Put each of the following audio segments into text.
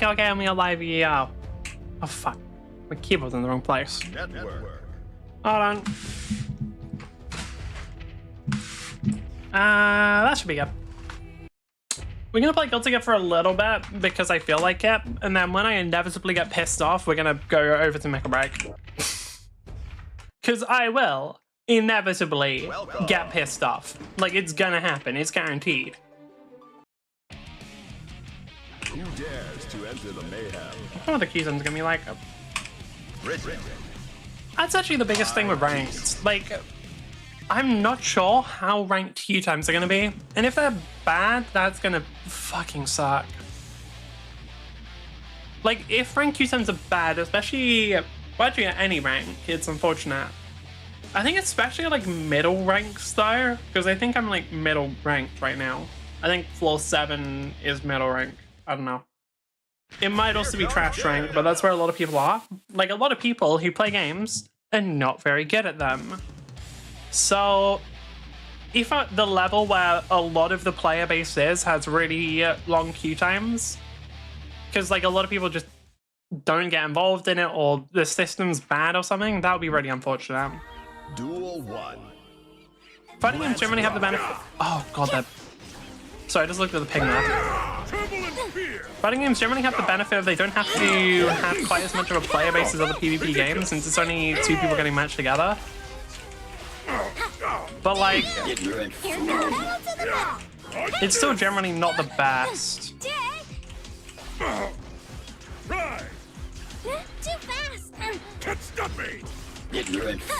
okay, I'm gonna live ER. Oh fuck, my keyboard's in the wrong place. Network. Hold on. That should be good. We're gonna play Guilty Gear for a little bit because I feel like it, and then when I inevitably get pissed off, we're gonna go over to Mecha Break. Because I will inevitably get pissed off. Like, it's gonna happen, it's guaranteed. Who dares to enter the mayhem? One of the keys gonna be like... That's actually the biggest thing with ranked. Like, I'm not sure how ranked queue times are gonna be, and if they're bad, that's gonna fucking suck. Like, if ranked queue times are bad, especially, well, actually at any rank, it's unfortunate. I think especially like middle ranks though, because I think I'm like middle ranked right now. I think floor 7 is middle rank. I don't know. It might also be trash rank, but that's where a lot of people are. Like, a lot of people who play games are not very good at them. So, if at the level where a lot of the player base has really long queue times, because like a lot of people just don't get involved in it, or the system's bad or something, that would be really unfortunate. Duel 1. Fighting games generally have the benefit. Oh god, that. Sorry, I just looked at the ping there. Fighting games generally have the benefit of they don't have to have quite as much of a player base as other PvP games, since it's only 2 people getting matched together. But like, it's still generally not the best.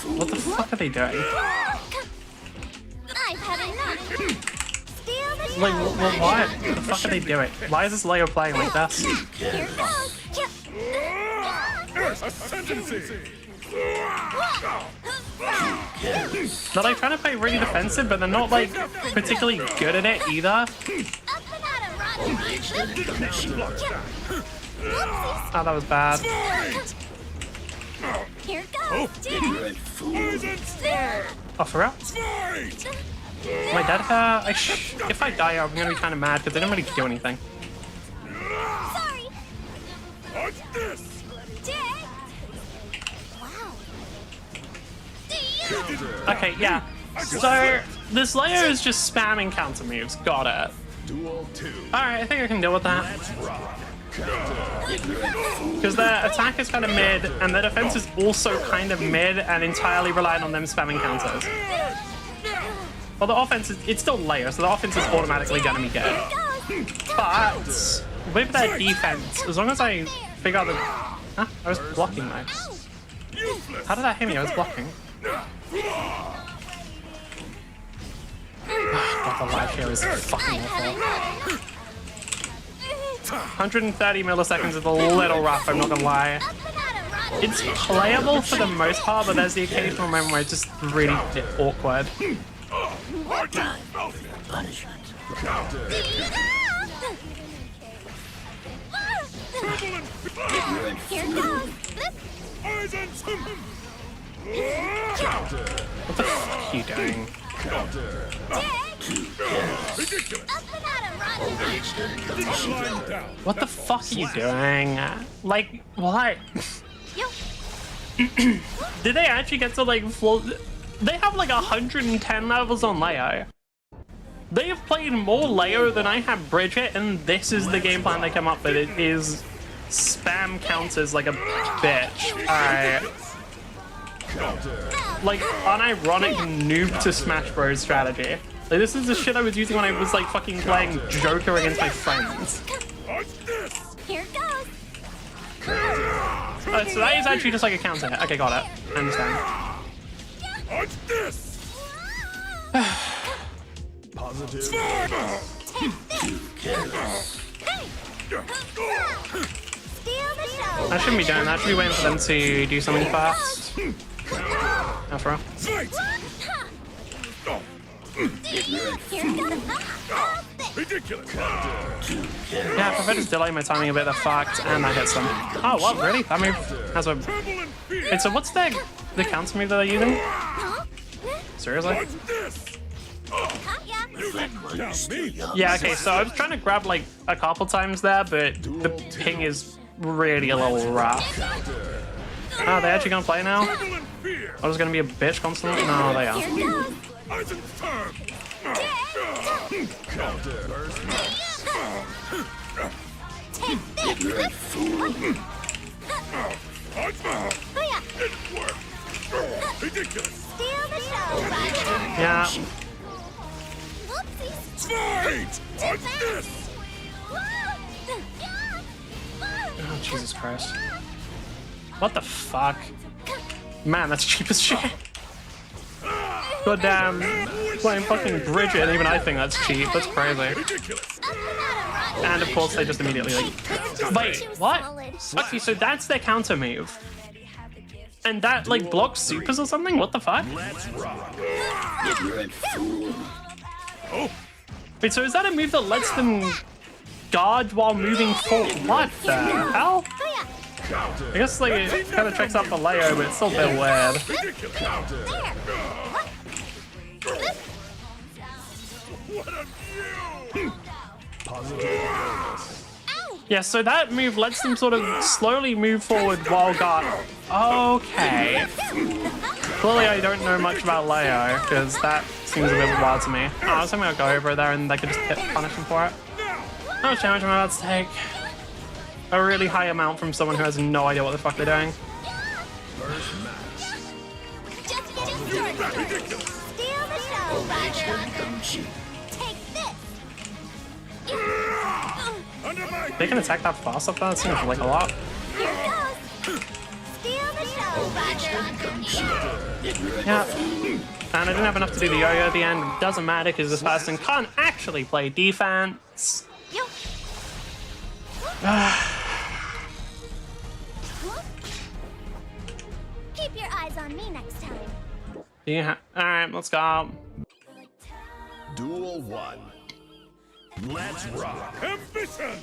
What the fuck are they doing? Like, what the fuck are they doing? Why is this Leo playing like this? They're like trying to play really defensive, but they're not like particularly good at it either. Oh, that was bad. Here goes. Oh, for real? Am I dead? If I die, I'm gonna be kind of mad because they didn't really do anything. Sorry. Wow. Okay, yeah. So this layer is just spamming counter moves. Got it. Duel 2. Alright, I think I can deal with that. Because their attack is kind of mid, and their defense is also kind of mid and entirely reliant on them spamming counters. Well, the offense is, it's still layer, so the offense is automatically gonna be good. But with their defense, as long as I figure out the... Huh? I was blocking though. How did that hit me? I was blocking. God, the live here is fucking awful. 130 milliseconds is a little rough, I'm not gonna lie. It's playable for the most part, but there's the occasional moment where it's just really awkward. Punishment. Here goes. What the fuck are you doing? What the fuck are you doing? Like, what? Did they actually get to like floor? They have like 110 levels on Leo. They have played more Leo than I have Bridget, and this is the game plan they come up with. It is spam counters like a bitch. Alright. Like, unironic noob to Smash Bros strategy. Like, this is the shit I was using when I was like fucking playing Joker against my friends. Here goes. So that is actually just like a counter hit. Okay, got it. I understand. Positive. I shouldn't be doing that. I should be waiting for them to do something fast. No, for real. Yeah, if I just delay my timing a bit, they're fucked, and that hits them. Oh, what? Really? That move has a... Wait, so what's the counter move that they're using? Seriously? Yeah, okay, so I was trying to grab like a couple times there, but the ping is really a little rough. Oh, they actually gonna play now? I was gonna be a bitch constantly? No, they are. Yeah. Oh, Jesus Christ. What the fuck? Man, that's cheap as shit. Goddamn, playing fucking Bridget, and even I think that's cheap. That's crazy. And of course, they just immediately like, wait, what? Okay, so that's their counter move. And that like blocks supers or something? What the fuck? Wait, so is that a move that lets them guard while moving forward? What the hell? I guess like it kind of checks out the layer, but it's still a bit weird. Yeah, so that move lets them sort of slowly move forward while guard. Okay. Clearly I don't know much about Leo, because that seems a bit wild to me. Oh, I was hoping I'd go over there and they could just punish him for it. How much damage am I about to take? A really high amount from someone who has no idea what the fuck they're doing. They can attack that fast up there? That seems like a lot. Yeah. And I didn't have enough to do the yo-yo at the end. It doesn't matter because this person can't actually play defense. Keep your eyes on me next time. Yeah. Alright, let's go. Duel 1. Let's rock. Ambition!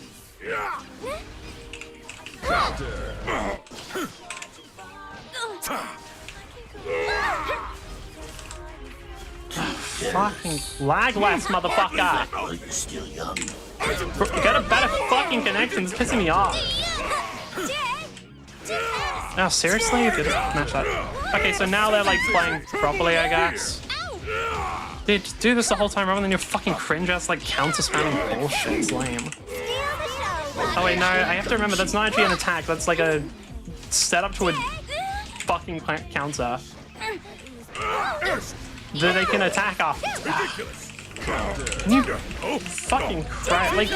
Counter. Fucking lag less, motherfucker. Get a better fucking connection. It's pissing me off. No, seriously? Did it match that? Okay, so now they're like playing properly, I guess. Dude, just do this the whole time rather than your fucking cringe ass like counter spamming bullshit. It's lame. Oh wait, no, I have to remember that's not actually an attack. That's like a setup to a fucking counter. That they can attack off. Can you fucking cry? Like,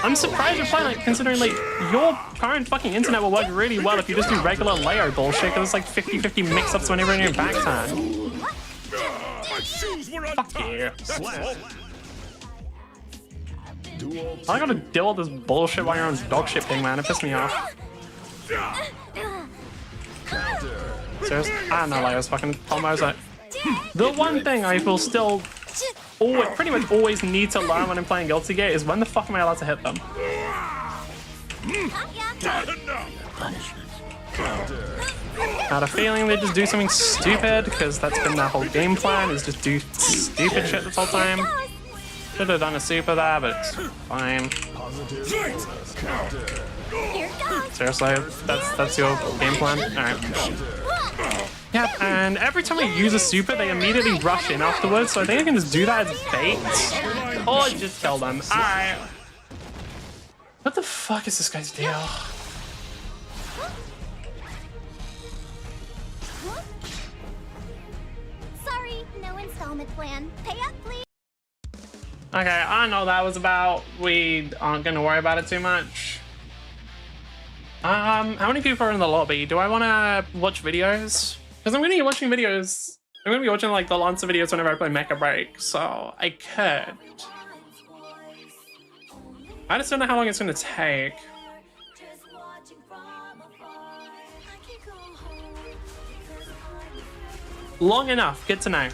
I'm surprised you're playing like considering like your current fucking internet will work really well if you just do regular layer bullshit because it's like 50-50 mix-ups whenever in your back time. Fuck you. I gotta deal with this bullshit while you're on dog shit thing, man. It pissed me off. Seriously? I don't know, like I was fucking combos. Like, the one thing I will still pretty much always need to learn when I'm playing Guilty Gear is when the fuck am I allowed to hit them? I had a feeling they just do something stupid because that's been their whole game plan, is just do stupid shit this whole time. Should have done a super there, but it's fine. Seriously, that's your game plan? Alright. Yep, and every time I use a super, they immediately rush in afterwards, so I think I can just do that as bait. Or just kill them. Alright. What the fuck is this guy's deal? Sorry, no installment plan. Pay up, please. Okay, I know that was about. We aren't gonna worry about it too much. How many people are in the lobby? Do I want to watch videos? Because I'm gonna be watching videos. I'm gonna be watching like the Lancer videos whenever I play Mecha Break, so I could. I just don't know how long it's gonna take. Long enough. Good to know.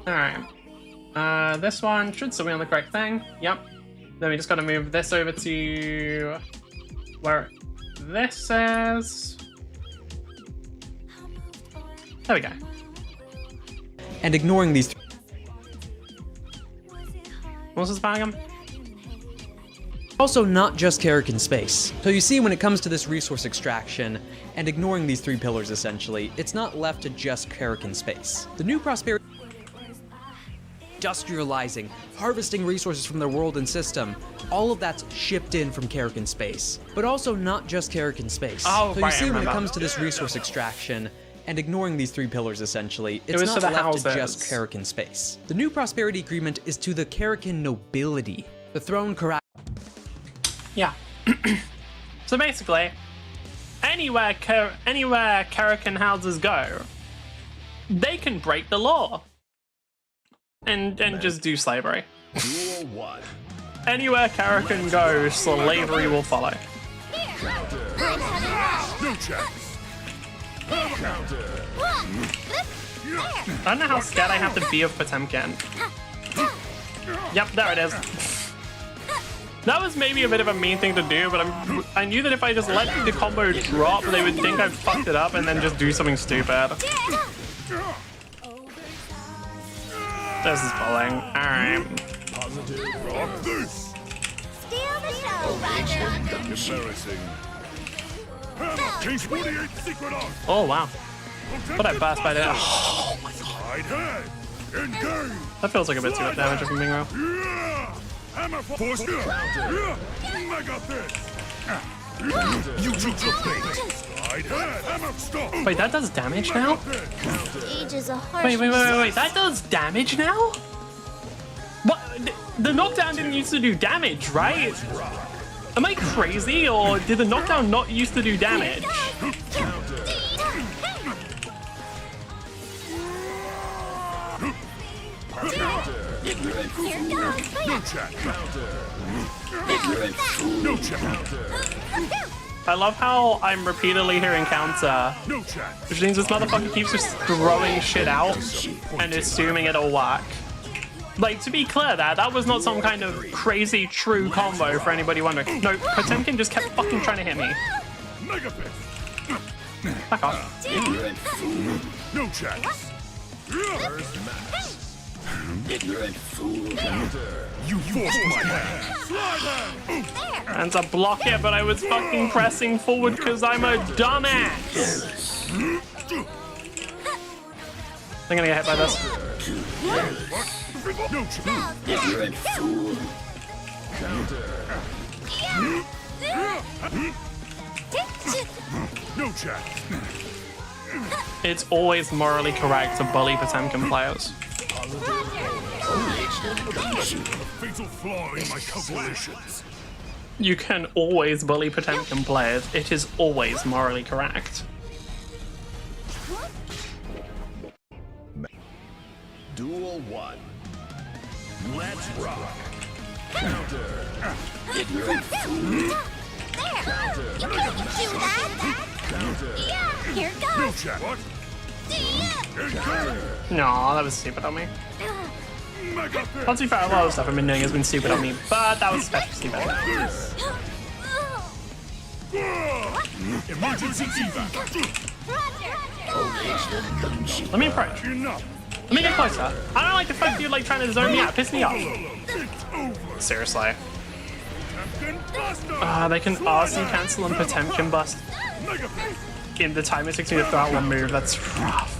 Alright. This one should still be on the correct thing. Yep. Then we just gotta move this over to where this is. There we go. and ignoring these What's this bag? also not just Carrick in space. So you see, when it comes to this resource extraction, and ignoring these 3 pillars essentially, it's not left to just Carrick in space. The new prosperity industrializing, harvesting resources from their world and system, all of that's shipped in from Carrick in space. But also not just Carrick in space. Oh, so right, you see, I when it remember. comes to this resource extraction, and ignoring these 3 pillars essentially, it's was not to the left to houses. just Carrick in space. The new prosperity agreement is to the Carrickan nobility. The throne Yeah. So basically, anywhere Carrican houses go, they can break the law and just do slavery. Duel 1. Anywhere Carrican goes, slavery will follow. No chance. Counter. I don't know how scared I have to be of Potemkin. Yep, there it is. That was maybe a bit of a mean thing to do, but I knew that if I just let the combo drop, they would think I fucked it up and then just do something stupid. This is bullying. Alright. Positive. Rock this. Steal the show, Roger. Embarrassing. Case 48 secret on. Oh wow. What I burst by there. Oh my god. Right hand. Engage. That feels like a bit too much damage if I'm being real. Yeah. Hammer force. Yeah. Mega fist. You took your fate. Right hand. Hammer stop. Wait, that does damage now? Age is a harsh. Wait, that does damage now? What? The knockdown didn't used to do damage, right? Am I crazy, or did the knockdown not used to do damage? No check. No check. I love how I'm repeatedly hearing counter, No check. which means this motherfucker keeps just throwing shit out and assuming it'll work. Like, to be clear, that was not some kind of crazy true combo for anybody wondering. No, Potemkin just kept fucking trying to hit me. Mega fist. Back off. No checks. First match. You forced my hand. Slide hand. And to block it, but I was fucking pressing forward because I'm a dumbass. I'm gonna get hit by this. No check. No check. It's always morally correct to bully Potemkin players. Fatal flaw in my calculations. You can always bully Potemkin players. It is always morally correct. Duel 1. Let's rock. Counter. There! You can't do that! Counter. Yeah! Here No goes! check. What? No, that was stupid on me. Mega fist. Not too far, a lot of stuff I've been doing has been stupid on me, but that was especially stupid. Emergency evac. Let me approach. Enough. Let me get closer. I don't like the fact you like trying to zone me out. Piss me off. It's over. Seriously. Captain Buster. They can RC cancel and Potemkin bust Mega fist. in the time it takes me to throw out one move. That's rough.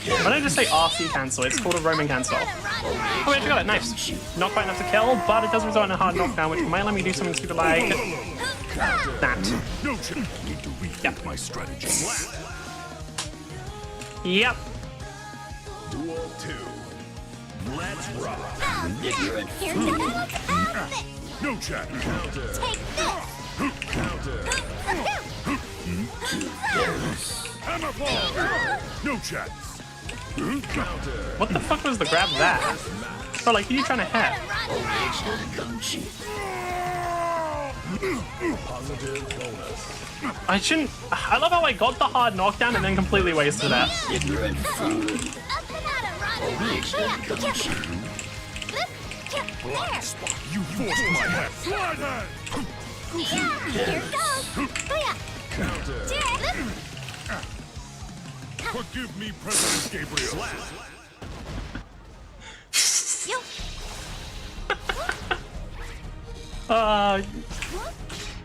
Why don't I just say RC cancel? It's called a Roman cancel. Oh, we actually got it. Nice. Not quite enough to kill, but it does result in a hard knockdown, which might let me do something stupid like that. No check. Need to rethink my strategy. Yep. Duel 2. Let's rock. Here goes! No check. Counter. Take this! Counter. Hammer fall. No checks. Counter. What the fuck was the grab there? Bro, like, who are you trying to hit? Positive bonus. I shouldn't. I love how I got the hard knockdown and then completely wasted it. Blind spot. You forced my hand. Slide hand. Here goes! Counter. Give me President Gabriel.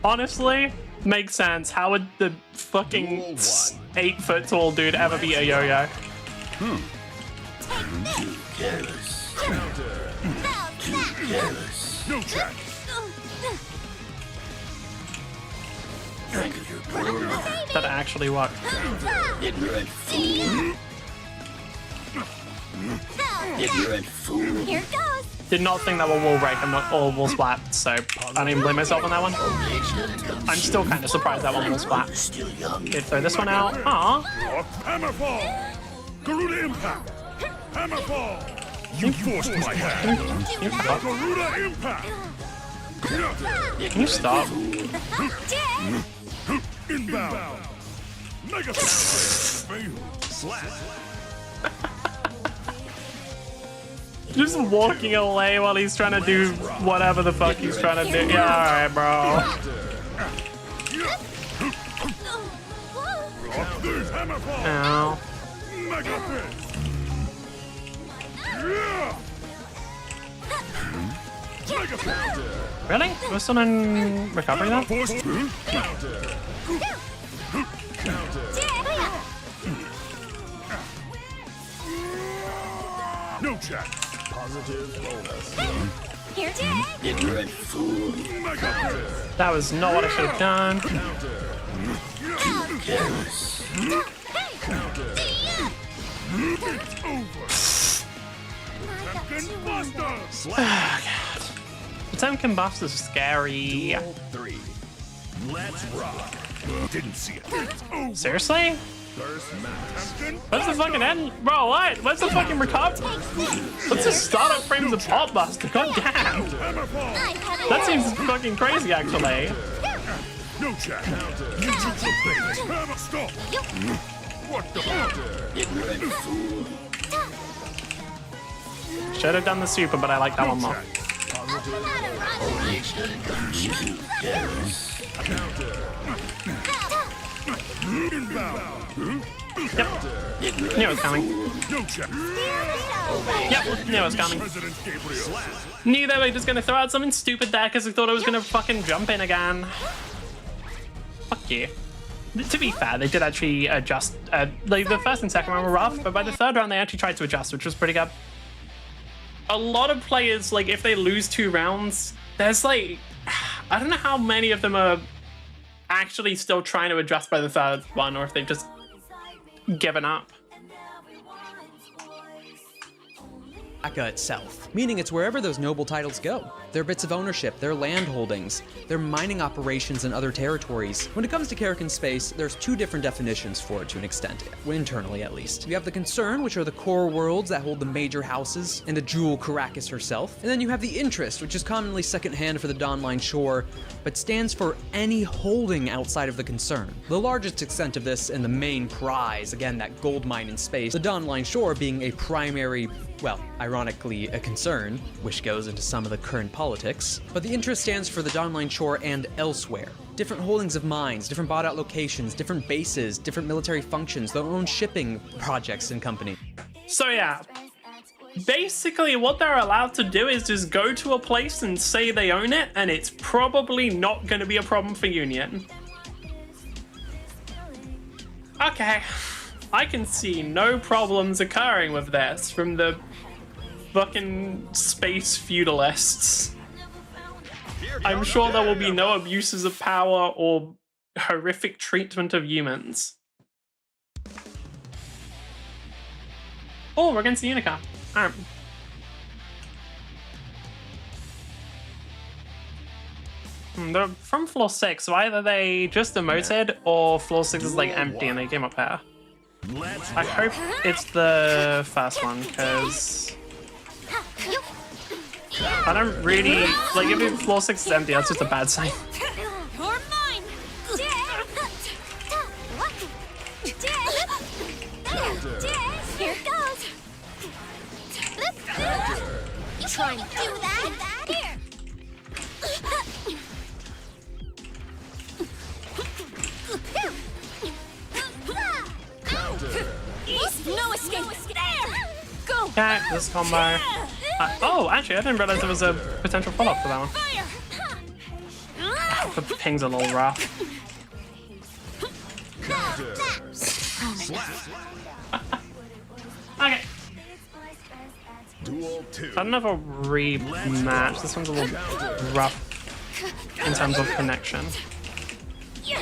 Honestly, makes sense. How would the fucking 8-foot tall dude ever be a yo-yo? No chance. That actually worked. Here goes. Did not think that one will break or will splat, so I didn't even blame myself on that one. I'm still kind of surprised that one will splat. Okay, throw this one out. Aww. Hammerfall. Garuda impact. Hammerfall. You forced my hand. Garuda impact. Can you stop? Inbound. Mega slash. Just walking away while he's trying to do whatever the fuck he's trying to do. Yeah, alright, bro. Ow. Mega Really? We're still in recovery now? No check. Positive bonus. Here, Ignorant fool. That was not what I should have done. Potemkin buffs is scary. 3. Let's rock. Didn't see it. It's over. Seriously? First match. What's the fucking end? Bro, what? What's the fucking recovery? What's the startup frames of Pop Buster? God damn. That seems fucking crazy, actually. No check. You took the bait. Hammer, stop. What the Ignorant fool. Should have done the super, but I like that one more. Yep. Knew it was coming. Yep, knew it was coming. Knew they were just gonna throw out something stupid there because I thought I was gonna fucking jump in again. Fuck you. To be fair, they did actually adjust. Like the first and second round were rough, but by the third round they actually tried to adjust, which was pretty good. A lot of players, like if they lose 2 rounds, there's like, I don't know how many of them are actually still trying to adjust by the third one, or if they've just given up. Mecha itself, meaning it's wherever those noble titles go. Their bits of ownership, their land holdings, their mining operations in other territories. When it comes to Karrakin space, there's 2 different definitions for it to an extent, internally at least. You have the Concern, which are the core worlds that hold the major houses, and the jewel Caracas herself. And then you have the Interest, which is commonly secondhand for the Dawnline Shore, but stands for any holding outside of the Concern. The largest extent of this and the main prize, again that gold mine in space, the Dawnline Shore being a primary, well, ironically, a concern, which goes into some of the current politics, but the Interest stands for the Dawnline Shore and elsewhere. Different holdings of mines, different bought out locations, different bases, different military functions, their own shipping projects and company. So yeah, basically what they're allowed to do is just go to a place and say they own it, and it's probably not going to be a problem for Union. Okay. I can see no problems occurring with this from the fucking space feudalists. I'm sure there will be no abuses of power or horrific treatment of humans. Oh, we're against the Unica. Alright. They're from floor 6, so either they just emoted or floor 6 is like empty and they came up here. I hope it's the first one, because I don't really, like if floor 6 is empty, that's just a bad sign. You're mine. Here goes. You trying to do that? Here. Okay, this combo. Oh, actually, I didn't realize there was a potential follow-up for that one. The ping's a little rough. Okay. Duel 2. I don't have a rematch. This one's a little rough in terms of connection. You're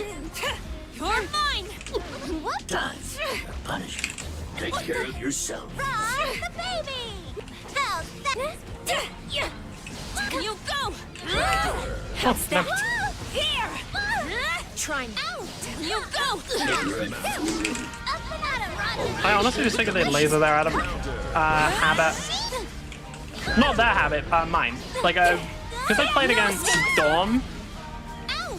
mine! What? Time. Punishment. Take care of yourself. Rock the baby! How's that? You go! Oh, no. Here! Try me. You go! I honestly just figured they'd laser their Adam habit. Not their habit, mine. Like, because I played against Dawn.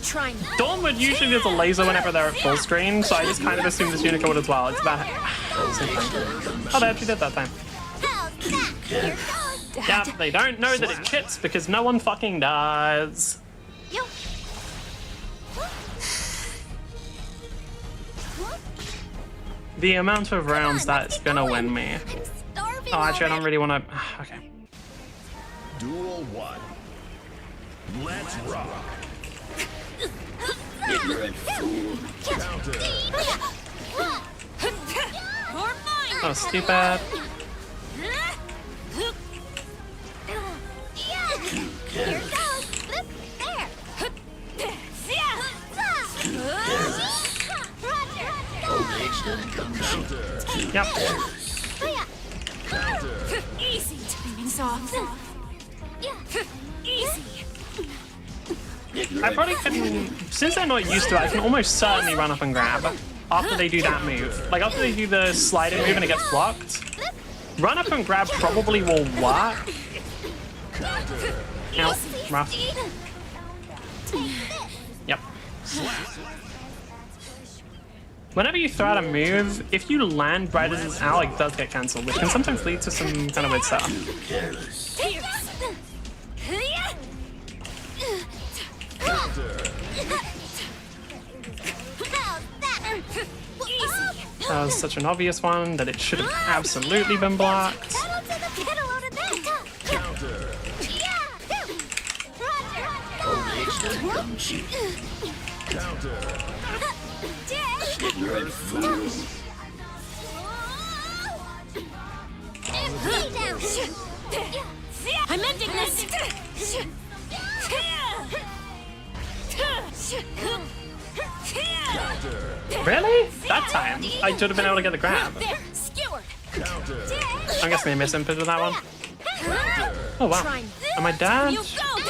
Try me. Dawn would usually use a laser whenever they're at full screen, so I just kind of assumed this Unicorn would as well. It's about same thing. Oh, they actually did that time. Yeah, they don't know that it chits because no one fucking does. The amount of rounds that's gonna win me. Oh, actually, I don't really want to. Okay. Duel 1. Let's rock. Ignorant fool. Counter. That was stupid. Here goes. There. Yep. Easy. Soft. Easy. I probably couldn't, since they're not used to it, I can almost certainly run up and grab after they do that move. Like after they do the sliding move and it gets blocked, run up and grab probably will work. Ow, rough. Yep. Whenever you throw out a move, if you land right as it's out, it does get cancelled, which can sometimes lead to some kind of weird stuff. Careless. That was such an obvious one that it should have absolutely been blocked. Come cheap. Ignorant fool. I'm ending this. Really? That time? I should have been able to get the grab. I'm guessing they misinputted with that one. Oh wow. Am I dead?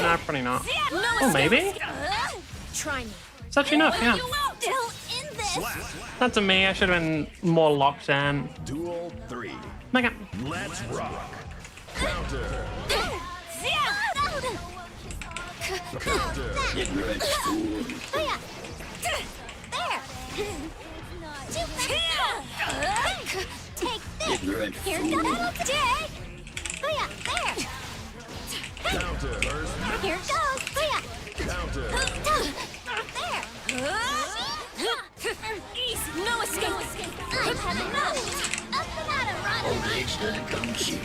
Nah, probably not. Oh, maybe? It's actually enough, yeah. Not to me, I should have been more locked in. Duel 3. Mega. Let's rock. Counter. Ignorant fool. Ignorant fool. Counter. Here goes. Counter. Easy. No escape. I've had enough. Up and out of Old age doesn't come cheap.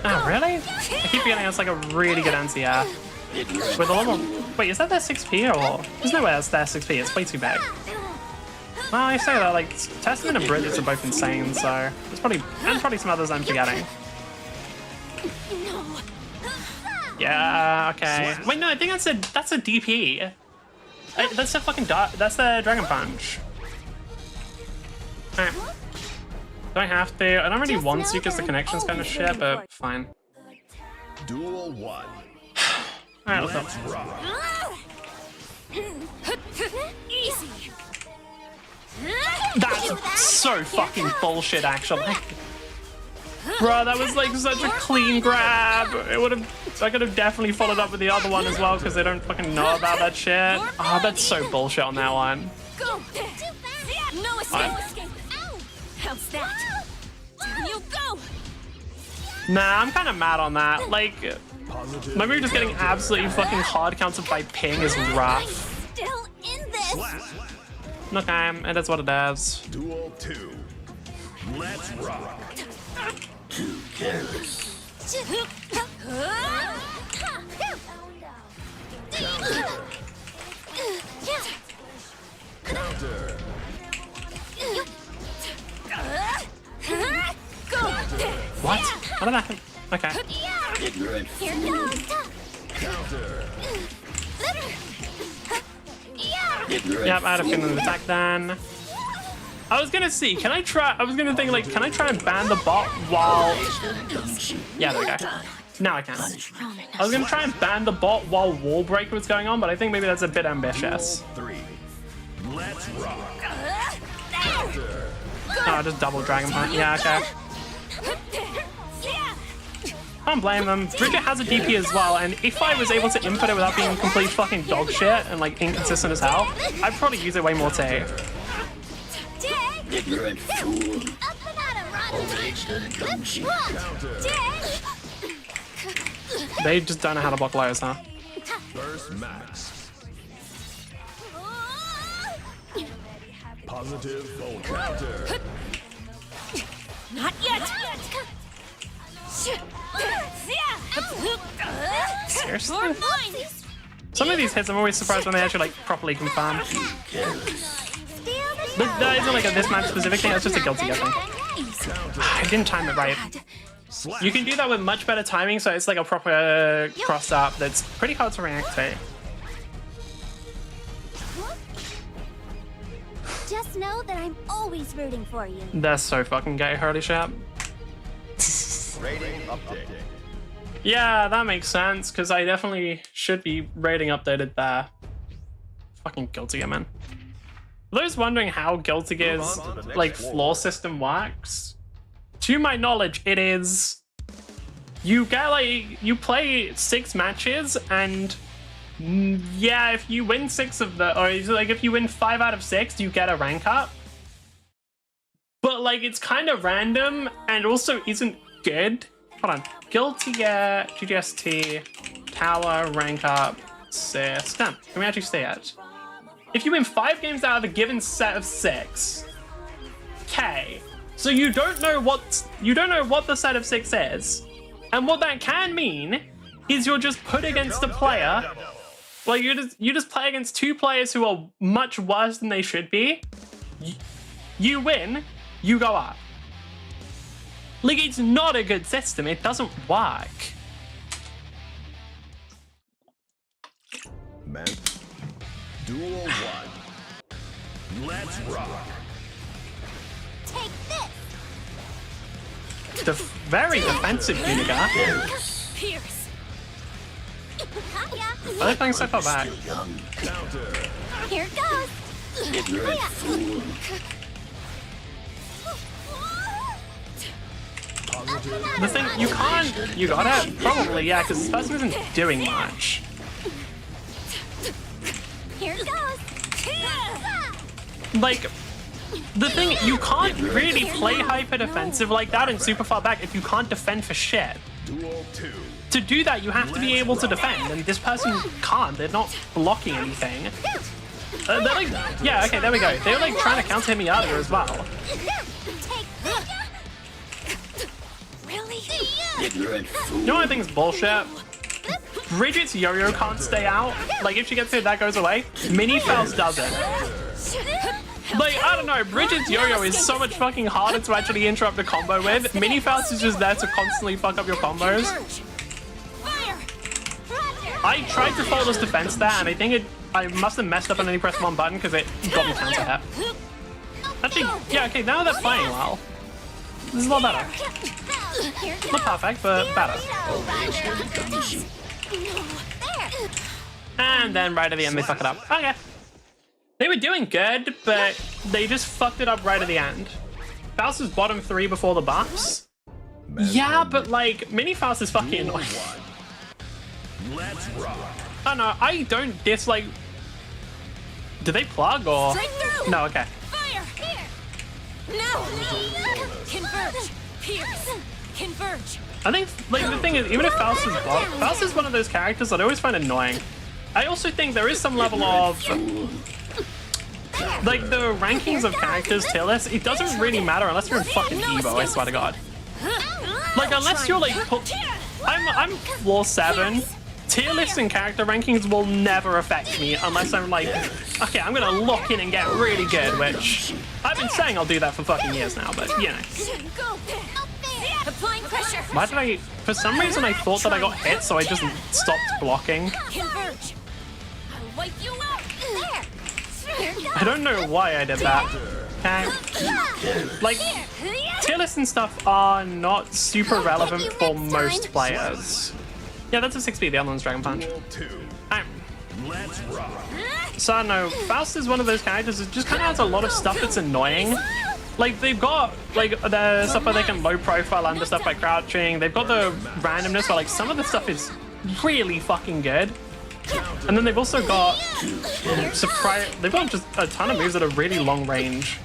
Oh, really? I keep forgetting it's like a really good NCR. With a level. Wait, is that their 6P or? There's no way that's their 6P, it's way too big. Well, I say that, like, Testament and Bridges are both insane, so. There's probably. And probably some others I'm forgetting. Yeah, okay. Wait, no, I think that's a DP. That's a fucking that's the Dragon Punch. Alright. Do I have to? I don't really want to because the connection's kind of shit, but fine. Duel 1. Alright, let's Let's go. rock. Easy. That's so fucking bullshit, actually. Bro, that was like such a clean grab. It would have. I could have definitely followed up with the other one as well because they don't fucking know about that shit. Oh, that's so bullshit on that one. Go. No escape. How's that? You go. Nah, I'm kind of mad on that. Like, my move just getting absolutely fucking hard counted by ping is rough. Still in this. Okay, it is what it is. Duel 2. Let's rock. Too careless. Counter. What? What did that happen? Okay. Ignorant Here fool. goes. Counter. Ignorant Yep, I had a fool. feeling attack then. I was gonna see, can I try, I was gonna think like, can I try and ban the bot while, yeah, there we go. Now I can. I was gonna try and ban the bot while wall break was going on, but I think maybe that's a bit ambitious. 3. Let's rock. Oh, just double dragon punch. Yeah, okay. I don't blame them. Bridget has a DP as well, and if I was able to input it without being complete fucking dog shit and like inconsistent as hell, I'd probably use it way more safe. Ignorant fool. Up and at 'em, Roger. Age the dumb sheep. They just don't know how to block lows, huh? Burst max. Positive full counter. Not yet. Seriously? You're mine. Some of these hits, I'm always surprised when they actually like properly confirm. But that isn't like a this match specific thing, that's just a guilty, I think. I didn't time it right. You can do that with much better timing, so it's like a proper cross up that's pretty hard to react to. Just know that I'm always rooting for you. That's so fucking gay, holy shit. Rating update. Yeah, that makes sense, because I definitely should be rating updated there. Fucking Guilty Gear, man. For those wondering how Guilty Gear's like floor system works, to my knowledge, it is you get like you play 6 matches, and yeah, if you win 6 of the, or like if you win 5 out of 6, you get a rank up. But like it's kind of random and also isn't good. Hold on, Guilty Gear, GGST, Tower, rank up, system. Can we actually stay at? If you win 5 games out of a given set of 6, okay. So you don't know what the set of 6 is, and what that can mean is you're just put against a player. Well, you just play against 2 players who are much worse than they should be. You win, you go up. Like, it's not a good system. It doesn't work. Man. Duel 1. Let's rock. Take this. Very defensive, Uniga. Pierce. Are they playing so far back? Young. Counter. Here goes. Ignorant fool. The thing, you can't, you got it? Probably, yeah, because this person isn't doing much. Here goes. Like, the thing, you can't really play hyper defensive like that and super far back if you can't defend for shit. Duel 2. To do that, you have to be able to defend, and this person can't. They're not blocking anything. They're like, yeah, okay, there we go. They're like trying to counter hit me earlier as well. Take this. Really? Ignorant fool. You know what I think is bullshit? Bridget's yo-yo can't stay out. Like, if she gets hit, that goes away. Mini Faust doesn't. Like, I don't know, Bridget's yo-yo is so much fucking harder to actually interrupt a combo with. Mini Faust is just there to constantly fuck up your combos. I tried to follow this defense there, and I think I must have messed up on any press 1 button because it got me counter hit. Actually, yeah, okay, now they're playing well. This is a lot better. Not perfect, but better. And then right at the end, they fuck it up. Okay. They were doing good, but they just fucked it up right at the end. Faust was bottom 3 before the buffs. Yeah, but like, Mini Faust is fucking annoying. Let's rock. Oh no, I don't dislike... Do they plug or... Straight through. No, okay. Fire. Here. No. Converge. Pierce. Converge. I think, like, the thing is, even if Faust is blocked, Faust is one of those characters that I always find annoying. I also think there is some level of... Like, the rankings of characters tier list, it doesn't really matter unless you're in fucking Evo, I swear to God. Like, unless you're like, I'm floor 7. Tier lists and character rankings will never affect me unless I'm like, okay, I'm gonna lock in and get really good, which I've been saying I'll do that for fucking years now, but you know. Applying pressure. Why did I, for some reason I thought that I got hit, so I just stopped blocking. Converge. I'll wipe you out. I don't know why I did that. Okay. Like, tier lists and stuff are not super relevant for most players. Yeah, that's a 6B, the other one's Dragon Punch. Let's rock. So I don't know, Faust is one of those characters that just kind of has a lot of stuff that's annoying. Like, they've got, like, the stuff where they can low profile under stuff by crouching. They've got the randomness where, like, some of the stuff is really fucking good. And then they've also got surprise. They've got just a ton of moves that are really long range.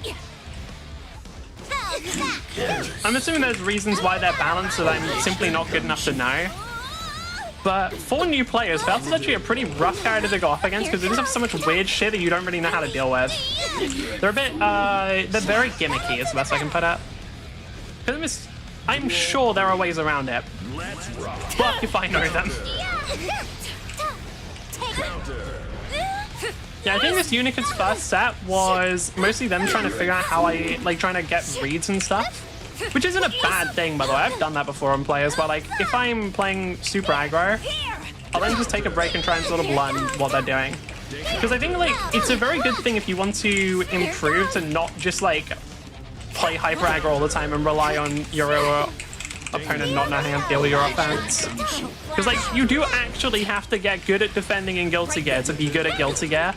I'm assuming there's reasons why they're balanced that I'm simply not good enough to know. But for new players, Faust is actually a pretty rough character to go up against because they just have so much weird shit that you don't really know how to deal with. They're a bit, they're very gimmicky is the best I can put it. I'm sure there are ways around it. But if I know them. Yeah, I think this Unicorn's first set was mostly them trying to figure out how trying to get reads and stuff. Which isn't a bad thing, by the way. I've done that before on players, but like, if I'm playing super aggro, I'll then just take a break and try and sort of learn what they're doing. Because I think, like, it's a very good thing if you want to improve to not just, like, play hyper aggro all the time and rely on your opponent not knowing how to deal with your offense. Because, like, you do actually have to get good at defending in Guilty Gear to be good at Guilty Gear.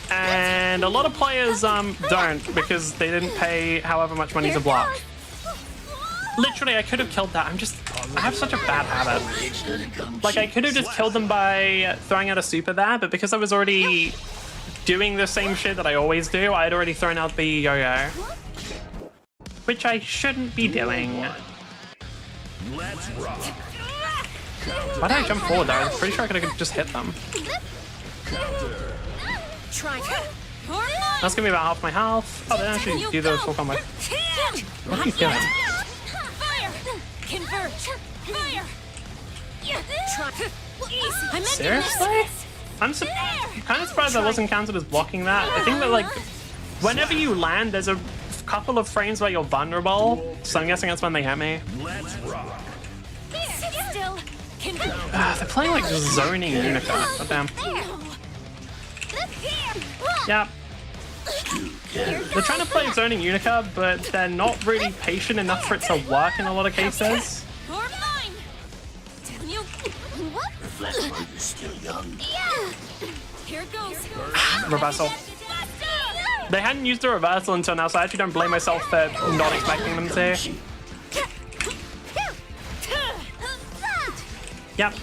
And a lot of players don't because they didn't pay however much money to block. Literally, I could have killed that. I have such a bad habit. Like, I could have just killed them by throwing out a super there, but because I was already doing the same shit that I always do, I had already thrown out the yo-yo. Which I shouldn't be doing. Why did I jump forward though? I'm pretty sure I could have just hit them. That's gonna be about half my health. Oh, they actually do the full combo. What are you doing? Fire! Converge! Fire! Seriously? I'm kind of surprised I wasn't counted as blocking that. I think that, like, whenever you land, there's a couple of frames where you're vulnerable, so I'm guessing that's when they hit me. They're playing like zoning Unica. Oh, damn. Yeah. They're trying to play zoning Unica, but they're not really patient enough for it to work in a lot of cases. Reflect while you're still young. Here goes. Reversal. They hadn't used the reversal until now, so I actually don't blame myself for not expecting them to. Yep,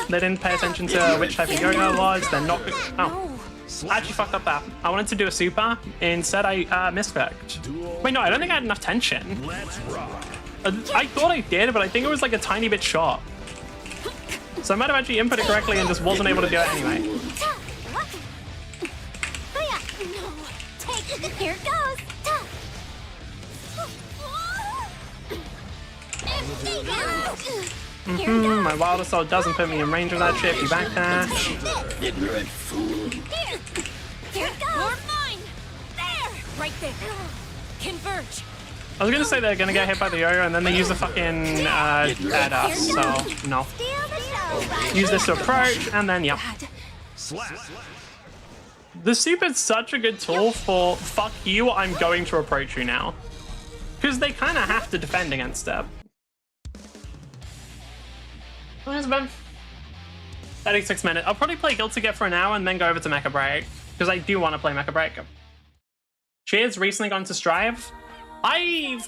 they didn't pay attention to which type of yo-yo it was. They're not. Oh, I actually fucked up that. I wanted to do a super. Instead, I misclicked. Wait, no, I don't think I had enough tension. I thought I did, but I think it was like a tiny bit short. So I might have actually input it correctly and just wasn't able to do it anyway. Here it goes. My Wild Assault doesn't put me in range of that shit. You backdash. Ignorant fool. Here it goes. You're mine. There. Right there. Converge. I was gonna say they're gonna get hit by the yo-yo and then they use the fucking at us, so no. Use this to approach and then yep. The super's such a good tool for fuck you, I'm going to approach you now. Because they kind of have to defend against it. What has it been? 36 minutes. I'll probably play Guilty Gear for an hour and then go over to Mecha Break. Because I do want to play Mecha Break. Cheers, recently gone to Strive. I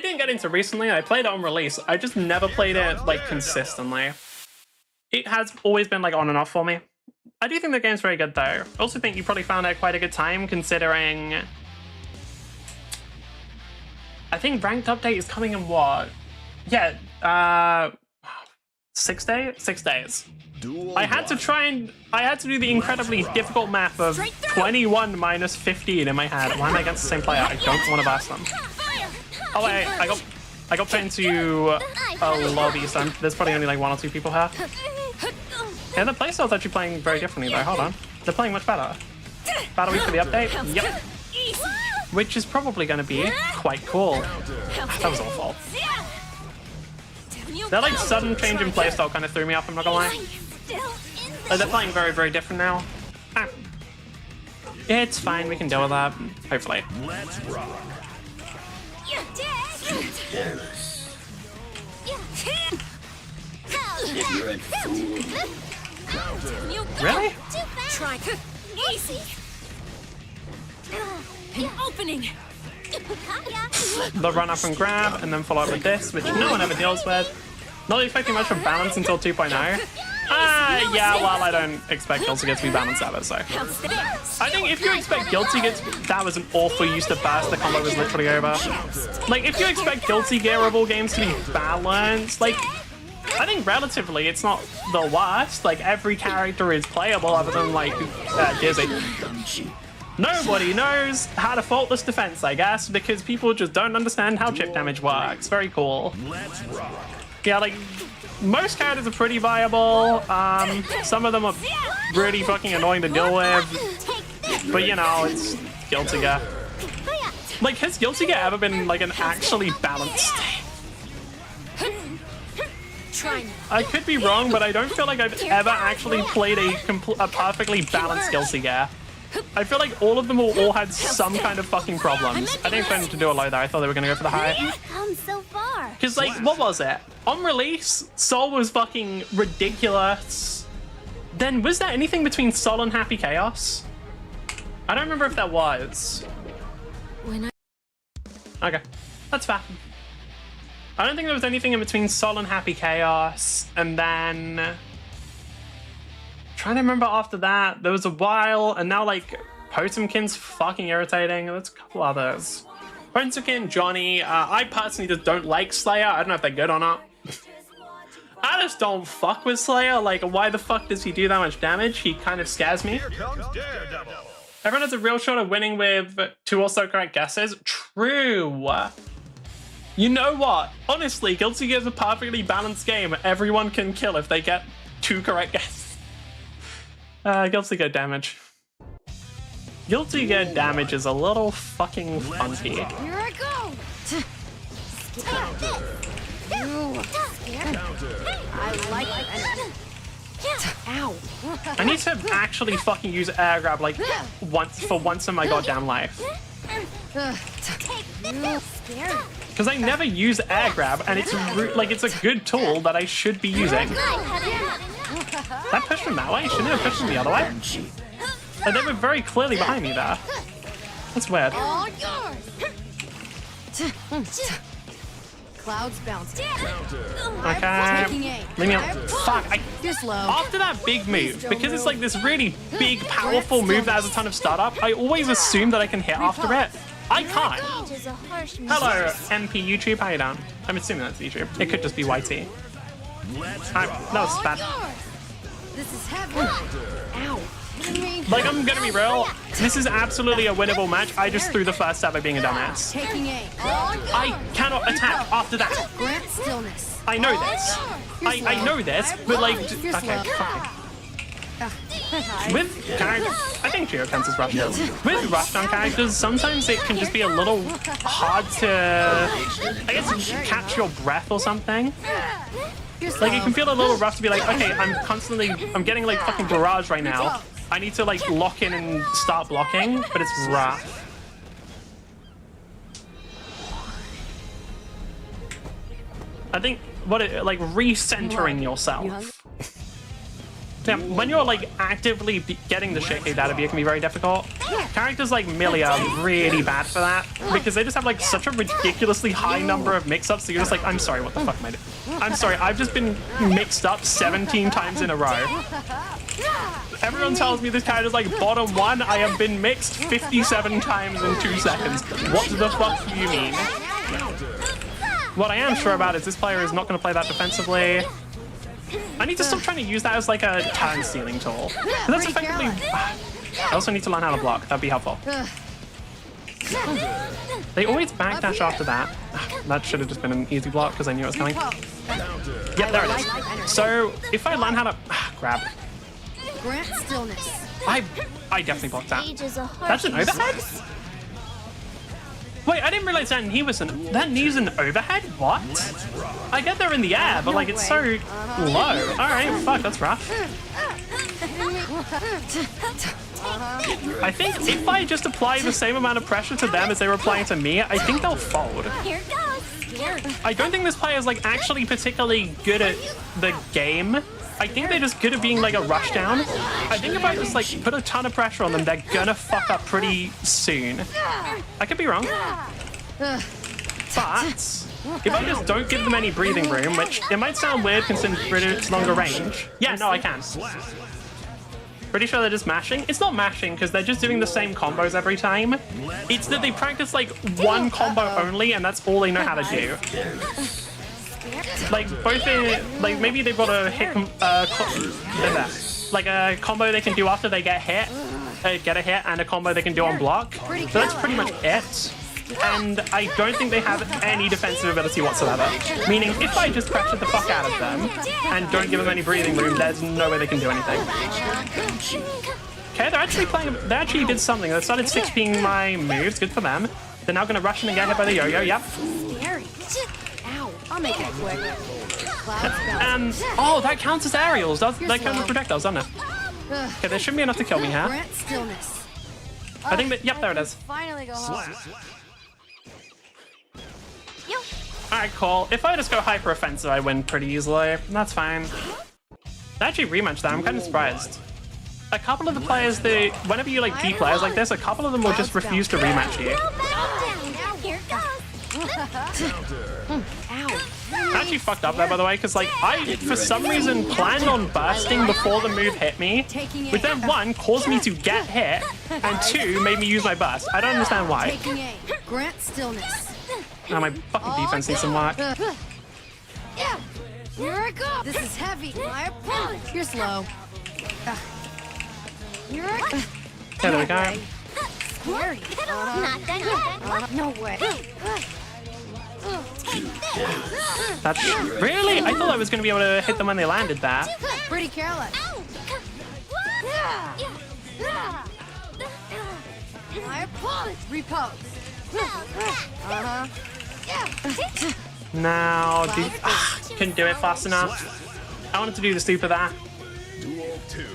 didn't get into recently, I played it on release. I just never played it like consistently. It has always been like on and off for me. I do think the game's very good though. I also think you probably found it quite a good time considering... I think Ranked Update is coming in what? Yeah, 6 days? 6 days. I had to do the incredibly difficult math of 21 minus 15 in my head. Why am I against the same player? I don't want to bash them. Oh wait, I got put into a lobby, so there's probably only like 1 or 2 people here. Yeah, the playstyle's actually playing very differently though. Hold on. They're playing much better. Battle week for the update? Yep. Which is probably going to be quite cool. That was awful. That like sudden change in playstyle kind of threw me off, I'm not gonna lie. Like, they're playing very, very different now. It's fine, we can deal with that. Hopefully. Let's rock. Careless. Ignorant fool. Really? Try. Easy. An opening. The run up and grab, and then follow up with this, which no one ever deals with. Not expecting much from balance until 2.0. Yeah, well, I don't expect Guilty Gear to be balanced ever, so. I think if you expect Guilty Gear to, that was an awful use to burst, the combo was literally over. Like, if you expect Guilty Gear of all games to be balanced, like, I think relatively it's not the worst. Like, every character is playable other than, like, Dizzy. Nobody knows how to faultless defense, I guess, because people just don't understand how chip damage works. Very cool. Let's rock. Yeah, like, most characters are pretty viable. Some of them are really fucking annoying to deal with. But, you know, it's Guilty Gear. Like, has Guilty Gear ever been, like, an actually balanced? I could be wrong, but I don't feel like I've ever actually played a perfectly balanced Guilty Gear. I feel like all of them all had some kind of fucking problems. I didn't expect them to do a low there. I thought they were going to go for the high. Come so far. Because, like, what was it? On release, Soul was fucking ridiculous. Then, was there anything between Soul and Happy Chaos? I don't remember if that was. Okay, that's fair. I don't think there was anything in between Soul and Happy Chaos, and then... Trying to remember after that, there was a while, and now, like, Potemkin's fucking irritating. There's a couple others. Potemkin, Johnny, I personally just don't like Slayer. I don't know if they're good or not. I just don't fuck with Slayer. Like, why the fuck does he do that much damage? He kind of scares me. Here comes Daredevil. Everyone has a real shot of winning with 2 or so correct guesses. True. You know what? Honestly, Guilty Gear is a perfectly balanced game. Everyone can kill if they get 2 correct guesses. Guilty Gear damage. Guilty Gear damage is a little fucking funky. Here I go. I like it. Ow. I need to actually fucking use air grab like once in my goddamn life. Because I never use air grab, and it's like it's a good tool that I should be using. That pushed from that way? Shouldn't it have pushed from the other way? And they were very clearly behind me there. That's weird. All yours. Clouds bouncing. Okay. Leave me alone. Fuck. This low. After that big move, because it's like this really big, powerful move that has a ton of startup, I always assume that I can hit after it. I can't. Hello, MP YouTube. How you doing? I'm assuming that's YouTube. It could just be YT. That was bad. This is heavy. Ow. Like, I'm gonna be real. This is absolutely a winnable match. I just threw the first stab by being a dumbass. Taking aim. I cannot attack after that. Grant stillness. I know this. I know this, but like, okay, fuck. With characters, I think Geo counts as rushdown. With rushdown characters, sometimes it can just be a little hard to, I guess, catch your breath or something. Like, it can feel a little rough to be like, okay, I'm getting like fucking barrage right now. I need to like lock in and start blocking, but it's rough. I think like recentering yourself. Yeah, when you're like actively getting the shit kicked out of you, it can be very difficult. Characters like Millie are really bad for that because they just have like such a ridiculously high number of mix-ups that you're just like, I'm sorry, what the fuck am I doing? I'm sorry, I've just been mixed up 17 times in a row. Everyone tells me this character's like bottom 1. I have been mixed 57 times in 2 seconds. What the fuck do you mean? What I am sure about is this player is not going to play that defensively. I need to stop trying to use that as like a turn stealing tool. 'Cause that's effectively... I also need to learn how to block. That'd be helpful. They always backdash after that. That should have just been an easy block because I knew it was coming. Yeah, there it is. So if I learn how to grab, Grant stillness. I definitely blocked that. Age is a That's an harsh overhead? Wait, I didn't realize that knee was that knee's an overhead? What? I get they're in the air, but like it's so low. Alright, fuck, that's rough. I think if I just apply the same amount of pressure to them as they were applying to me, I think they'll fold. Here goes. I don't think this player is like actually particularly good at the game. I think they're just good at being like a rush down. I think if I just like put a ton of pressure on them, they're gonna fuck up pretty soon. I could be wrong. But if I just don't give them any breathing room, which it might sound weird considering it's longer range. Yeah, no, I can. Pretty sure they're just mashing. It's not mashing because they're just doing the same combos every time. It's that they practice like one combo only and that's all they know how to do. Like both in, like maybe they've got a hit, like a combo they can do after they get hit, and a combo they can do on block. So that's pretty much it. And I don't think they have any defensive ability whatsoever. Meaning, if I just pressure the fuck out of them and don't give them any breathing room, there's no way they can do anything. Okay, they're actually playing. They actually did something. They started 6P'ing my moves. Good for them. They're now gonna rush in and get hit by the yo-yo. Yep. Scary. Ow. I'll make it quick. Oh, that counts as aerials. That counts as projectiles, doesn't it? Okay, there shouldn't be enough to kill me here. Grant stillness. I think that. Yep, there it is. Finally go home. Alright, cool. If I just go hyper offensive, I win pretty easily. That's fine. They actually rematched that. I'm kind of surprised. A couple of the players, whenever you like beat players like this, a couple of them will just refuse to rematch you. Here goes. I actually fucked up there, by the way, because like I, for some reason, planned on bursting before the move hit me, which then one caused me to get hit, and two made me use my burst. I don't understand why. Taking aim. Grant stillness. Oh, my fucking defense needs some work. Yeah. Here I go. This is heavy. My opponent. You're slow. Here I go. Okay, there we go. Scary. Not done yet. No way. That's really? I thought I was going to be able to hit them when they landed that. Pretty careless. My opponent. Repose. Now, couldn't do it fast enough. I wanted to do the super there. Duel 2.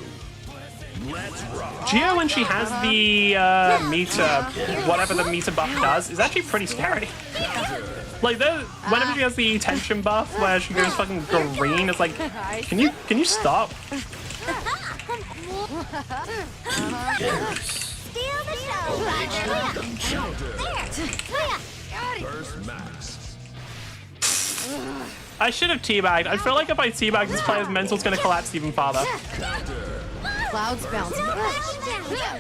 Let's rock. Geo, when she has the meter, whatever the meter buff does, is actually pretty scary. Like, whenever she has the tension buff where she goes fucking green, it's like, can you stop? Steal the show. There. First max. I should have teabagged. I feel like if I teabag, this player's mental's gonna collapse even farther. Clouds bouncing.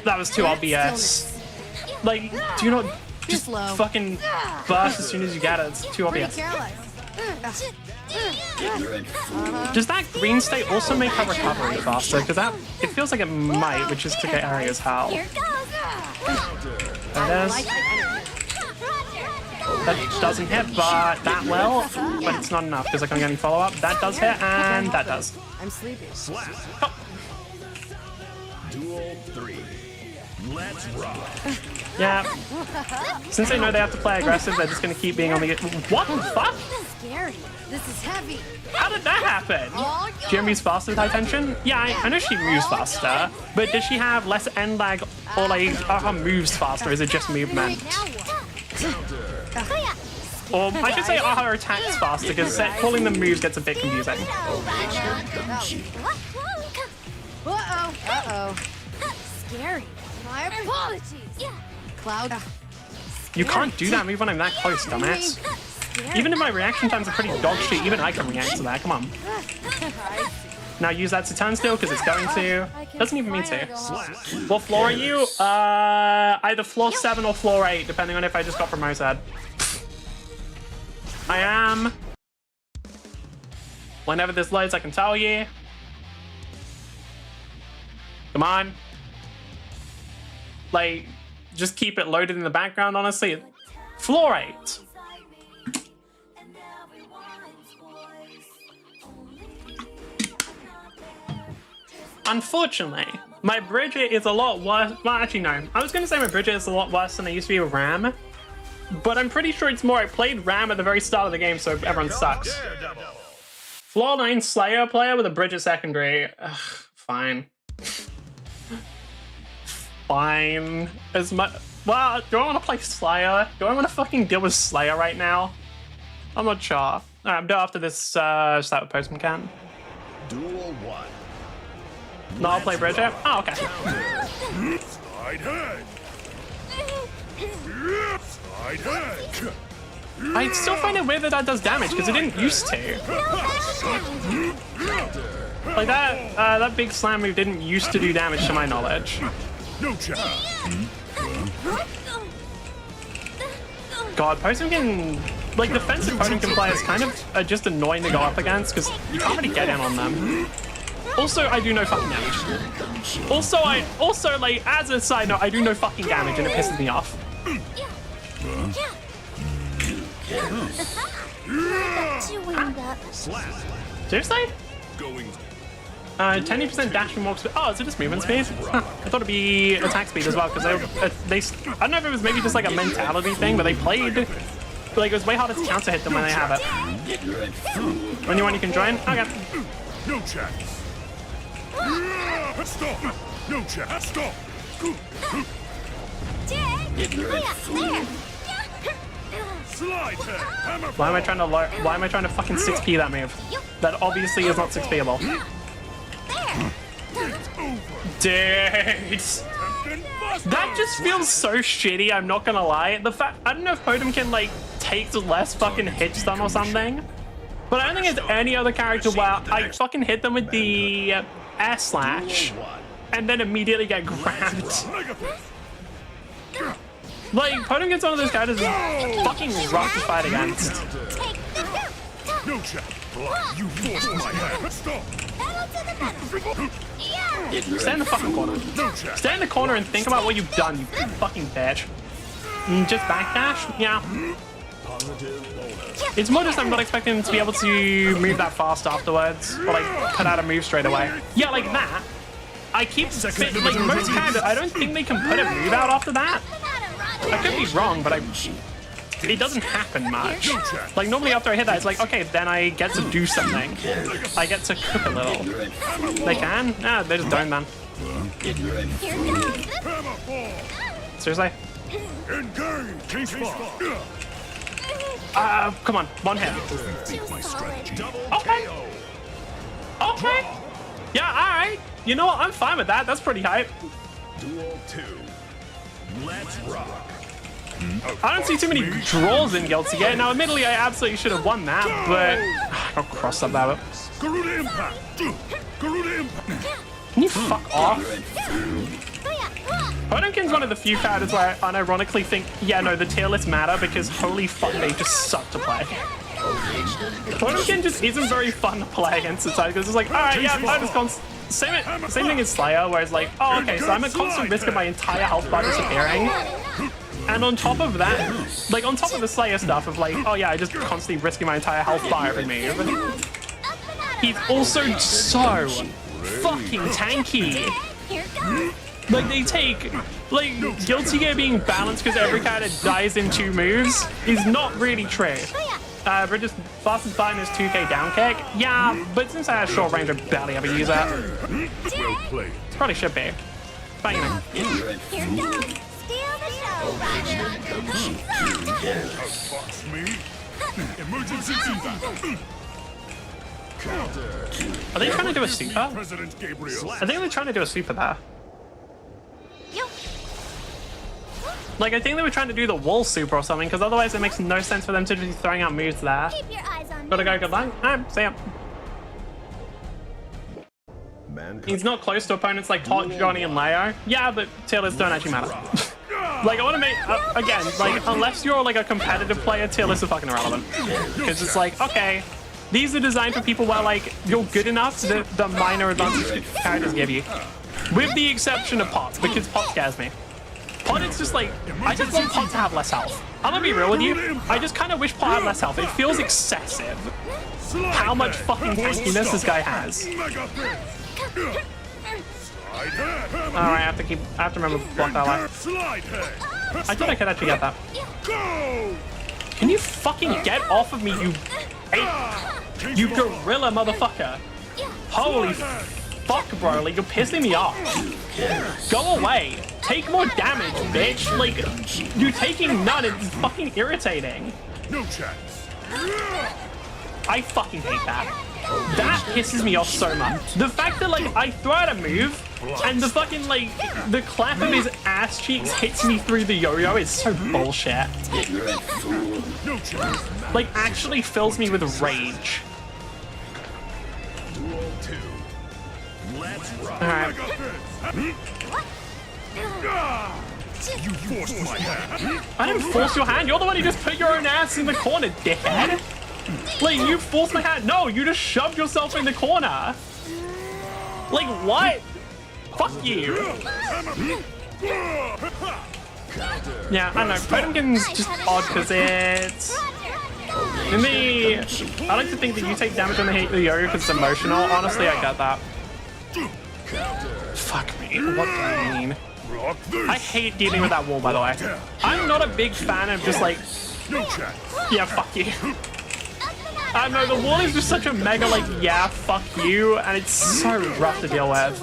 That was too obvious. Like, do you not just slow. fucking burst as soon as you get it? It's too Pretty obvious. careless. Does that green state also make her recovery faster? Because it feels like it might, which is to get area as hell. Here goes. There it is. That doesn't hit, but that well, but it's not enough because I can't get any follow up. That does hit, and that does. I'm sleepy. Slap. Oh. Duel 3. Let's rock. Yeah. Since they know they have to play aggressive, they're just gonna keep being on the. What the fuck? Scary. This is heavy. How did that happen? Geo moves faster with high tension? Yeah, I know she moves faster, but does she have less end lag or like her moves faster? Is it just movement? Or I should say are her attacks faster because calling them moves gets a bit confusing. Uh-oh. Scary. My apologies. Cloud. You can't do that move when I'm that close, dumbass. Even if my reaction times are pretty dog shit, even I can react to that. Come on. Now use that to turn still because it's going to. Doesn't even mean to. What floor are you? Either floor 7 or floor 8, depending on if I just got promoted. I am Whenever this loads, I can tell you. Come on. Like, just keep it loaded in the background, honestly. Floor 8. Unfortunately, my Bridget is a lot worse. Well, actually, no. I was going to say my Bridget is a lot worse than I used to be with Ram. But I'm pretty sure it's more I played Ram at the very start of the game, so everyone sucks. Floor 9 Slayer player with a Bridget secondary. Ugh, fine. Fine. As much. Well, do I want to play Slayer? Do I want to fucking deal with Slayer right now? I'm not sure. Alright, I'm done after this start with Postman can. Duel 1. No, I'll play Bridget. Oh, okay. Slide head. Slide head. I still find it weird that that does damage because it didn't used to. Like that big slam move didn't used to do damage to my knowledge. No chance. God, Postman can, like, defensive Postman can play is kind of just annoying to go up against because you can't really get in on them. Also, I do no fucking damage. Also, like, as a side note, I do no fucking damage and it pisses me off. Seriously? 20% dash and walk speed. Oh, is it just movement speed? Huh. I thought it'd be attack speed as well because they I don't know if it was maybe just like a mentality thing, but they played like it was way harder to counter hit them when they have it. Anyone you can join? Okay. No chance. Stop. No chance. Stop. Slide head. Hammer. Why am I trying to fucking 6p that move? That obviously is not 6pable. Dude. That just feels so shitty, I'm not gonna lie. The fact, I don't know if Podem can like take less fucking hit stun or something, but I don't think there's any other character where I fucking hit them with the air slash and then immediately get grabbed. Like, Podem gets one of those characters that's fucking rough to fight against. No chance. You forced my hand. Stop. Stay in the fucking corner. Stay in the corner and think about what you've done, you fucking bitch. Just backdash? Yeah. It's more just I'm not expecting him to be able to move that fast afterwards, or like cut out a move straight away. Yeah, like that. I keep like most characters, I don't think they can put a move out after that. I could be wrong, but it doesn't happen much. Like normally after I hit that, it's like, okay, then I get to do something. I get to cook a little. They can? Nah, they just don't then. Seriously? Come on, one hit. Okay. Okay. Yeah, alright. You know what? I'm fine with that. That's pretty hype. Duel 2. Let's rock. I don't see too many draws in Guilty Gear. Now, admittedly, I absolutely should have won that, but I'll cross up that. Garuda impact. Garuda impact. Can you fuck off? Potemkin's one of the few characters where I unironically think, yeah, no, the tier lists matter because holy fuck, they just suck to play. Potemkin just isn't very fun to play against it, because it's like, alright, yeah, I just same thing as Slayer, where it's like, oh, okay, so I'm at constant risk of my entire health bar disappearing. And on top of that, like on top of the Slayer stuff of like, oh yeah, I just constantly risking my entire health bar every move. He's also so fucking tanky. Like they take, like Guilty Gear being balanced because every character dies in 2 moves is not really true. Bridget's fastest button is 2k down kick. Yeah, but since I have short range, I barely ever use that. Well played. Probably should be. But you know. Outfox me. Emergency evac. Are they trying to do a super? President Gabriel. I think they're trying to do a super there. Like, I think they were trying to do the wall super or something, because otherwise it makes no sense for them to just be throwing out moves there. Keep your eyes on Gotta go, good luck. Alright, see ya. He's not close to opponents like Pot, Johnny, and Leo. Yeah, but tier lists don't actually matter. Like, I want to make, again, like, unless you're like a competitive player, tier lists are fucking irrelevant. Because it's like, okay, These are designed for people where, like, you're good enough that the minor advantage characters give you. With the exception of Pot, because Pot scares me. Pot is just like, I just want Pot to have less health. I'm gonna be real with you, I just kind of wish Pot had less health. It feels excessive how much fucking tankiness this guy has. Alright, I have to remember to block that way. I thought I could actually get that. Can you fucking get off of me, you ape? You gorilla motherfucker. Holy fuck, bro, like, you're pissing me off. Go away. Take more damage, bitch. Like, you're taking none. It's fucking irritating. No chance. I fucking hate that. That pisses me off so much. The fact that, like, I throw out a move and the fucking, like, the clap of his ass cheeks hits me through the yo-yo is so bullshit. Like, actually fills me with rage. Alright. You forced my hand. I didn't force your hand. You're the one who just put your own ass in the corner, dickhead. Like, you forced my hand. No, you just shoved yourself in the corner. Like, what? Fuck you. Yeah, I don't know. Potemkin's just odd because it's... In the... I like to think that you take damage when they hit the yo-yo because it's emotional. Honestly, I get that. Fuck me. What do you mean? I hate dealing with that wall, by the way. I'm not a big fan of just like... Yeah, fuck you. I don't know, the wall is just such a mega, like, yeah, fuck you, and it's so rough to deal with.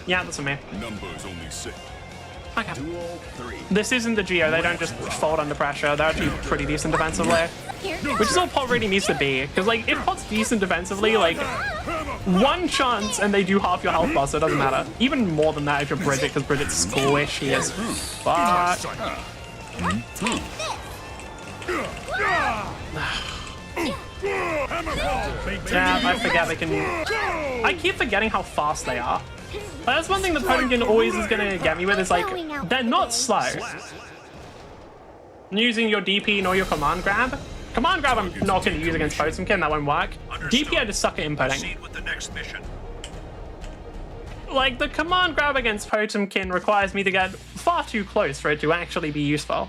Yeah, that's me. Numbers only 6. Okay. This isn't the Geo, they don't just fold under pressure, they're actually pretty decent defensively. Which is all Pot really needs to be, because, like, if Pot's decent defensively, like, one chance and they do half your health bar, so it doesn't matter. Even more than that if you're Bridget, because Bridget's squishy as fuck. Yeah, I forget they can... I keep forgetting how fast they are. But that's one thing that Potemkin always is gonna get me with, is like, they're not slow. Using your DP nor your command grab. Command grab I'm not gonna use against Potemkin, that won't work. DP I just suck at inputting. Like, the command grab against Potemkin requires me to get far too close for it to actually be useful.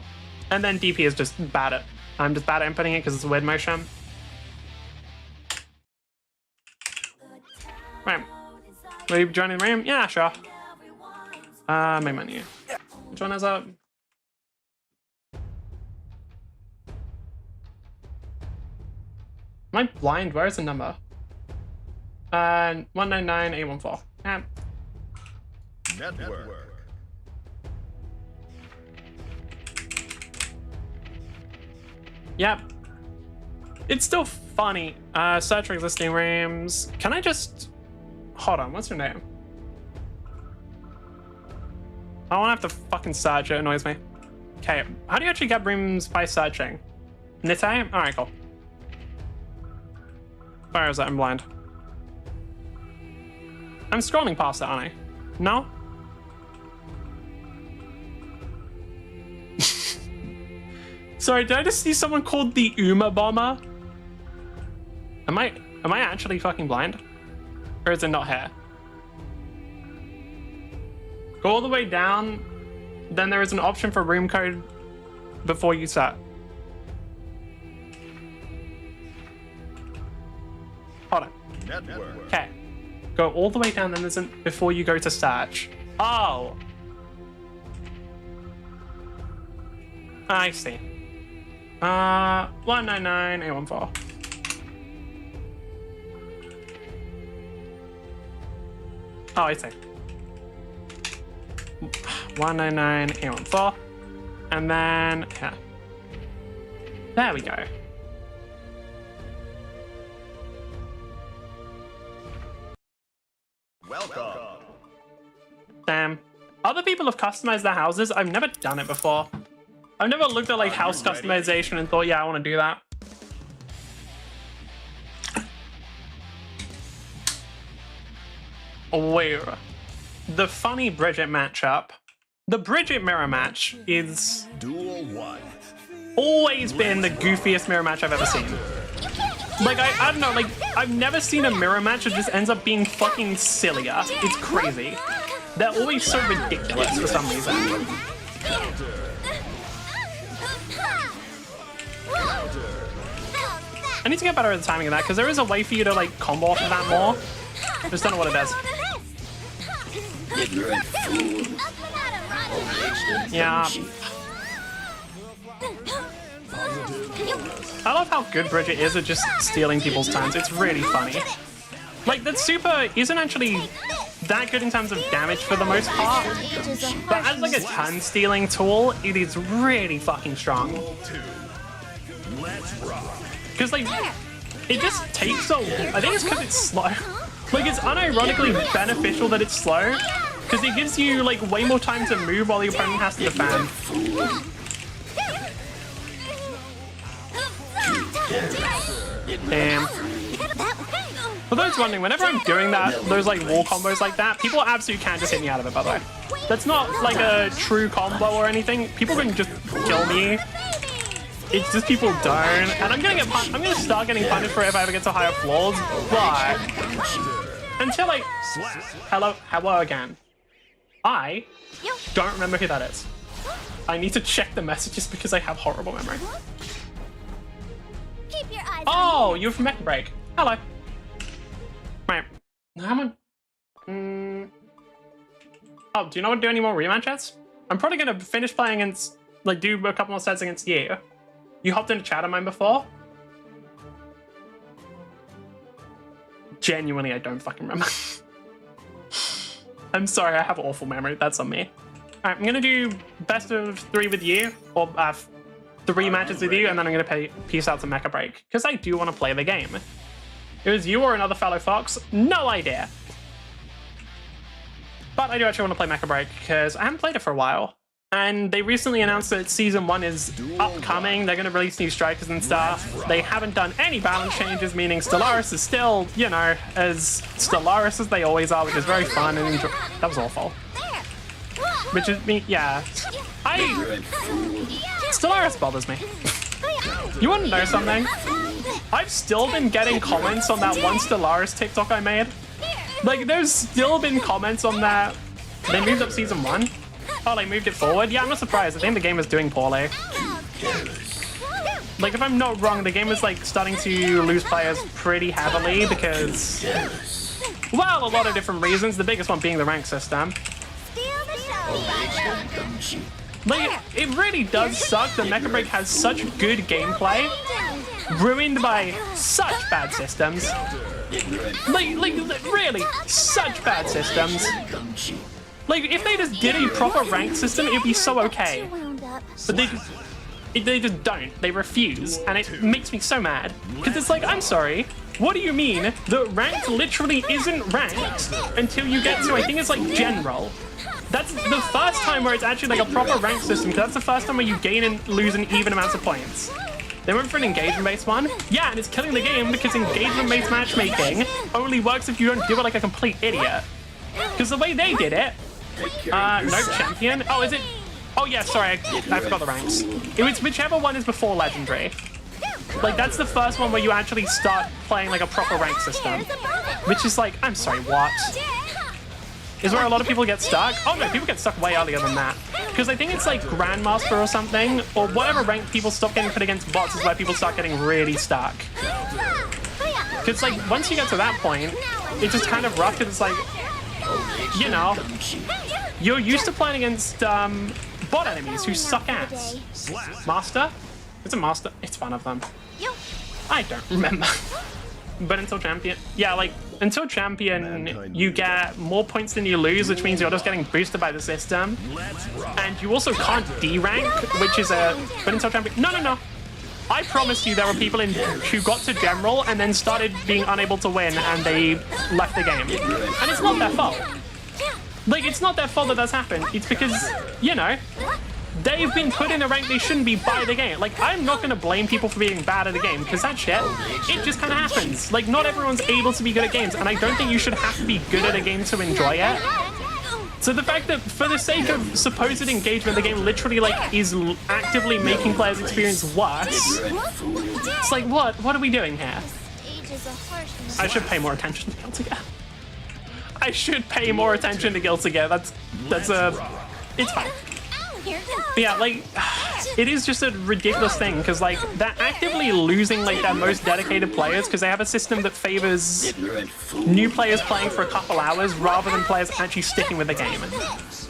And then DP is just bad at... I'm just bad at inputting it because it's a weird motion. Right. Will you join in the room? Yeah, sure. Main menu. Which one is up? Am I blind? Where is the number? 199814. Yeah. Network. Yep. It's still funny. Search for existing rooms. Can I just... Hold on, what's your name? I don't want to have to fucking search, it annoys me. Okay, how do you actually get rooms by searching? Nite? Alright, cool. Where is it? I'm blind. I'm scrolling past it, aren't I? No? Sorry, did I just see someone called the Uma Bomber? Am I actually fucking blind? Or is it not here? Go all the way down, then there is an option for room code before you start. Hold on. Okay. Go all the way down, then there's an before you go to search. Oh. I see. 199814. Oh, I see. 199814. And then, yeah. There we go. Welcome. Damn. Other people have customized their houses. I've never done it before. I've never looked at like house customization and thought, yeah, I want to do that. Wait. The funny Bridget matchup. The Bridget mirror match is Duel 1. always been the goofiest mirror match I've ever seen. Like, I don't know, like, I've never seen a mirror match that just ends up being fucking sillier. It's crazy. They're always so ridiculous for some reason. I need to get better at the timing of that, because there is a way for you to, like, combo off of that more. Just don't know what it does. Yeah. I love how good Bridget is at just stealing people's turns. It's really funny. Like, that super isn't actually that good in terms of damage for the most part, but as like a turn stealing tool, it is really fucking strong. Because like, it just takes so. I think it's because it's slow. Like, it's unironically beneficial that it's slow, because it gives you like way more time to move while the opponent has to defend. Damn. For those wondering, whenever I'm doing that, those like wall combos like that, people absolutely can just hit me out of it, by the way. That's not like a true combo or anything. People can just kill me. It's just people don't. And I'm gonna start getting punished for it if I ever get to higher floors, but until like hello again. I don't remember who that is. I need to check the messages because I have horrible memory. Keep your eyes Oh, you're from Mecha Break. Hello. Right. How am I? Oh, do you not want to do any more rematches? I'm probably gonna finish playing and like do a couple more sets against you. You hopped in a chat of mine before? Genuinely, I don't fucking remember. I'm sorry, I have awful memory. That's on me. Alright, I'm gonna do best of 3 with you, or 3 matches with you, and then I'm gonna peace out to Mecha Break, because I do want to play the game. It was you or another fellow Fox? No idea. But I do actually want to play Mecha Break, because I haven't played it for a while. And they recently announced that Season 1 is upcoming. They're going to release new strikers and stuff. They haven't done any balance changes, meaning Stellaris is still, you know, as Stellaris as they always are, which is very fun and that was awful. Which is me, yeah. Stellaris bothers me. You want to know something? I've still been getting comments on that one Stellaris TikTok I made. Like, there's still been comments on that. They moved up Season 1. Oh, they moved it forward? Yeah, I'm not surprised. I think the game is doing poorly. Like, if I'm not wrong, the game is, like, starting to lose players pretty heavily because, well, a lot of different reasons. The biggest one being the rank system. Like, it really does suck that Mecha Break has such good gameplay, ruined by such bad systems. Like, really, such bad systems. Like, if they just did a proper rank system, it'd be so okay. But they just don't. They refuse, and it makes me so mad. Because it's like, I'm sorry, what do you mean that ranked literally isn't ranked until you get to, I think it's like general. That's the first time where it's actually like a proper rank system, because that's the first time where you gain and lose in even amounts of points. They went for an engagement-based one. Yeah, and it's killing the game because engagement-based matchmaking only works if you don't do it like a complete idiot. Because the way they did it, no champion. Oh, is it? Oh yeah, sorry, I forgot the ranks. It was whichever one is before legendary. Like, that's the first one where you actually start playing like a proper rank system. Which is like, I'm sorry, what? Is where a lot of people get stuck? Oh no, people get stuck way earlier than that. Because I think it's like Grandmaster or something, or whatever rank people stop getting put against bots is where people start getting really stuck. Because like, once you get to that point, it's just kind of rough, because it's like, you know, you're used to playing against bot enemies who suck ass. Master? It's a master. It's one of them. I don't remember. But until champion, yeah, like until champion, you get more points than you lose, which means you're just getting boosted by the system. And you also can't D-rank, which is but until champion, no. I promise you there were people who got to general and then started being unable to win and they left the game. And it's not their fault. Like, it's not their fault that that's happened. It's because, you know, they've been put in a rank they shouldn't be by the game. Like, I'm not going to blame people for being bad at a game, because that shit, it just kind of happens. Like, not everyone's able to be good at games, and I don't think you should have to be good at a game to enjoy it. So the fact that, for the sake of supposed engagement, the game literally, like, is actively making players' experience worse, it's like, what are we doing here? which is a harsh. I should pay more attention to Guilty Gear. I should pay more attention to Guilty Gear. That's it's fine. Here goes. But yeah, like, it is just a ridiculous thing because like they're actively losing like their most dedicated players because they have a system that favors new players playing for a couple hours rather than players actually sticking with the game.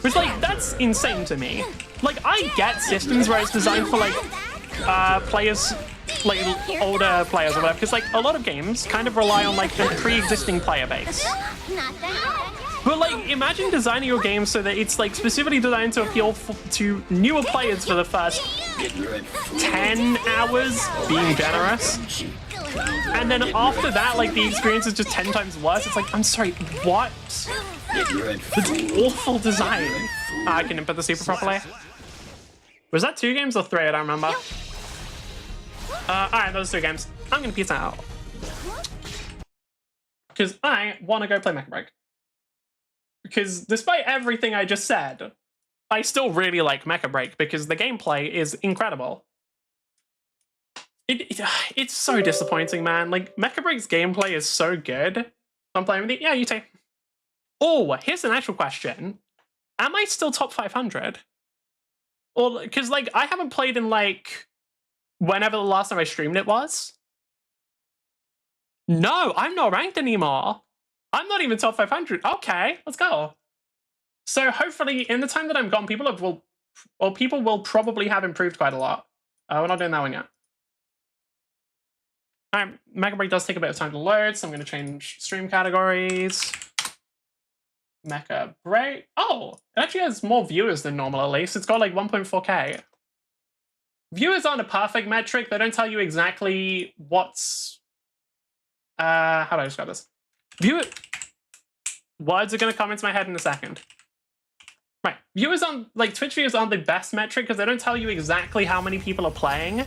Which like that's insane to me. Like I get systems where it's designed for like players, like older players or whatever, because like a lot of games kind of rely on like a pre-existing player base. Not that bad. But like, imagine designing your game so that it's like specifically designed to appeal to newer players for the first 10 hours, being generous. And then after that, like the experience is just 10 times worse. It's like, I'm sorry, what? That's awful design. I can input the super properly. Was that 2 games or 3? I don't remember. Alright, those 2 games. I'm gonna peace out. Because I want to go play Mecha Break. Because despite everything I just said, I still really like Mecha Break because the gameplay is incredible. It's so disappointing, man. Like, Mecha Break's gameplay is so good. I'm playing with it. Yeah, you take. Oh, here's an actual question. Am I still top 500? Or, because, like, I haven't played in, like, whenever the last time I streamed it was. No, I'm not ranked anymore. I'm not even top 500. Okay, let's go. So hopefully, in the time that I'm gone, people will probably have improved quite a lot. We're not doing that one yet. All right, Mecha Break does take a bit of time to load, so I'm going to change stream categories. Mecha Break. Oh, it actually has more viewers than normal, at least. It's got like 1.4K. Viewers aren't a perfect metric. They don't tell you exactly what's... how do I describe this? Words are going to come into my head in a second. Right. Viewers on, like, Twitch viewers aren't the best metric because they don't tell you exactly how many people are playing,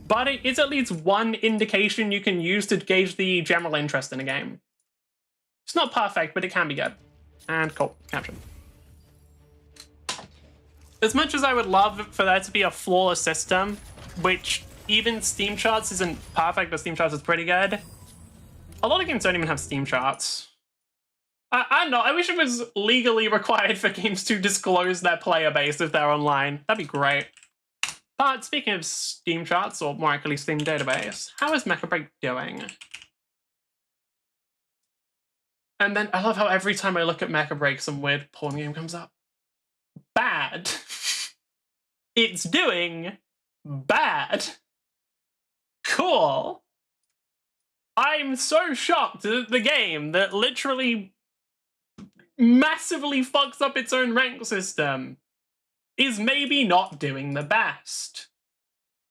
but it is at least one indication you can use to gauge the general interest in a game. It's not perfect, but it can be good. And cool. Caption. As much as I would love for there to be a flawless system, which even Steam charts isn't perfect, but Steam charts is pretty good, a lot of games don't even have Steam charts. I don't know. I wish it was legally required for games to disclose their player base if they're online. That'd be great. But speaking of Steam charts, or more accurately Steam database, how is Mecha Break doing? And then I love how every time I look at Mecha Break, some weird porn game comes up. Bad. It's doing bad. Cool. I'm so shocked that the game that literally massively fucks up its own rank system is maybe not doing the best.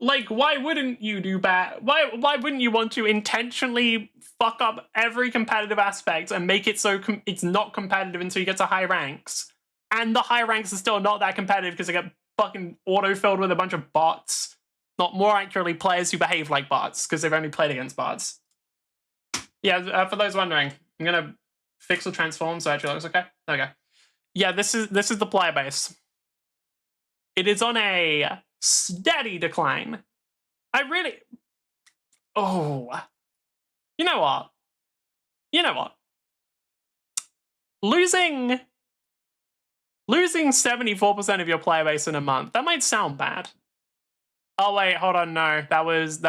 Like, why wouldn't you do bad? Why wouldn't you want to intentionally fuck up every competitive aspect and make it so it's not competitive until you get to high ranks? And the high ranks are still not that competitive because they get fucking auto-filled with a bunch of bots. Not more accurately, players who behave like bots because they've only played against bots. Yeah, for those wondering, I'm gonna fix the transform so it actually looks okay. There we go. Yeah, this is the player base. It is on a steady decline. Oh, you know what? Losing 74% of your player base in a month, that might sound bad. Oh wait, hold on, no. That was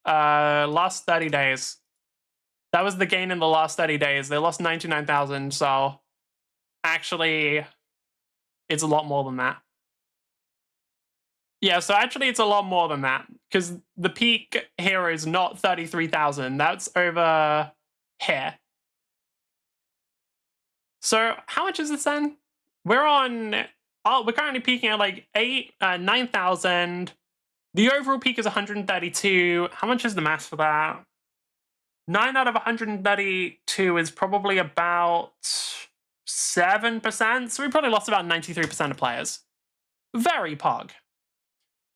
last 30 days. That was the gain in the last 30 days. They lost 99,000, so actually it's a lot more than that. Yeah, so actually it's a lot more than that, because the peak here is not 33,000. That's over here. So how much is this then? We're currently peaking at like 9,000. The overall peak is 132. How much is the math for that? 9 out of 132 is probably about 7%. So we probably lost about 93% of players. Very pog.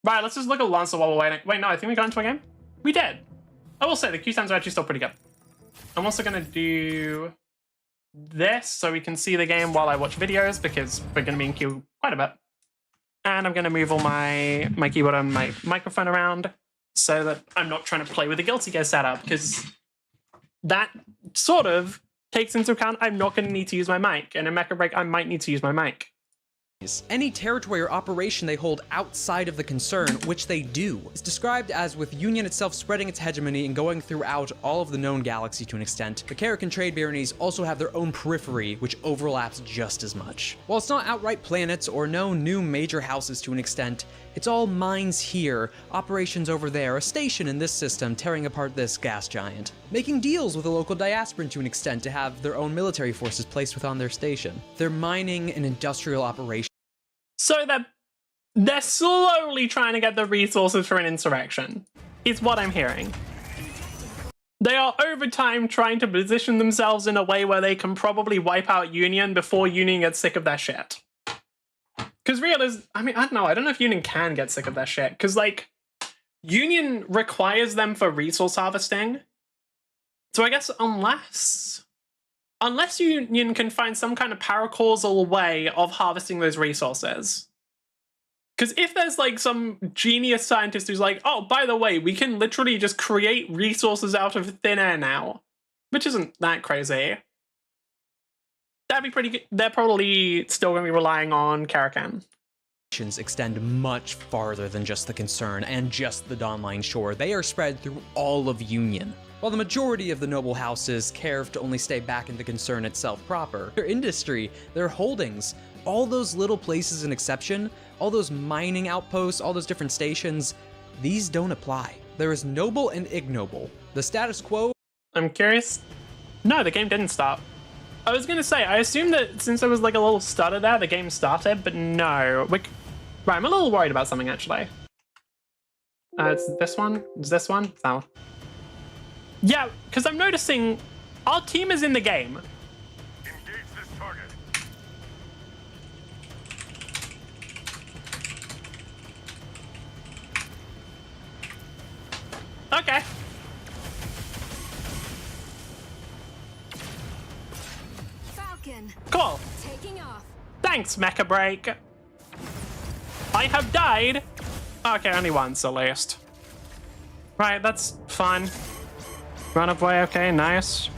Right, let's just look at Lancer while we're waiting. Wait, no, I think we got into a game. We did. I will say the queue times are actually still pretty good. I'm also going to do this so we can see the game while I watch videos because we're going to be in queue quite a bit. And I'm going to move all my keyboard and my microphone around so that I'm not trying to play with the Guilty Gear setup because that sort of takes into account I'm not going to need to use my mic, and in Mecha Break I might need to use my mic. Any territory or operation they hold outside of the concern, which they do, is described as with Union itself spreading its hegemony and going throughout all of the known galaxy to an extent. The Karakin trade baronies also have their own periphery, which overlaps just as much. While it's not outright planets or no new major houses to an extent, it's all mines here, operations over there, a station in this system tearing apart this gas giant. Making deals with the local diasporan to an extent to have their own military forces placed within their station. They're mining and industrial operations. So they're slowly trying to get the resources for an insurrection, is what I'm hearing. They are over time trying to position themselves in a way where they can probably wipe out Union before Union gets sick of their shit. Because I don't know if Union can get sick of their shit, because like, Union requires them for resource harvesting. So I guess unless Union can find some kind of paracausal way of harvesting those resources. Because if there's like some genius scientist who's like, oh, by the way, we can literally just create resources out of thin air now, which isn't that crazy, that'd be pretty good. They're probably still going to be relying on Karakan. Extend much farther than just the concern and just the Dawnline shore. They are spread through all of Union. While the majority of the noble houses care to only stay back in the concern itself proper, their industry, their holdings, all those little places an exception, all those mining outposts, all those different stations, these don't apply. There is noble and ignoble. The status quo... I'm curious. No, the game didn't stop. I was going to say, I assumed that since there was like a little stutter there, the game started, but no. Right, I'm a little worried about something actually. It's this one? Is this one? It's that one. Yeah, because I'm noticing our team is in the game. Engage this target. Okay. Falcon. Cool. Taking off. Thanks, Mecha Break. I have died. Okay, only once at least. Right, that's fun. Run away, okay, nice.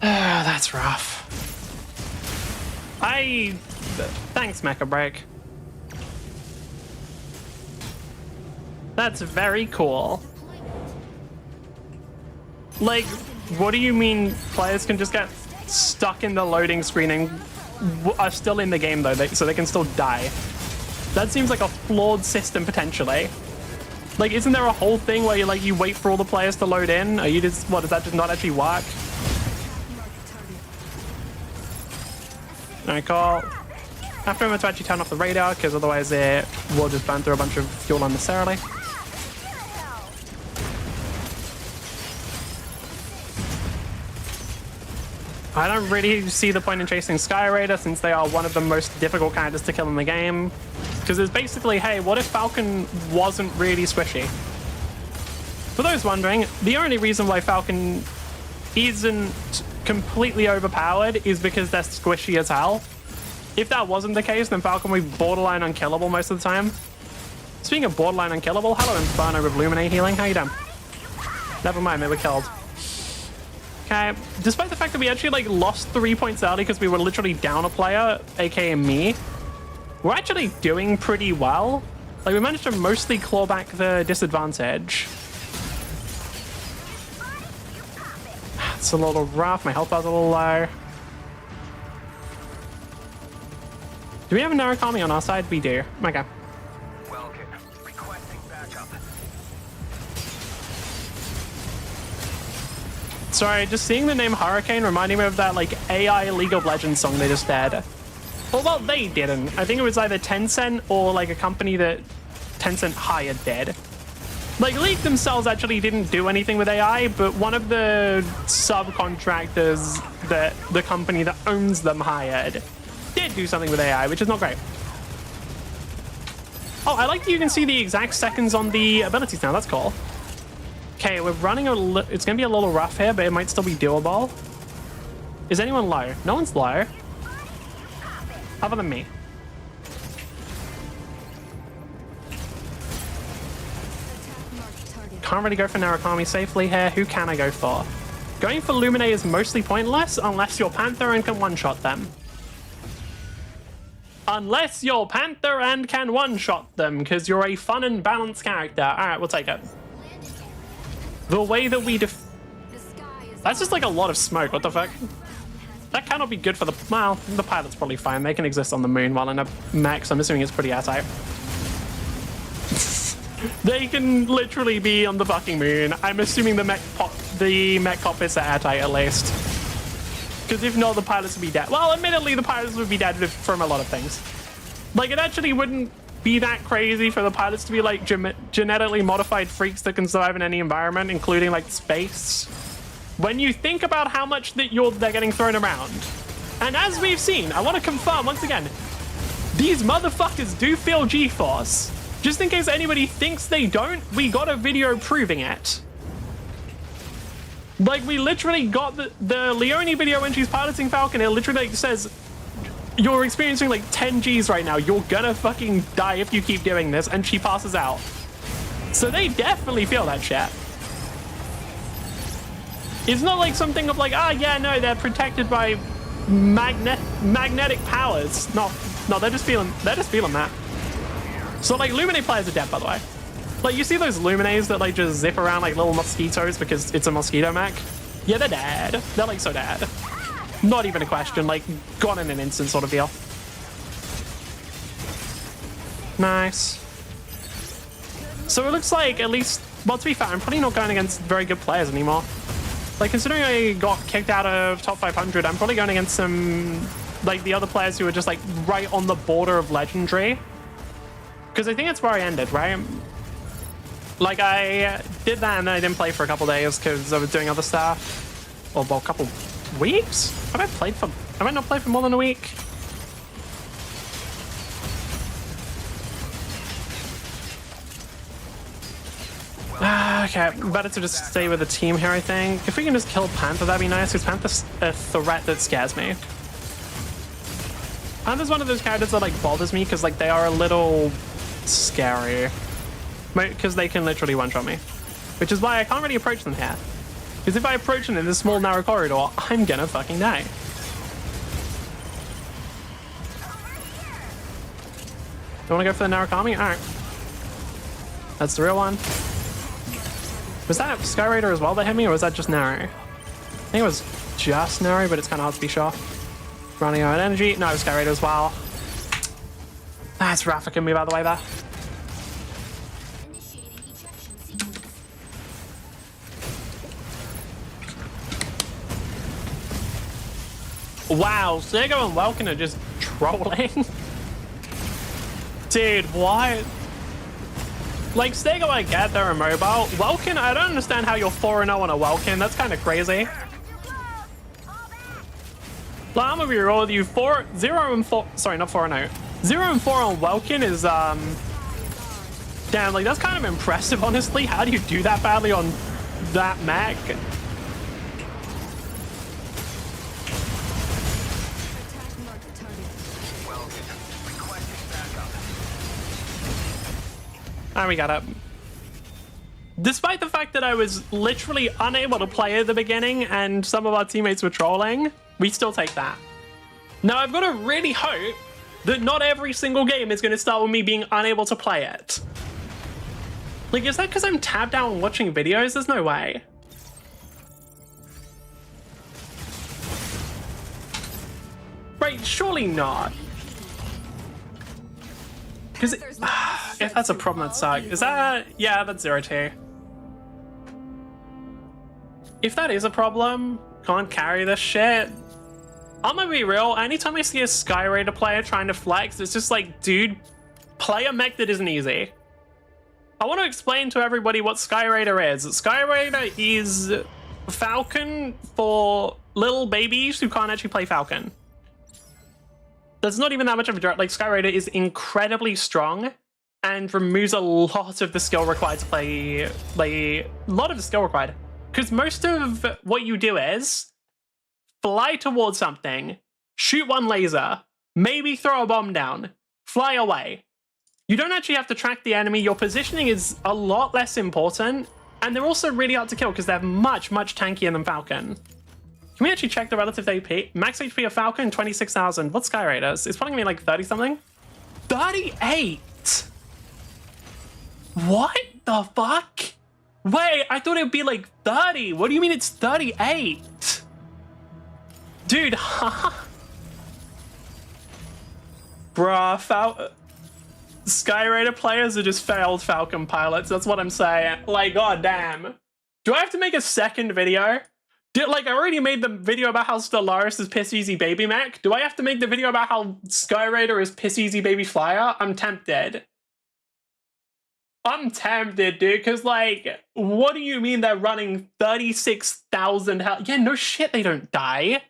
That's rough. Thanks, Mecha Break. That's very cool. Like, what do you mean players can just get stuck in the loading screen and are still in the game though, so they can still die? That seems like a flawed system potentially. Like, isn't there a whole thing where you wait for all the players to load in? Are you just, what, does that just not actually work? Alright, cool. After a moment to actually turn off the radar, because otherwise it will just burn through a bunch of fuel unnecessarily. I don't really see the point in chasing Sky Raider since they are one of the most difficult characters to kill in the game. Because it's basically, hey, what if Falcon wasn't really squishy? For those wondering, the only reason why Falcon isn't completely overpowered is because they're squishy as hell. If that wasn't the case, then Falcon would be borderline unkillable most of the time. Speaking of borderline unkillable, hello Inferno with Luminate healing, how you doing? Never mind, they were killed. Okay, despite the fact that we actually lost 3 points early because we were literally down a player, aka me, we're actually doing pretty well. Like, we managed to mostly claw back the disadvantage. It's a little rough, my health bar's a little low. Do we have a Narukami on our side? We do. Okay. Welcome. Requesting backup. Sorry, just seeing the name Hurricane reminding me of that AI League of Legends song they just did. Well, they didn't. I think it was either Tencent or a company that Tencent hired did. League themselves actually didn't do anything with AI, but one of the subcontractors that the company that owns them hired did do something with AI, which is not great. Oh, I like that you can see the exact seconds on the abilities now. That's cool. Okay, we're running it's going to be a little rough here, but it might still be doable. Is anyone low? No one's low. Other than me. can't really go for Narukami safely here. Who can I go for? Going for Lumine is mostly pointless unless you're Panther and can one-shot them. Unless you're Panther and can one-shot them, because you're a fun and balanced character. Alright, we'll take it. The way that we That's just like a lot of smoke, what the fuck? That cannot be good for the... Well, the pilot's probably fine. They can exist on the moon while in a mech, so I'm assuming it's pretty airtight. They can literally be on the fucking moon. I'm assuming the mech cockpits are airtight at least. Because if not, the pilots would be dead. Well, admittedly, the pilots would be dead from a lot of things. Like, it actually wouldn't be that crazy for the pilots to be, like, genetically modified freaks that can survive in any environment, including, like, space. When you think about how much that they're getting thrown around. And as we've seen, I want to confirm once again, these motherfuckers do feel G-force. Just in case anybody thinks they don't, we got a video proving it. Like, we literally got the Leone video when she's piloting Falcon. It literally says, you're experiencing like 10 Gs right now. You're gonna fucking die if you keep doing this. And she passes out. So they definitely feel that shit. It's not like something of like, yeah, no, they're protected by magnetic powers. No, they're just feeling that. So like Lumine players are dead, by the way. Like, you see those Lumines that like just zip around like little mosquitoes because it's a mosquito mech? Yeah, they're dead. They're like so dead. Not even a question, like gone in an instant sort of deal. Nice. So it looks like at least, well, to be fair, I'm probably not going against very good players anymore. Like, considering I got kicked out of top 500, I'm probably going against some, like, the other players who are just like right on the border of legendary. Because I think that's where I ended, right? Like, I did that and then I didn't play for a couple days because I was doing other stuff. Or, well, a couple weeks? Have I not played for more than a week? Okay, better to just stay with the team here, I think. If we can just kill Panther, that'd be nice, because Panther's a threat that scares me. Panther's one of those characters that, like, bothers me, because, like, they are a little scary. Because they can literally one-shot me. Which is why I can't really approach them here. Because if I approach them in this small, narrow corridor, I'm gonna fucking die. Don't wanna go for the Narukami? Alright. That's the real one. Was that Sky Raider as well that hit me, or was that just Naru? I think it was just Naru, but it's kind of hard to be sure. Running out of energy. No, it was Sky Raider as well. That's Rafik me, by the way, there. Wow, Sego and Welkin are just trolling. Dude, what? Like, Stego, I get they're immobile. Welkin, I don't understand how you're 4-0 on a Welkin. That's kind of crazy. Like, I'm gonna be real with you. 0-4. Sorry, not 4-0. 0-4 on Welkin is, damn, like, that's kind of impressive, honestly. How do you do that badly on that mech? And we got it. Despite the fact that I was literally unable to play at the beginning and some of our teammates were trolling, we still take that. Now, I've got to really hope that not every single game is going to start with me being unable to play it. Like, is that because I'm tabbed out and watching videos? There's no way. Right, surely not. Because if that's a problem, that sucks. Is that... Yeah, that's 0-2. If that is a problem, can't carry this shit. I'm gonna be real, anytime I see a Sky Raider player trying to flex, it's just like, dude, play a mech that isn't easy. I want to explain to everybody what Sky Raider is. Sky Raider is Falcon for little babies who can't actually play Falcon. There's not even that much of a direct, like, Sky Raider is incredibly strong and removes a lot of the skill required to play, like, a lot of the skill required. Because most of what you do is fly towards something, shoot one laser, maybe throw a bomb down, fly away. You don't actually have to track the enemy. Your positioning is a lot less important, And they're also really hard to kill because they're much, much tankier than Falcon. Can we actually check the relative AP? Max HP of Falcon, 26,000. What's Sky Raiders? It's probably me like 30 something. 38! What the fuck? Wait, I thought it would be like 30. What do you mean it's 38? Dude, huh? Bruh, Sky Raider players are just failed Falcon pilots. That's what I'm saying. Like, god damn. Do I have to make a second video? Like, I already made the video about how Stellaris is Piss Easy Baby Mech. Do I have to make the video about how Sky Raider is Piss Easy Baby Flyer? I'm tempted. I'm tempted, dude, because, like, what do you mean they're running 36,000 health? Yeah, no shit, they don't die.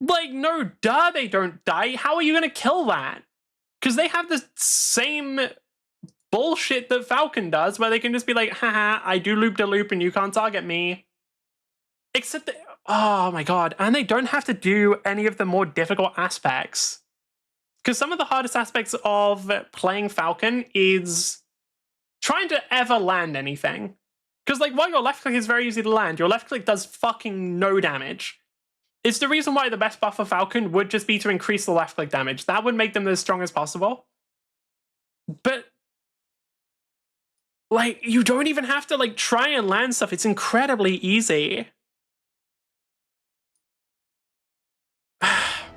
Like, no duh, they don't die. How are you going to kill that? Because they have the same bullshit that Falcon does, where they can just be like, haha, I do loop-de-loop and you can't target me. Except that, oh my god, and they don't have to do any of the more difficult aspects. Because some of the hardest aspects of playing Falcon is trying to ever land anything. Because, like, while your left click is very easy to land, your left click does fucking no damage. It's the reason why the best buff for Falcon would just be to increase the left click damage. That would make them as strong as possible. But, like, you don't even have to, like, try and land stuff. It's incredibly easy.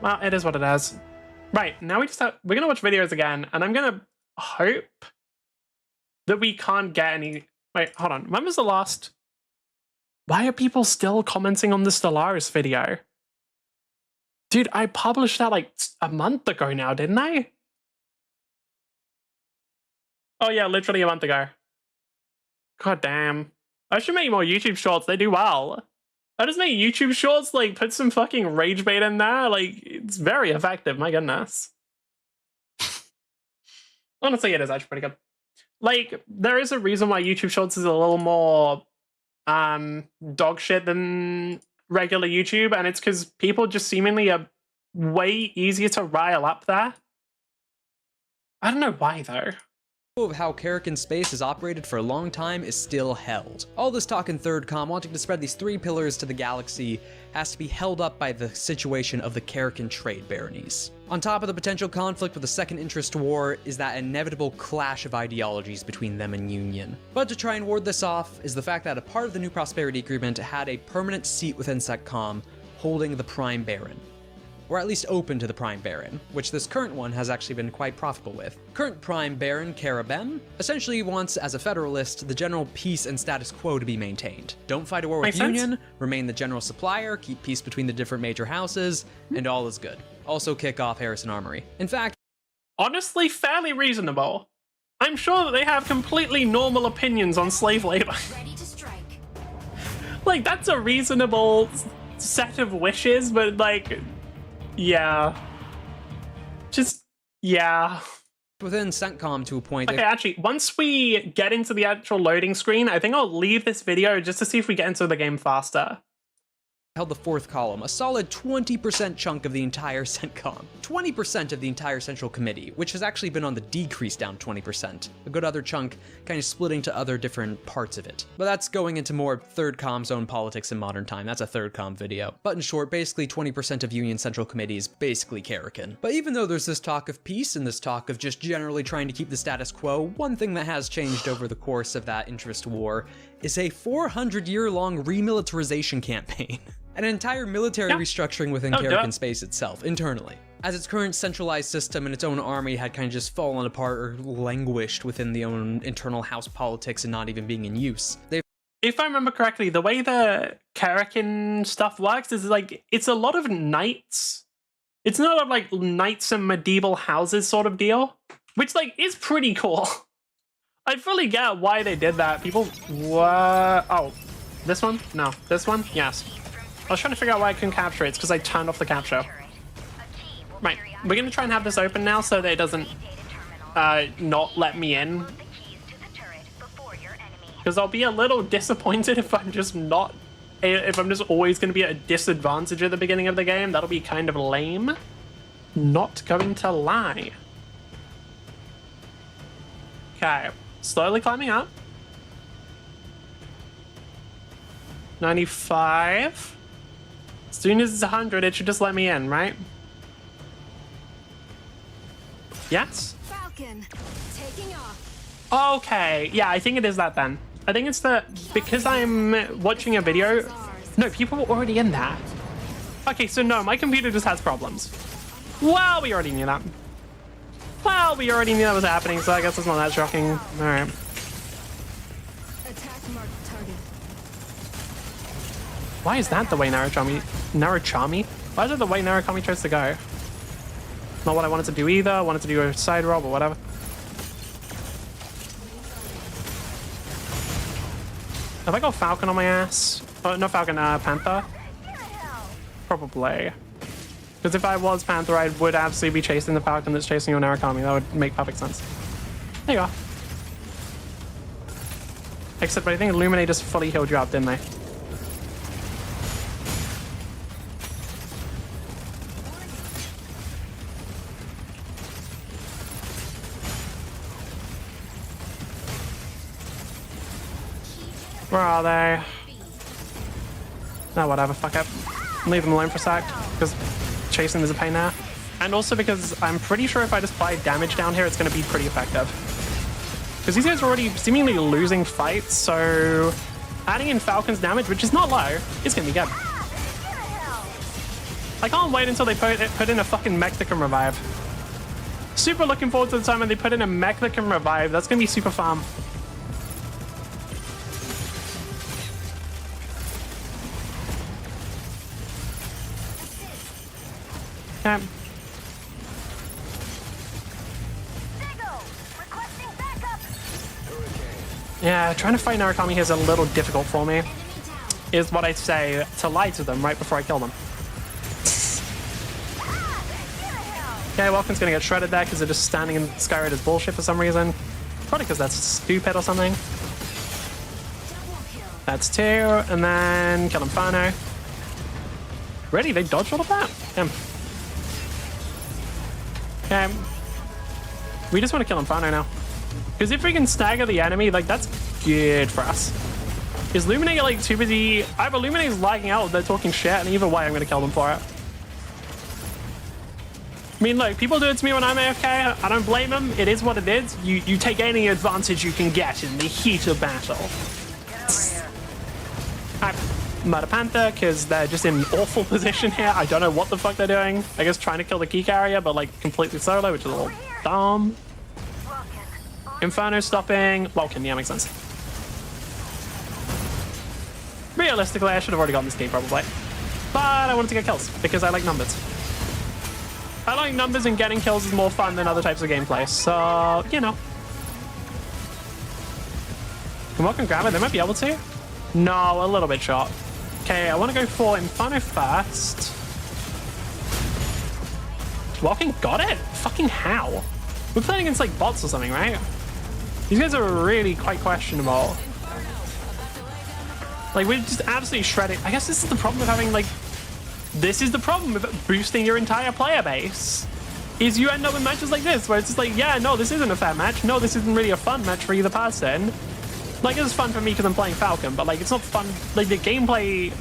Well, it is what it is. Right, now we're gonna watch videos again, and I'm gonna hope that we can't get any... Wait, hold on. When was the last... Why are people still commenting on the Stellaris video? Dude, I published that like a month ago now, didn't I? Oh yeah, literally a month ago. God damn. I should make more YouTube shorts. They do well. I just make YouTube shorts, like, put some fucking rage bait in there. Like, it's very effective, my goodness. Honestly, it is actually pretty good. Like, there is a reason why YouTube shorts is a little more dog shit than regular YouTube, and it's because people just seemingly are way easier to rile up there. I don't know why, though. Of how Karrakin space has operated for a long time is still held. All this talk in Third Com wanting to spread these 3 pillars to the galaxy has to be held up by the situation of the Karrakin trade baronies. On top of the potential conflict with the Second Interest War is that inevitable clash of ideologies between them and Union. But to try and ward this off is the fact that a part of the New Prosperity Agreement had a permanent seat within SecCom holding the Prime Baron. Or at least open to the Prime Baron, which this current one has actually been quite profitable with. Current Prime Baron, Karabem, essentially wants, as a Federalist, the general peace and status quo to be maintained. Don't fight a war with Union, remain the general supplier, keep peace between the different major houses, and all is good. Also kick off Harrison Armory. In fact, honestly, fairly reasonable. I'm sure that they have completely normal opinions on slave labor. Ready to strike. Like, that's a reasonable set of wishes, but, like... Yeah. Just, yeah. Within CENTCOM to a point... Okay, actually, once we get into the actual loading screen, I think I'll leave this video just to see if we get into the game faster. Held the 4th column, a solid 20% chunk of the entire CENTCOM. 20% of the entire Central Committee, which has actually been on the decrease down 20%. A good other chunk kind of splitting to other different parts of it. But that's going into more Third Com's own politics in modern time. That's a Third Com video. But in short, basically 20% of Union Central Committee is basically Karrakin. But even though there's this talk of peace and this talk of just generally trying to keep the status quo, one thing that has changed over the course of that interest war is a 400-year-long remilitarization campaign. An entire military restructuring within Karrakin space itself, internally. As its current centralized system and its own army had kind of just fallen apart or languished within the own internal house politics and not even being in use. If I remember correctly, the way the Karrakin stuff works is like, it's a lot of knights. It's not a lot of like knights and medieval houses sort of deal, which like is pretty cool. I fully get why they did that. People, what? Oh, this one? No, this one? Yes. I was trying to figure out why I couldn't capture it. It's because I turned off the capture. Right, we're going to try and have this open now so that it doesn't not let me in. Because I'll be a little disappointed if I'm just not... If I'm just always going to be at a disadvantage at the beginning of the game. That'll be kind of lame. Not going to lie. Okay, slowly climbing up. 95. As soon as it's 100, it should just let me in, right? Yes? Falcon, taking off. Okay, yeah, I think it is that then. I think it's the, because I'm watching a video. No, people were already in that. Okay, so no, my computer just has problems. Well, we already knew that. Well, we already knew that was happening, so I guess it's not that shocking. All right. Attack marked target. Why is that the way Narukami? Why is it the way Narukami tries to go? Not what I wanted to do either. I wanted to do a side roll, but whatever. Have I got Falcon on my ass? Oh, not Falcon, Panther? Probably. Because if I was Panther, I would absolutely be chasing the Falcon that's chasing your Narukami. That would make perfect sense. There you go. Except I think Illuminate just fully healed you up, didn't they? Where are they? No, whatever, fuck it. Leave them alone for a sec, because chasing is a pain now. And also because I'm pretty sure if I just apply damage down here, it's going to be pretty effective. Because these guys are already seemingly losing fights, so adding in Falcon's damage, which is not low, is going to be good. I can't wait until they put in a fucking mech that can revive. Super looking forward to the time when they put in a mech that can revive. That's going to be super fun. Okay. Yeah, trying to fight Narukami here is a little difficult for me, is what I say to lie to them right before I kill them. Okay, Welkin's gonna get shredded there because they're just standing in Skyrider's bullshit for some reason. Probably because that's stupid or something. That's 2, and then kill Inferno. Really? They dodged all of that? Damn. Okay. We just want to kill Inferno now. Because if we can stagger the enemy, like, that's good for us. Is Luminator, like, too busy? Either Luminator's lagging out or they're talking shit, and either way, I'm going to kill them for it. I mean, look, people do it to me when I'm AFK. I don't blame them. It is what it is. You take any advantage you can get in the heat of battle. I murder Panther, because they're just in an awful position here. I don't know what the fuck they're doing. I guess trying to kill the key carrier, but, like, completely solo, which is a little dumb. Inferno stopping. Welkin, yeah, makes sense. Realistically, I should have already gotten this game, probably. But I wanted to get kills, because I like numbers. I like numbers, and getting kills is more fun than other types of gameplay, so, you know. Can Welkin grab it? They might be able to. No, a little bit short. Okay, I want to go for Inferno first. Welkin got it? Fucking how? We're playing against, like, bots or something, right? These guys are really quite questionable. Like, we're just absolutely shredding. I guess this is the problem with having, like... This is the problem with boosting your entire player base. Is you end up with matches like this, where it's just like, yeah, no, this isn't a fair match. No, this isn't really a fun match for either person. Like, it's fun for me because I'm playing Falcon, but, like, it's not fun. Like, the gameplay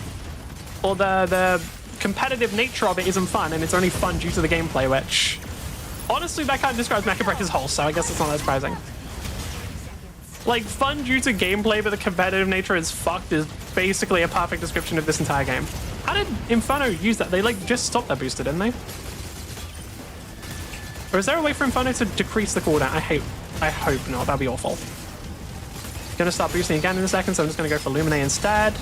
or the competitive nature of it isn't fun, and it's only fun due to the gameplay, which... Honestly, that kind of describes Mecha Break as a whole, so I guess it's not that surprising. Like, fun due to gameplay, but the competitive nature is fucked is basically a perfect description of this entire game. How did Inferno use that? They, like, just stopped that booster, didn't they? Or is there a way for Inferno to decrease the cooldown? I hope not. That'd be awful. Gonna start boosting again in a second, so I'm just gonna go for Luminate instead.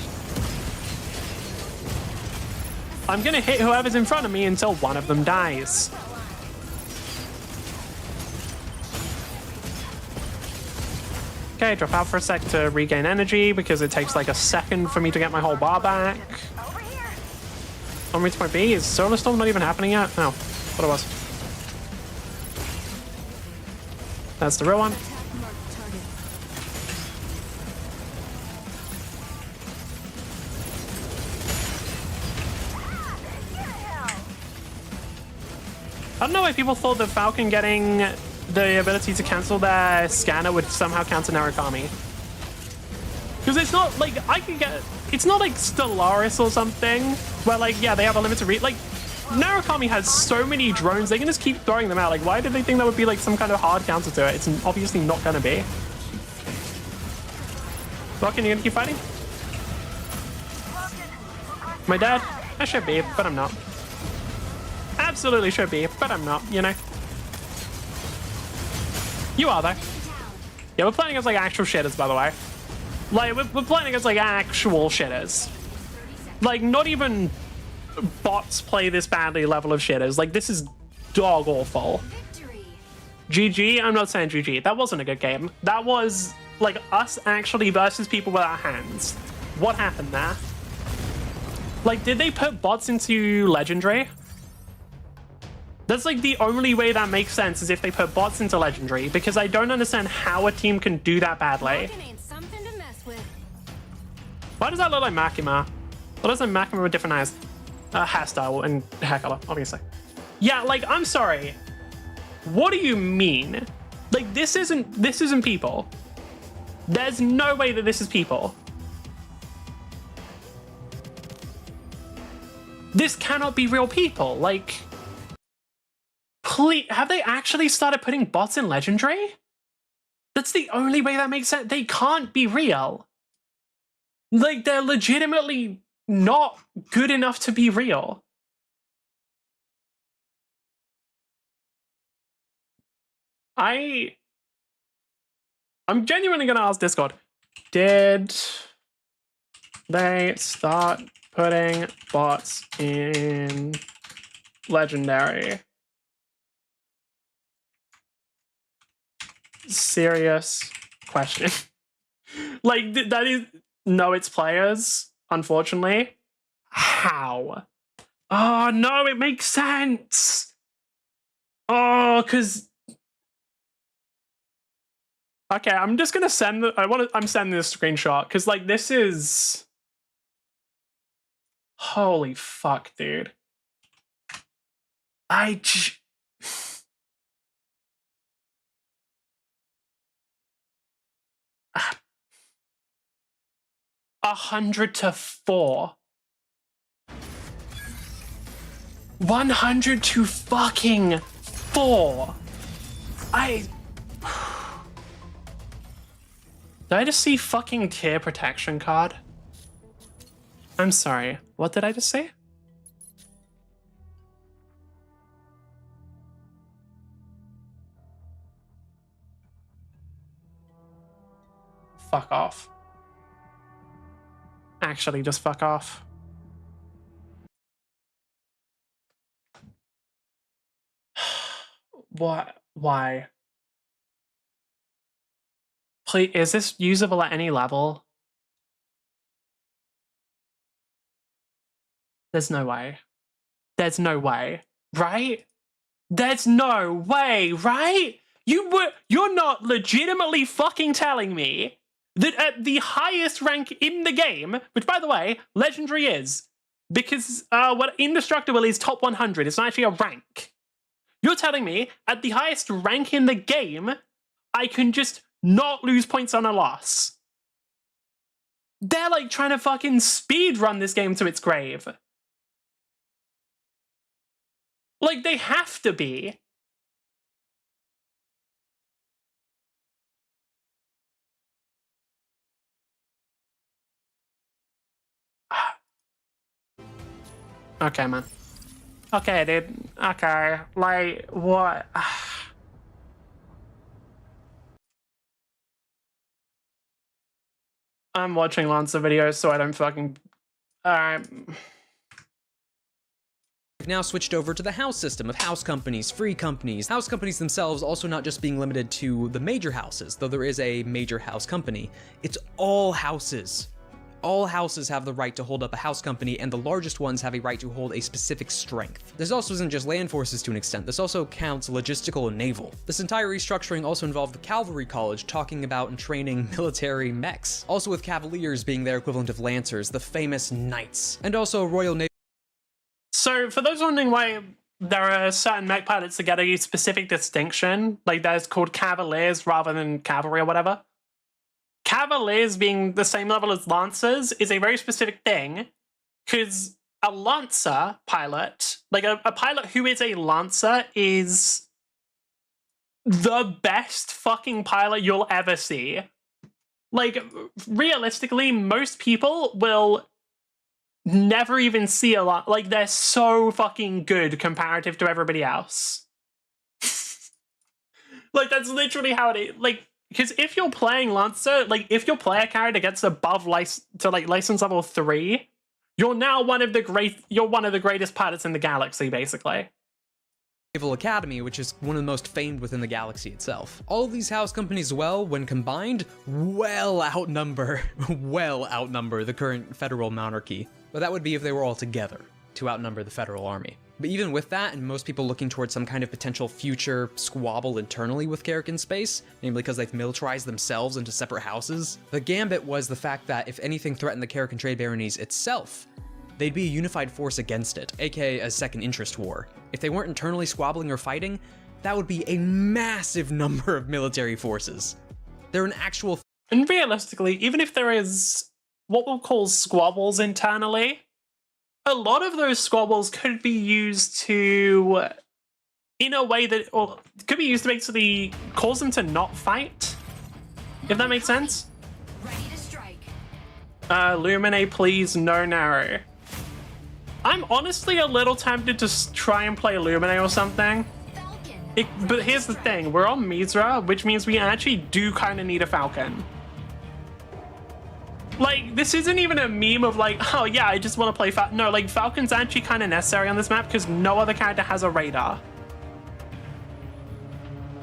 I'm gonna hit whoever's in front of me until one of them dies. Okay, drop out for a sec to regain energy because it takes like a second for me to get my whole bar back. On route to point B, is Solar Storm not even happening yet? No, what it was. That's the real one. I don't know why people thought that Falcon getting the ability to cancel their scanner would somehow counter Narukami. Because it's not like I could get. It's not like Stellaris or something where like yeah they have a limited reach. Like Narukami has so many drones they can just keep throwing them out. Like why did they think that would be like some kind of hard counter to it? It's obviously not gonna be. Fucking, you gonna keep fighting? My dad? I should be, but I'm not. Absolutely should be, but I'm not, you know? You are, though. Yeah, we're playing against, like, actual shitters, by the way. Like, we're playing against, like, actual shitters. Like, not even bots play this badly level of shitters. Like, this is dog awful. GG? I'm not saying GG. That wasn't a good game. That was, like, us actually versus people with our hands. What happened there? Like, did they put bots into Legendary? That's, like, the only way that makes sense is if they put bots into Legendary, because I don't understand how a team can do that badly. Why does that look like Makima? What does like Makima with different eyes? Hairstyle and hair color, obviously. Yeah, like, I'm sorry. What do you mean? Like, this isn't people. There's no way that this is people. This cannot be real people. Like, please, have they actually started putting bots in Legendary? That's the only way that makes sense. They can't be real. Like, they're legitimately not good enough to be real. I'm genuinely gonna ask Discord, did they start putting bots in Legendary? Serious question. Like, that is... No, it's players, unfortunately. How? Oh, no, it makes sense. Oh, because... Okay, I'm just gonna send the... I'm sending this screenshot, because, like, this is... Holy fuck, dude. I... 100 to 4. 100 to fucking 4. Did I just see fucking tier protection card? I'm sorry. What did I just say? Fuck off. Actually, just fuck off. What? Why? Please, is this usable at any level? There's no way. There's no way, right? There's no way, right? You're not legitimately fucking telling me that at the highest rank in the game, which by the way, Legendary is, because what Indestructible is top 100, it's not actually a rank. You're telling me at the highest rank in the game, I can just not lose points on a loss. They're like trying to fucking speed run this game to its grave. Like, they have to be. Okay, man. Okay, dude. Okay. Like, what? I'm watching lots of videos, so I don't fucking... Alright. We've now switched over to the house system of house companies, free companies. House companies themselves also not just being limited to the major houses, though there is a major house company. It's all houses. All houses have the right to hold up a house company, and the largest ones have a right to hold a specific strength. This also isn't just land forces to an extent, this also counts logistical and naval. This entire restructuring also involved the Cavalry College talking about and training military mechs, also with Cavaliers being their equivalent of Lancers, the famous Knights, and also Royal Navy. So, for those wondering why there are certain mech pilots that get a specific distinction, like that's called Cavaliers rather than Cavalry or whatever, Cavaliers being the same level as Lancers is a very specific thing, because a Lancer pilot, like a pilot who is a Lancer, is the best fucking pilot you'll ever see. Like, realistically, most people will never even see a lot. Like, they're so fucking good comparative to everybody else. Like, that's literally how it is. Like, because if you're playing Lancer, like, if your player character gets above license level 3, you're now one of the greatest pilots in the galaxy, basically. Naval Academy, which is one of the most famed within the galaxy itself. All of these house companies, well, when combined, well outnumber the current federal monarchy. But that would be if they were all together to outnumber the federal army. But even with that, and most people looking towards some kind of potential future squabble internally with Carrick in space, namely because they've militarized themselves into separate houses, the gambit was the fact that if anything threatened the Carrick and Trade Baronies itself, they'd be a unified force against it, aka a second interest war. If they weren't internally squabbling or fighting, that would be a massive number of military forces. They're an actual... And realistically, even if there is what we'll call squabbles internally, a lot of those squabbles could be used to, in a way that, or could be used to basically cause them to not fight, if that makes sense. Ready to strike. Lumine, please, no narrow. I'm honestly a little tempted to try and play Lumine or something. But here's the thing, we're on Misra, which means we actually do kind of need a Falcon. Like, this isn't even a meme of like, oh yeah, I just want to play Falcon. No, like, Falcon's actually kind of necessary on this map because no other character has a radar.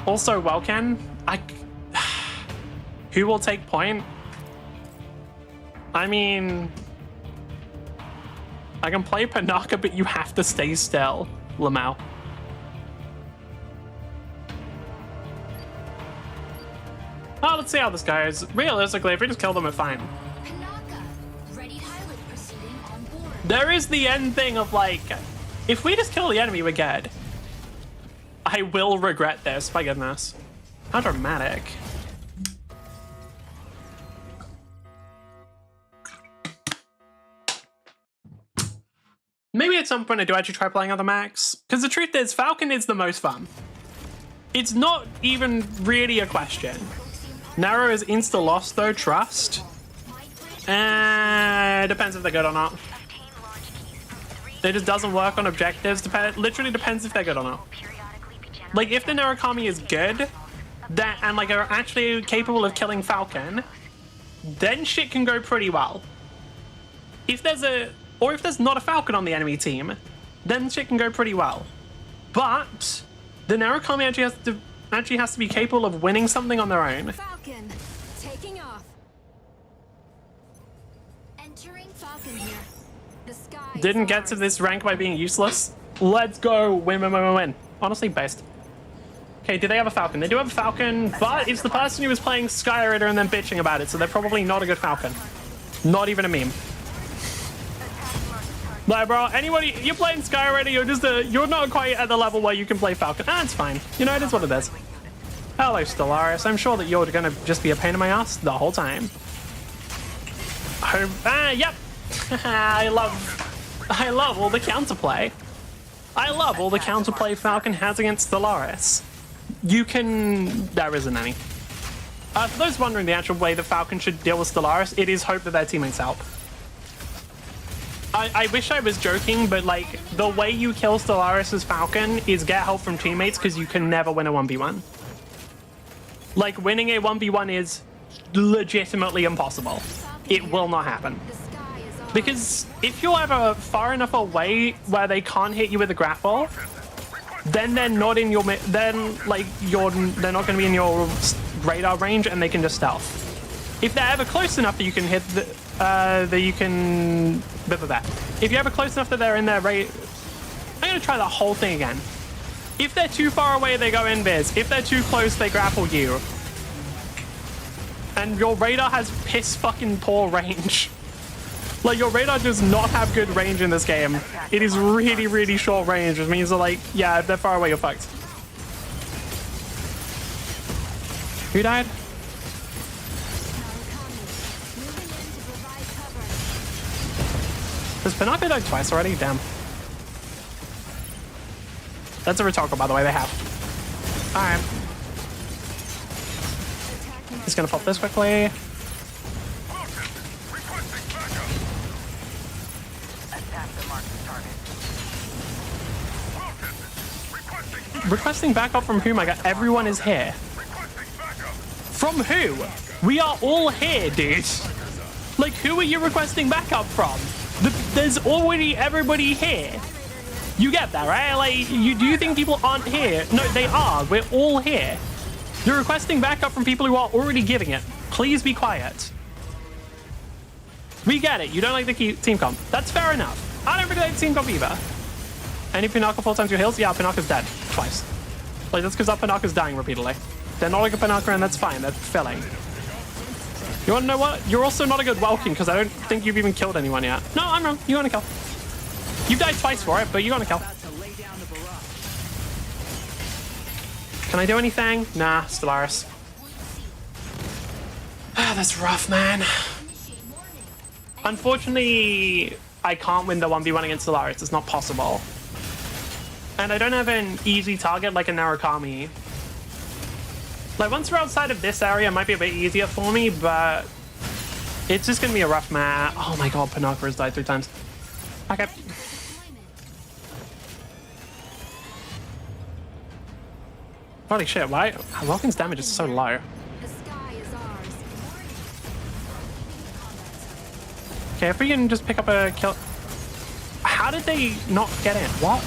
Also, Welkin, who will take point? I mean, I can play Panaka, but you have to stay still, Lamau. Oh, let's see how this goes. Realistically, if we just kill them, we're fine. There is the end thing of like, if we just kill the enemy, we're good. I will regret this, my goodness. How dramatic. Maybe at some point I do actually try playing other max, because the truth is, Falcon is the most fun. It's not even really a question. Narrow is insta-lost though, trust. Depends if they're good or not. It just doesn't work on objectives. Literally depends if they're good or not. Like, if the Narukami is good, and like are actually capable of killing Falcon, then shit can go pretty well. If there's not a Falcon on the enemy team, then shit can go pretty well. But the Narukami actually has to be capable of winning something on their own. Falcon, taking off. Entering Falcon here. The sky Didn't get to this rank by being useless. Let's go. Win, win, win, win, win. Honestly, based. Okay, do they have a Falcon? They do have a Falcon, but it's the person who was playing Skyrider and then bitching about it, so they're probably not a good Falcon. Not even a meme. Like, bro, anybody, you're playing Skyrider, you're not quite at the level where you can play Falcon. Ah, it's fine. You know, it is what it is. Hello, Stellaris. I'm sure that you're gonna just be a pain in my ass the whole time. Yep. I love all the counterplay. I love all the counterplay Falcon has against Stellaris. There isn't any. For those wondering the actual way that Falcon should deal with Stellaris, it is hope that their teammates help. I wish I was joking, but like, the way you kill Stellaris' Falcon is get help from teammates, because you can never win a 1v1. Like, winning a 1v1 is legitimately impossible. It will not happen. Because if you're ever far enough away where they can't hit you with a grapple, then they're not in your, they're not going to be in your radar range, and they can just stealth. If they're ever close enough that you can hit if you're ever close enough that they're in their range, I'm going to try the whole thing again. If they're too far away, they go invis. If they're too close, they grapple you. And your radar has piss fucking poor range. Like, your radar does not have good range in this game. It is really, really short range, which means that, like, yeah, if they're far away, you're fucked. Who died? Has Pinocchio died twice already? Damn. That's a rhetorical, by the way, they have. Alright. Just gonna pop this quickly. Requesting backup from who, my god? Everyone is here. From who? We are all here, dude. Like, who are you requesting backup from? There's already everybody here. You get that, right? Like, do you think people aren't here? No, they are. We're all here. You're requesting backup from people who are already giving it. Please be quiet. We get it. You don't like the team comp. That's fair enough. I don't really like the team comp either. Any Pinocchio 4 times your heals? Yeah, Pinocchio's dead. Twice. Like, that's because that Pinocchio's dying repeatedly. They're not a good Pinocchio, and that's fine. They're filling. You want to know what? You're also not a good Welkin, because I don't think you've even killed anyone yet. No, I'm wrong. You're going to kill. You've died twice for it, but you're going to kill. Can I do anything? Nah, Stellaris. Ah, that's rough, man. Unfortunately, I can't win the 1v1 against Stellaris. It's not possible. And I don't have an easy target like a Narukami. Like, once we're outside of this area, it might be a bit easier for me, but it's just gonna be a rough match. Oh my god, Pinocchio has died 3 times. Okay. Holy shit, why? Welkin's damage is so low. Okay, if we can just pick up a kill. How did they not get in? What?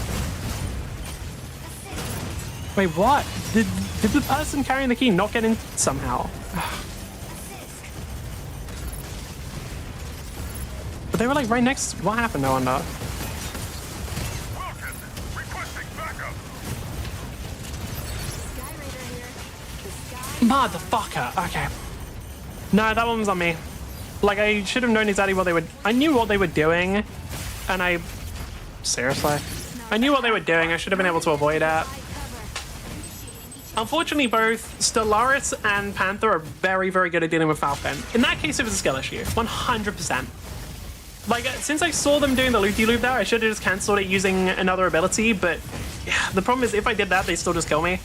Wait, what? Did the person carrying the key not get in somehow? But they were like right next. What happened? No wonder. Motherfucker. Okay. No, that one was on me. Like, I should have known exactly what they would. I knew what they were doing, and I. Seriously? I knew what they were doing. I should have been able to avoid it. Unfortunately, both Stellaris and Panther are very, very good at dealing with Falcon. In that case, it was a skill issue. 100%. Like, since I saw them doing the loop-de-loop there, I should have just cancelled it using another ability, but yeah, the problem is if I did that, they still just kill me.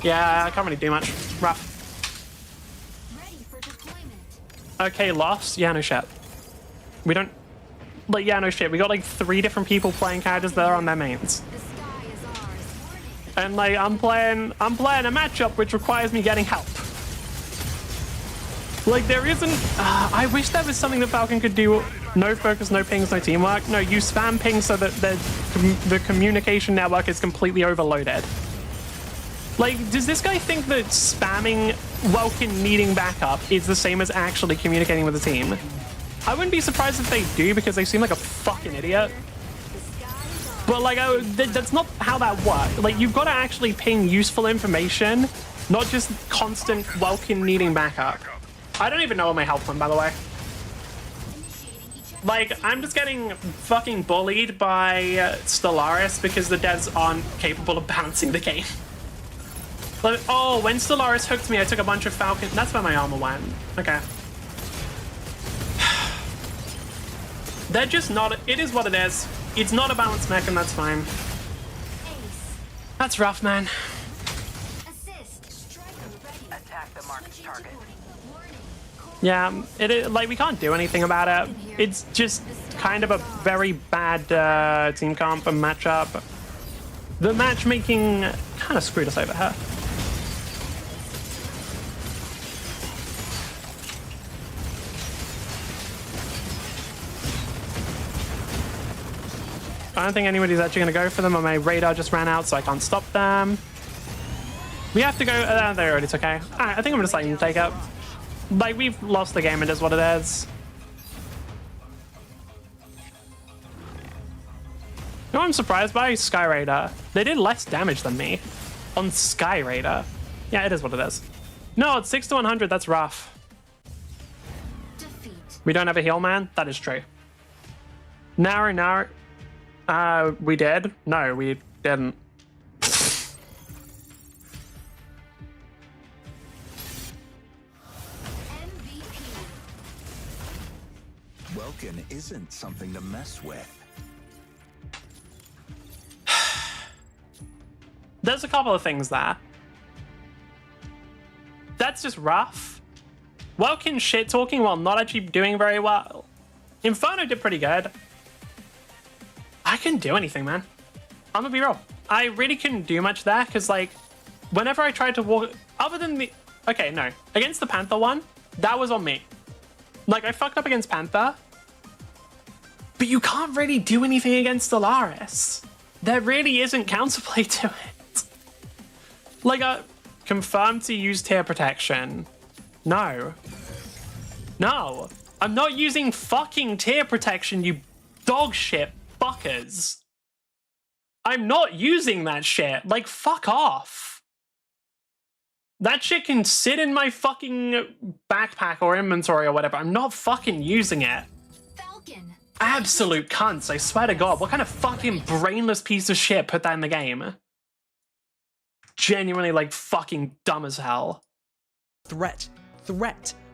Yeah, I can't really do much. Rough. Okay, lost? Yeah, no shit. We don't... Like, yeah, no shit. We got like 3 different people playing characters that are on their mains. And like, I'm playing a matchup which requires me getting help. Like, there isn't... I wish there was something that Falcon could do. No focus, no pings, no teamwork. No, you spam ping so that the communication network is completely overloaded. Like, does this guy think that spamming Welkin needing backup is the same as actually communicating with the team? I wouldn't be surprised if they do, because they seem like a fucking idiot. But like, that's not how that works. Like, you've got to actually ping useful information, not just constant Welkin needing backup. I don't even know what my health went, by the way. Like, I'm just getting fucking bullied by Stellaris because the devs aren't capable of balancing the game. Like, oh, when Stellaris hooked me, I took a bunch of Falcon. That's where my armor went. Okay. They're just not... It is what it is. It's not a balanced mech, and that's fine. That's rough, man. Yeah, like, we can't do anything about it. It's just kind of a very bad team comp and matchup. The matchmaking kind of screwed us over here. I don't think anybody's actually going to go for them, and my radar just ran out, so I can't stop them. We have to go... they already took A. Alright, I think I'm just letting them take it. Like, we've lost the game, it is what it is. You know what I'm surprised by? Sky Raider. They did less damage than me on Sky Raider. Yeah, it is what it is. No, it's 6 to 100, that's rough. We don't have a heal man? That is true. Naru. We did? No, we didn't. isn't something to mess with. There's a couple of things there. That's just rough. Welkin shit talking while not actually doing very well. Inferno did pretty good. I couldn't do anything, man. I'm gonna be real. I really couldn't do much there because, like, whenever I tried to walk, other than the, okay, no, against the Panther one, that was on me. Like, I fucked up against Panther, but you can't really do anything against Stellaris. There really isn't counterplay to it. Like, confirmed to use tier protection. No. No. I'm not using fucking tier protection, you dog shit fuckers. I'm not using that shit. Like, fuck off. That shit can sit in my fucking backpack or inventory or whatever. I'm not fucking using it. Falcon. Absolute cunts, I swear to God. What kind of fucking brainless piece of shit put that in the game? Genuinely, like, fucking dumb as hell. Threat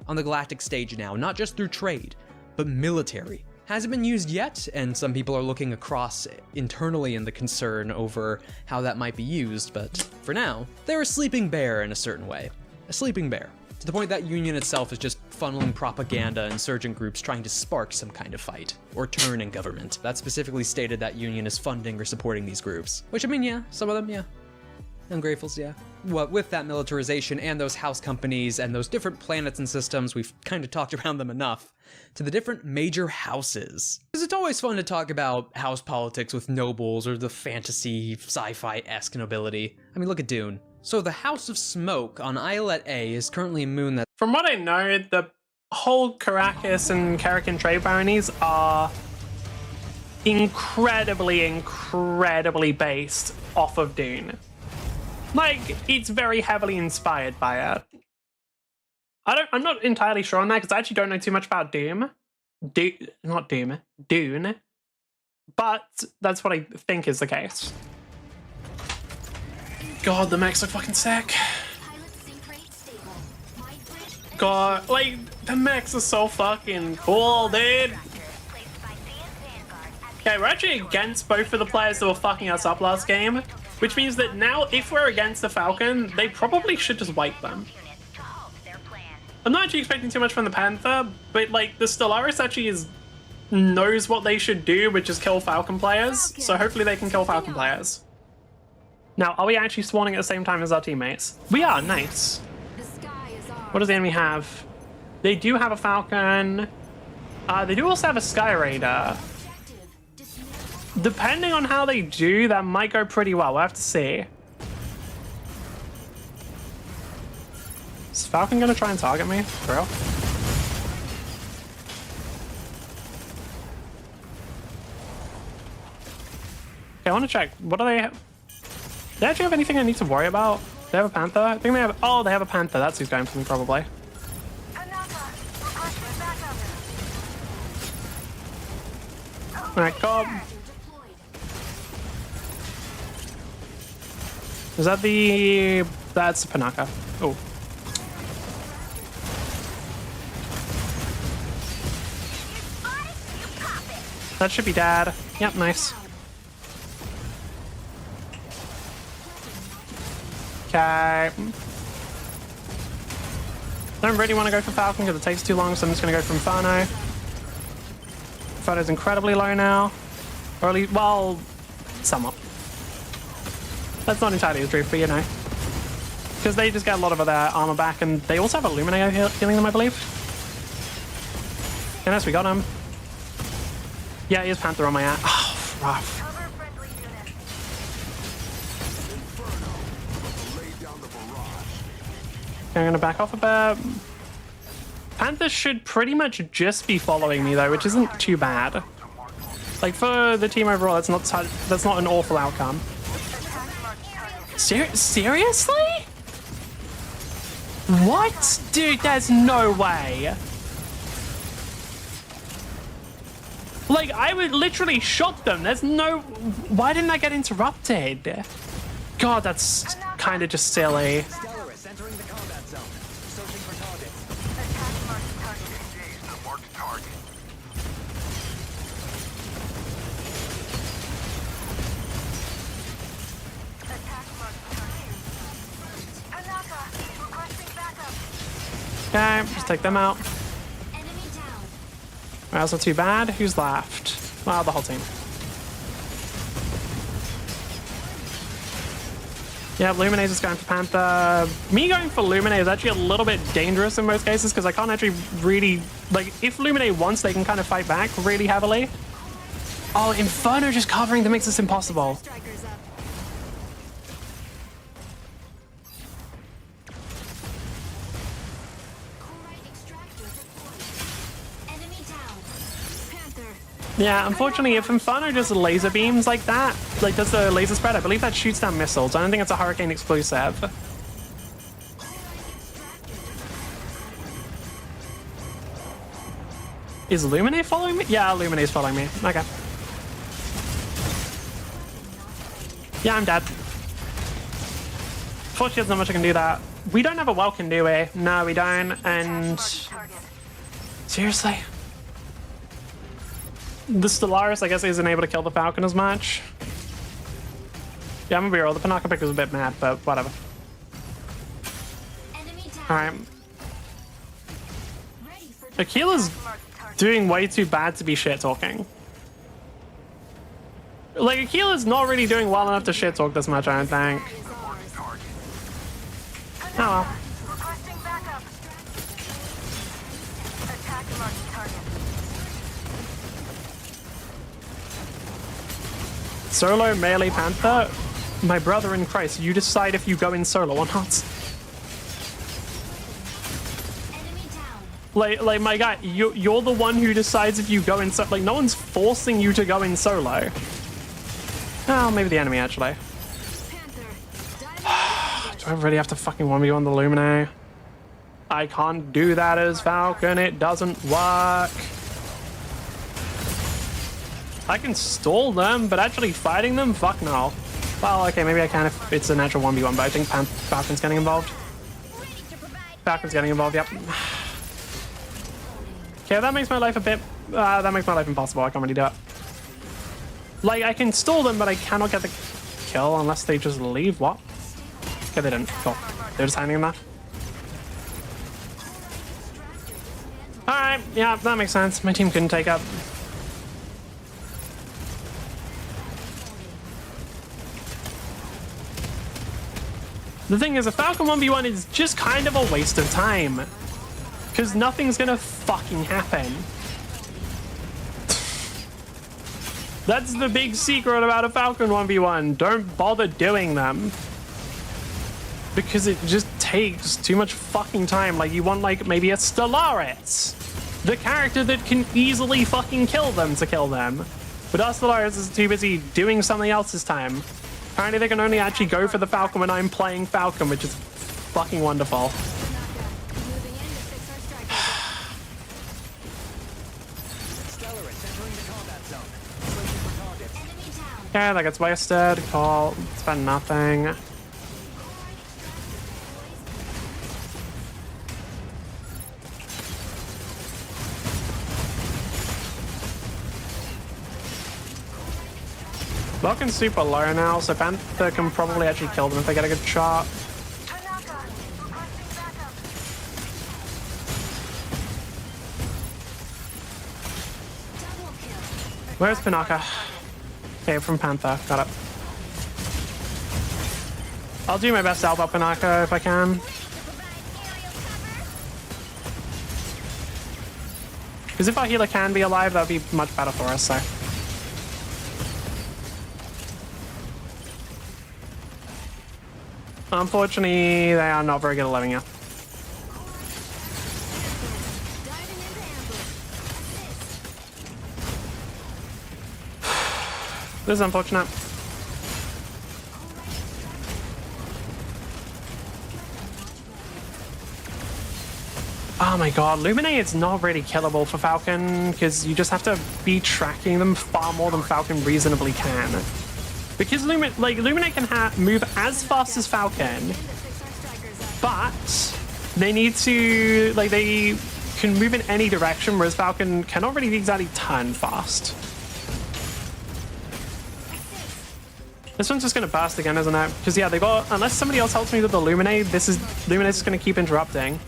on the galactic stage now, not just through trade, but military. Hasn't been used yet, and some people are looking across internally in the concern over how that might be used, but for now, they're a sleeping bear in a certain way. A sleeping bear. To the point that Union itself is just funneling propaganda insurgent groups trying to spark some kind of fight, or turn in government. That specifically stated that Union is funding or supporting these groups. Which, I mean, yeah, some of them, yeah. Ungratefuls, yeah. Well, with that militarization and those house companies and those different planets and systems, we've kind of talked around them enough, to the different major houses. Because it's always fun to talk about house politics with nobles or the fantasy, sci-fi-esque nobility. I mean, look at Dune. So the House of Smoke on Islet A is currently a moon that... From what I know, the whole Caracas and Karakin trade baronies are incredibly based off of Dune. Like, it's very heavily inspired by it. I'm not entirely sure on that because I actually don't know too much about Dune. Dune. But that's what I think is the case. God, the mechs look fucking sick. God, like, the mechs are so fucking cool, dude. Okay, we're actually against both of the players that were fucking us up last game, which means that now, if we're against the Falcon, they probably should just wipe them. I'm not actually expecting too much from the Panther, but, like, the Stellaris actually knows what they should do, which is kill Falcon players, so hopefully they can kill Falcon players. Now, are we actually spawning at the same time as our teammates? We are, nice. What does the enemy have? They do have a Falcon. They do also have a Sky Raider. Depending on how they do, that might go pretty well. We'll have to see. Is Falcon gonna try and target me? For real? Okay, I want to check. What do they have? Do they actually have anything I need to worry about? They have a Panther? I think they have... Oh, they have a Panther. That's who's going for me, probably. Alright, cool. Is that the... That's the Panaka. Oh. That should be Dad. Yep, nice. Okay. Don't really want to go for Falcon because it takes too long, so I'm just going to go for Inferno. Inferno's incredibly low now. Or at least, well, somewhat. That's not entirely the truth, but you know. Because they just get a lot of their armor back, and they also have Illuminator healing them, I believe. Yes, we got him. Yeah, he has Panther on my ass. Oh, rough. Okay, I'm gonna back off a bit. Panther should pretty much just be following me though, which isn't too bad. Like for the team overall, that's not an awful outcome. Seriously? What? Dude, there's no way. Like, I would literally shot them. There's no... Why didn't I get interrupted? God, that's kind of just silly. Alright, just take them out. Enemy down. Well, that's not too bad. Who's left? Well, the whole team. Yeah, Lumine is going for Panther. Me going for Lumine is actually a little bit dangerous in most cases because I can't actually really... Like, if Lumine wants, they can kind of fight back really heavily. Oh, Inferno just covering that makes this impossible. Strikers up. Enemy down. Panther. Yeah, unfortunately, if Inferno just laser beams like that, like does the laser spread, I believe that shoots down missiles. I don't think it's a Hurricane exclusive. Is Lumine following me? Yeah, Lumine is following me. Okay. Yeah, I'm dead. Fortunately, there's not much I can do that. We don't have a Welkin, do we? No, we don't. And seriously? The Stellaris, I guess, isn't able to kill the Falcon as much. Yeah, I'm gonna be real. The Panaka pick was a bit mad, but whatever. Enemy down. Alright. Akila's doing way too bad to be shit-talking. Like, Akila's not really doing well enough to shit-talk this much, I don't think. Oh well. Requesting backup. Attack marked target. Solo melee Panther? My brother in Christ, you decide if you go in solo or not. Enemy down. Like my guy, you're the one who decides if you go in solo. Like, no one's forcing you to go in solo. Oh, maybe the enemy, actually. Do I really have to fucking 1v1 the Lumine? I can't do that as Falcon. It doesn't work. I can stall them, but actually fighting them? Fuck no. Well, okay, maybe I can if it's a natural 1v1, but I think Falcon's getting involved. Falcon's getting involved, yep. Okay, that makes my life a bit... that makes my life impossible. I can't really do it. Like, I can stall them, but I cannot get the kill unless they just leave. What? Okay, they didn't. Cool. They're just hiding in that. Alright, yeah, that makes sense. My team couldn't take up. The thing is, a Falcon 1v1 is just kind of a waste of time. Because nothing's gonna fucking happen. That's the big secret about a Falcon 1v1. Don't bother doing them. Because it just takes too much fucking time. Like, you want, like, maybe a Stellaris. The character that can easily fucking kill them to kill them. But our Stellaris is too busy doing something else this time. Apparently they can only actually go for the Falcon when I'm playing Falcon, which is fucking wonderful. Yeah, that gets wasted. Call. Spend nothing. Vulcan's super low now, so Panther can probably actually kill them if they get a good shot. Where's Panaka? Okay, from Panther. Got it. I'll do my best to help out Panaka if I can. Because if our healer can be alive, that would be much better for us, so. Unfortunately, they are not very good at living here. This is unfortunate. Oh my god, Lumine is not really killable for Falcon because you just have to be tracking them far more than Falcon reasonably can. Because Lumine can move as fast as Falcon, but they need to, like, they can move in any direction, whereas Falcon cannot really exactly turn fast. This one's just gonna burst again, isn't it? Because yeah, they got, unless somebody else helps me with the Lumine, Lumine's just gonna keep interrupting.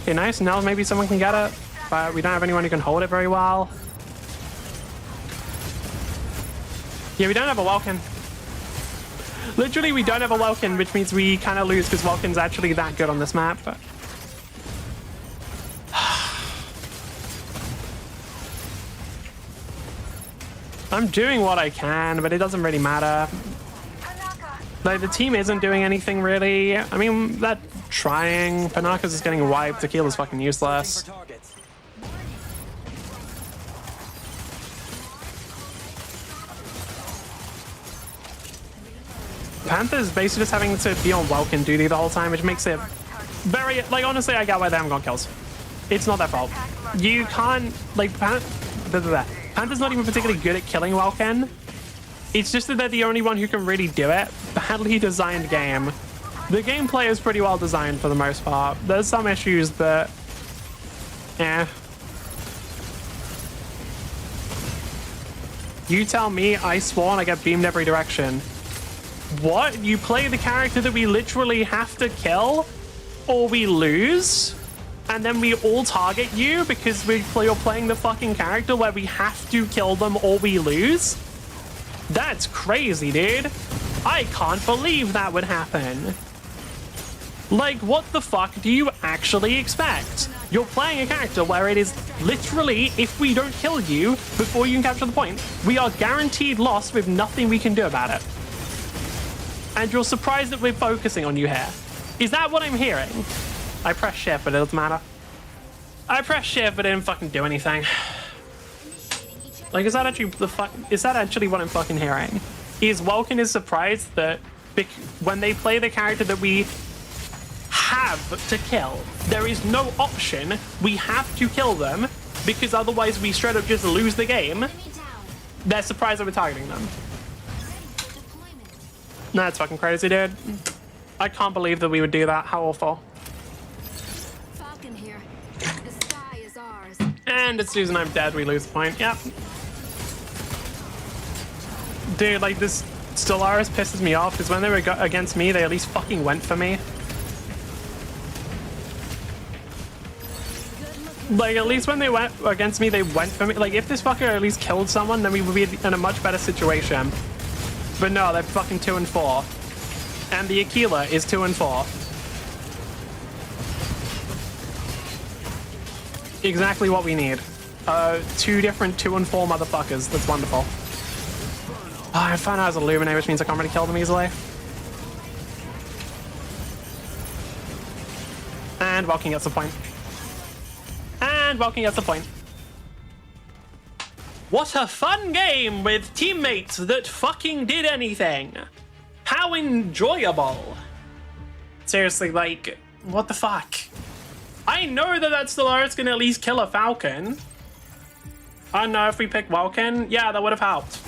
Okay, nice. Now maybe someone can get it, but we don't have anyone who can hold it very well. Yeah, we don't have a Welkin. Literally, we don't have a Welkin, which means we kind of lose because Welkin's actually that good on this map. But... I'm doing what I can, but it doesn't really matter. Like, the team isn't doing anything really. I mean, they're trying. Panaka's is getting wiped. Tequila's fucking useless. Panther's basically just having to be on Welkin duty the whole time, which makes it very, like, honestly, I get why they haven't got kills. It's not their fault. You can't, like, Panther's not even particularly good at killing Welkin. It's just that they're the only one who can really do it. Badly designed game. The gameplay is pretty well designed for the most part. There's some issues, but... eh. You tell me I spawn, I get beamed every direction. What? You play the character that we literally have to kill? Or we lose? And then we all target you because you're playing the fucking character where we have to kill them or we lose? That's crazy, dude. I can't believe that would happen. Like, what the fuck do you actually expect? You're playing a character where it is literally, if we don't kill you before you can capture the point, we are guaranteed lost with nothing we can do about it. And you're surprised that we're focusing on you here. Is that what I'm hearing? I pressed shift, but it doesn't matter. I pressed shift, but it didn't fucking do anything. Like, is that actually is that actually what I'm fucking hearing? Is Welkin is surprised that when they play the character that we have to kill, there is no option. We have to kill them because otherwise we straight up just lose the game. They're surprised that we're targeting them. That's fucking crazy, dude. I can't believe that we would do that. How awful. Falcon here. The sky is ours. And as soon as I'm dead, we lose the point. Yep. Dude, like, this Stellaris pisses me off because when they were against me, they at least fucking went for me. Like, at least when they went against me, they went for me. Like, if this fucker at least killed someone, then we would be in a much better situation. But no, they're fucking 2 and 4. And the Aquila is 2 and 4. Exactly what we need. 2 different 2 and 4 motherfuckers. That's wonderful. Oh, I found out as Illuminate, which means I can't really kill them easily. And Welkin gets the point. And Welkin gets the point. What a fun game with teammates that fucking did anything. How enjoyable. Seriously, like, what the fuck? I know that Stellaris can at least kill a Falcon. I know if we pick Welkin, yeah, that would have helped.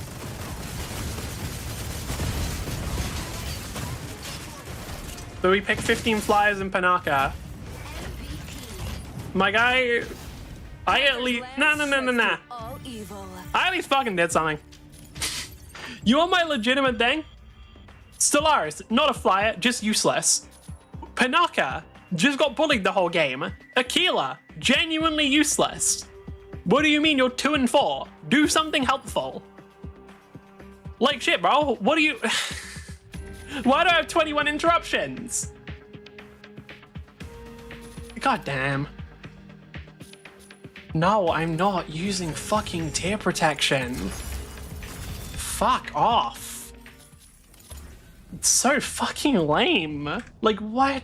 But we picked 15 flyers in Panaka. My guy, I at least, nah. I at least fucking did something. You want my legitimate thing? Stellaris, not a flyer, just useless. Panaka, just got bullied the whole game. Aquila, genuinely useless. What do you mean you're 2 and 4? Do something helpful. Like shit, bro, what do you... Why do I have 21 interruptions? God damn. No, I'm not using fucking tear protection. Fuck off. It's so fucking lame. Like, what?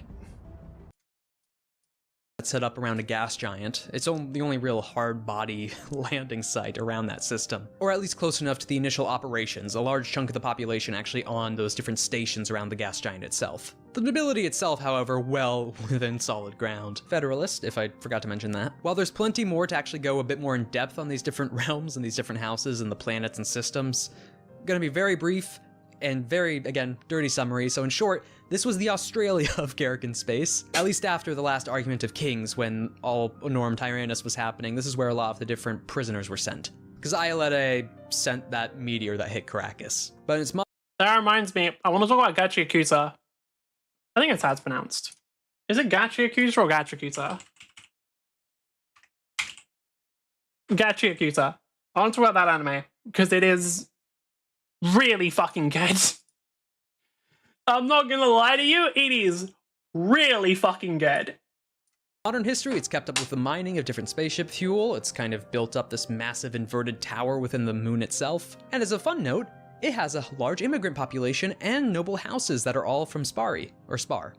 Set up around a gas giant. It's the only real hard body landing site around that system. Or at least close enough to the initial operations, a large chunk of the population actually on those different stations around the gas giant itself. The nobility itself, however, well within solid ground. Federalist, if I forgot to mention that. While there's plenty more to actually go a bit more in depth on these different realms and these different houses and the planets and systems, I'm gonna be very brief and very, again, dirty summary. So in short, this was the Australia of Garrick space, at least after the last argument of kings when all Norm Tyrannus was happening. This is where a lot of the different prisoners were sent. Because Iolete sent that meteor that hit Caracas. But it's that reminds me, I want to talk about Gachiakusa. I think it's how it's pronounced. Is it Gachiakusa or Gachiakusa? Gachi Akuta. I want to talk about that anime because it is really fucking good. I'm not gonna lie to you, it is really fucking good. Modern history, it's kept up with the mining of different spaceship fuel, it's kind of built up this massive inverted tower within the moon itself, and as a fun note, it has a large immigrant population and noble houses that are all from Spari, or Spar.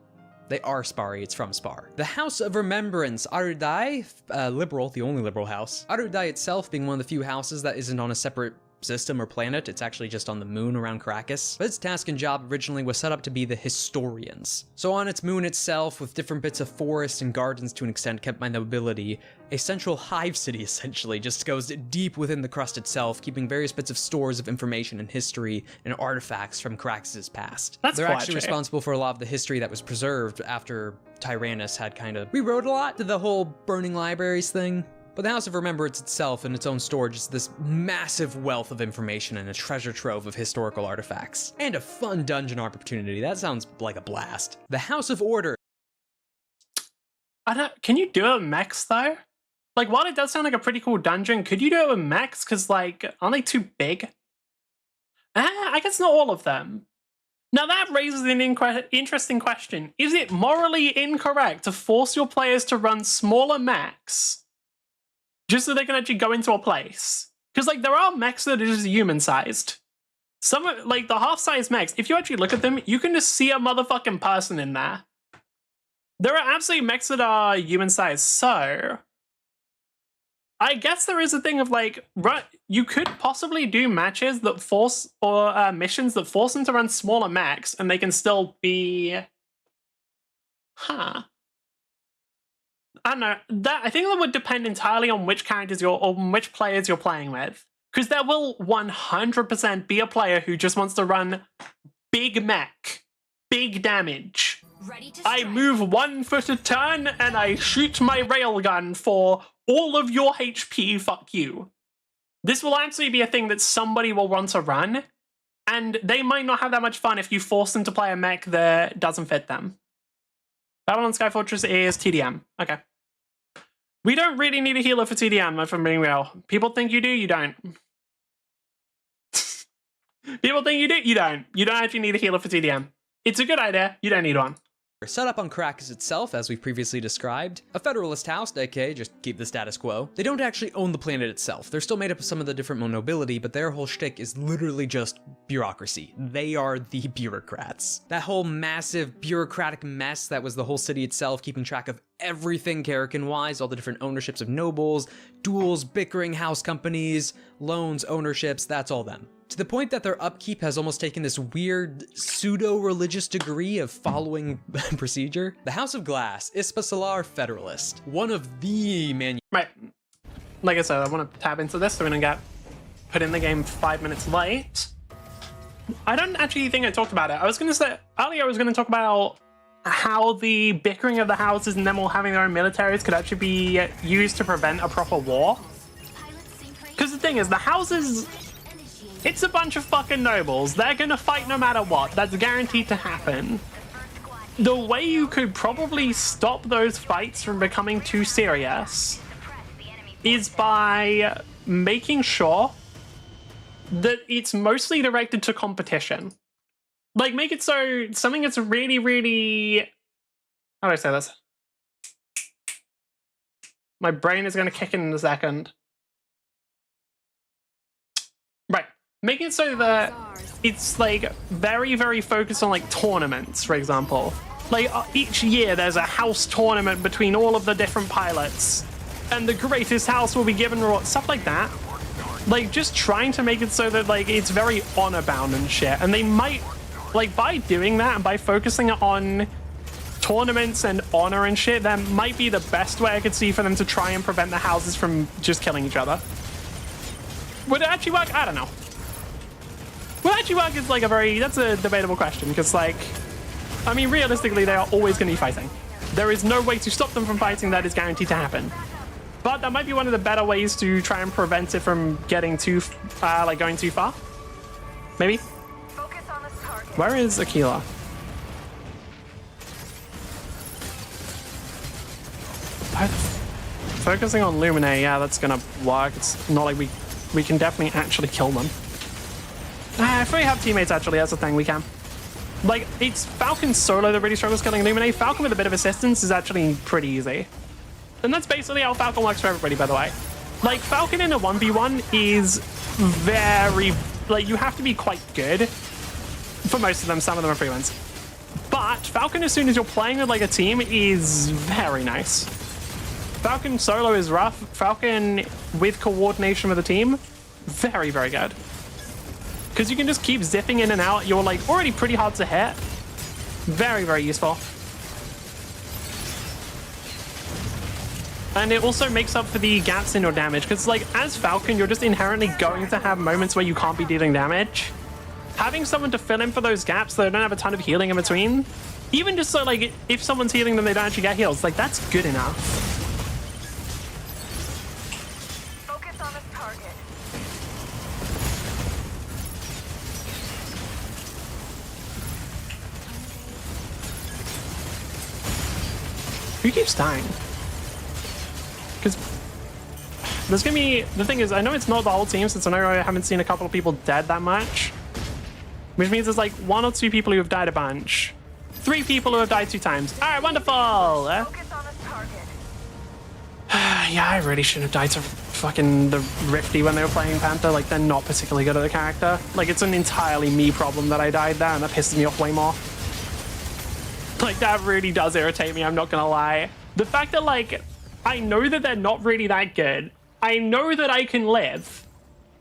They are Spari, it's from Spar. The House of Remembrance, Arudai, liberal, the only liberal house. Arudai itself being one of the few houses that isn't on a separate system or planet, it's actually just on the moon around Caracas. But its task and job originally was set up to be the historians. So on its moon itself, with different bits of forest and gardens to an extent kept by nobility, a central hive city essentially just goes deep within the crust itself, keeping various bits of stores of information and history and artifacts from Caracas' past. They're actually responsible for a lot of the history that was preserved after Tyrannus had kind of rewrote a lot to the whole burning libraries thing. But the House of Remembrance itself, in its own storage, is this massive wealth of information and a treasure trove of historical artifacts. And a fun dungeon opportunity. That sounds like a blast. The House of Order. Can you do it with mechs though? Like, while it does sound like a pretty cool dungeon, could you do it with mechs? Because, like, aren't they too big? I guess not all of them. Now that raises an interesting question. Is it morally incorrect to force your players to run smaller mechs just so they can actually go into a place? Because, like, there are mechs that are just human-sized. Some, like, the half-size mechs, if you actually look at them, you can just see a motherfucking person in there. There are absolutely mechs that are human-sized, so I guess there is a thing of, like, you could possibly do matches that force, or missions that force them to run smaller mechs, and they can still be... I don't know. I think that would depend entirely on which characters on which players you're playing with. Because there will 100% be a player who just wants to run big mech, big damage. I move 1 foot a turn and I shoot my railgun for all of your HP, fuck you. This will actually be a thing that somebody will want to run, and they might not have that much fun if you force them to play a mech that doesn't fit them. Babylon Sky Fortress is TDM. Okay. We don't really need a healer for TDM, if I'm being real. People think you do, you don't. People think you do, you don't. You don't actually need a healer for TDM. It's a good idea, you don't need one. Set up on Caracas itself, as we've previously described, a federalist house, aka just keep the status quo. They don't actually own the planet itself. They're still made up of some of the different nobility, but their whole shtick is literally just bureaucracy. They are the bureaucrats. That whole massive bureaucratic mess that was the whole city itself, keeping track of everything Karakin-wise, all the different ownerships of nobles, duels, bickering house companies, loans, ownerships, that's all them. To the point that their upkeep has almost taken this weird pseudo-religious degree of following procedure. The House of Glass, Ispa Solar Federalist, one of the Right. Like I said, I want to tab into this, so we're gonna get put in the game 5 minutes late. I don't actually think I talked about it. I was gonna say, earlier I was gonna talk about how the bickering of the houses and them all having their own militaries could actually be used to prevent a proper war. Because the thing is, the houses... It's a bunch of fucking nobles. They're gonna fight no matter what. That's guaranteed to happen. The way you could probably stop those fights from becoming too serious is by making sure that it's mostly directed to competition. Like, make it so something that's really, really... How do I say this? My brain is gonna kick in a second. Right. Make it so that it's, like, very, very focused on, like, tournaments, for example. Like, each year there's a house tournament between all of the different pilots, and the greatest house will be given stuff like that. Like, just trying to make it so that, like, it's very honor-bound and shit. And they might, like, by doing that and by focusing on tournaments and honor and shit, that might be the best way I could see for them to try and prevent the houses from just killing each other. Would it actually work? I don't know. Would it actually work is, like, that's a debatable question, because, like, I mean, realistically, they are always going to be fighting. There is no way to stop them from fighting. That is guaranteed to happen. But that might be one of the better ways to try and prevent it from getting too, like, going too far. Maybe? Where is Aquila? focusing on Lumine, yeah, that's gonna work. It's not like we can definitely actually kill them. If we have teammates, actually, that's the thing, we can. Like, it's Falcon solo that really struggles killing Lumine. Falcon with a bit of assistance is actually pretty easy. And that's basically how Falcon works for everybody, by the way. Like, Falcon in a 1v1 is very... Like, you have to be quite good. For most of them, some of them are free wins. But Falcon, as soon as you're playing with, like, a team, is very nice. Falcon solo is rough. Falcon with coordination with a team, very, very good. Because you can just keep zipping in and out. You're, like, already pretty hard to hit. Very, very useful. And it also makes up for the gaps in your damage. Because, like, as Falcon, you're just inherently going to have moments where you can't be dealing damage. Having someone to fill in for those gaps so they don't have a ton of healing in between, even just so, like, if someone's healing them, they don't actually get heals, like, that's good enough. Focus on the target. Who keeps dying? Because there's gonna be... The thing is, I know it's not the whole team, since I know I haven't seen a couple of people dead that much. Which means there's like 1 or 2 people who have died a bunch. 3 people who have died 2 times. Alright, wonderful! Focus on the target. Yeah, I really shouldn't have died to fucking the Rifty when they were playing Panther. Like, they're not particularly good at the character. Like, it's an entirely me problem that I died there, and that pisses me off way more. Like, that really does irritate me, I'm not gonna lie. The fact that, like, I know that they're not really that good. I know that I can live,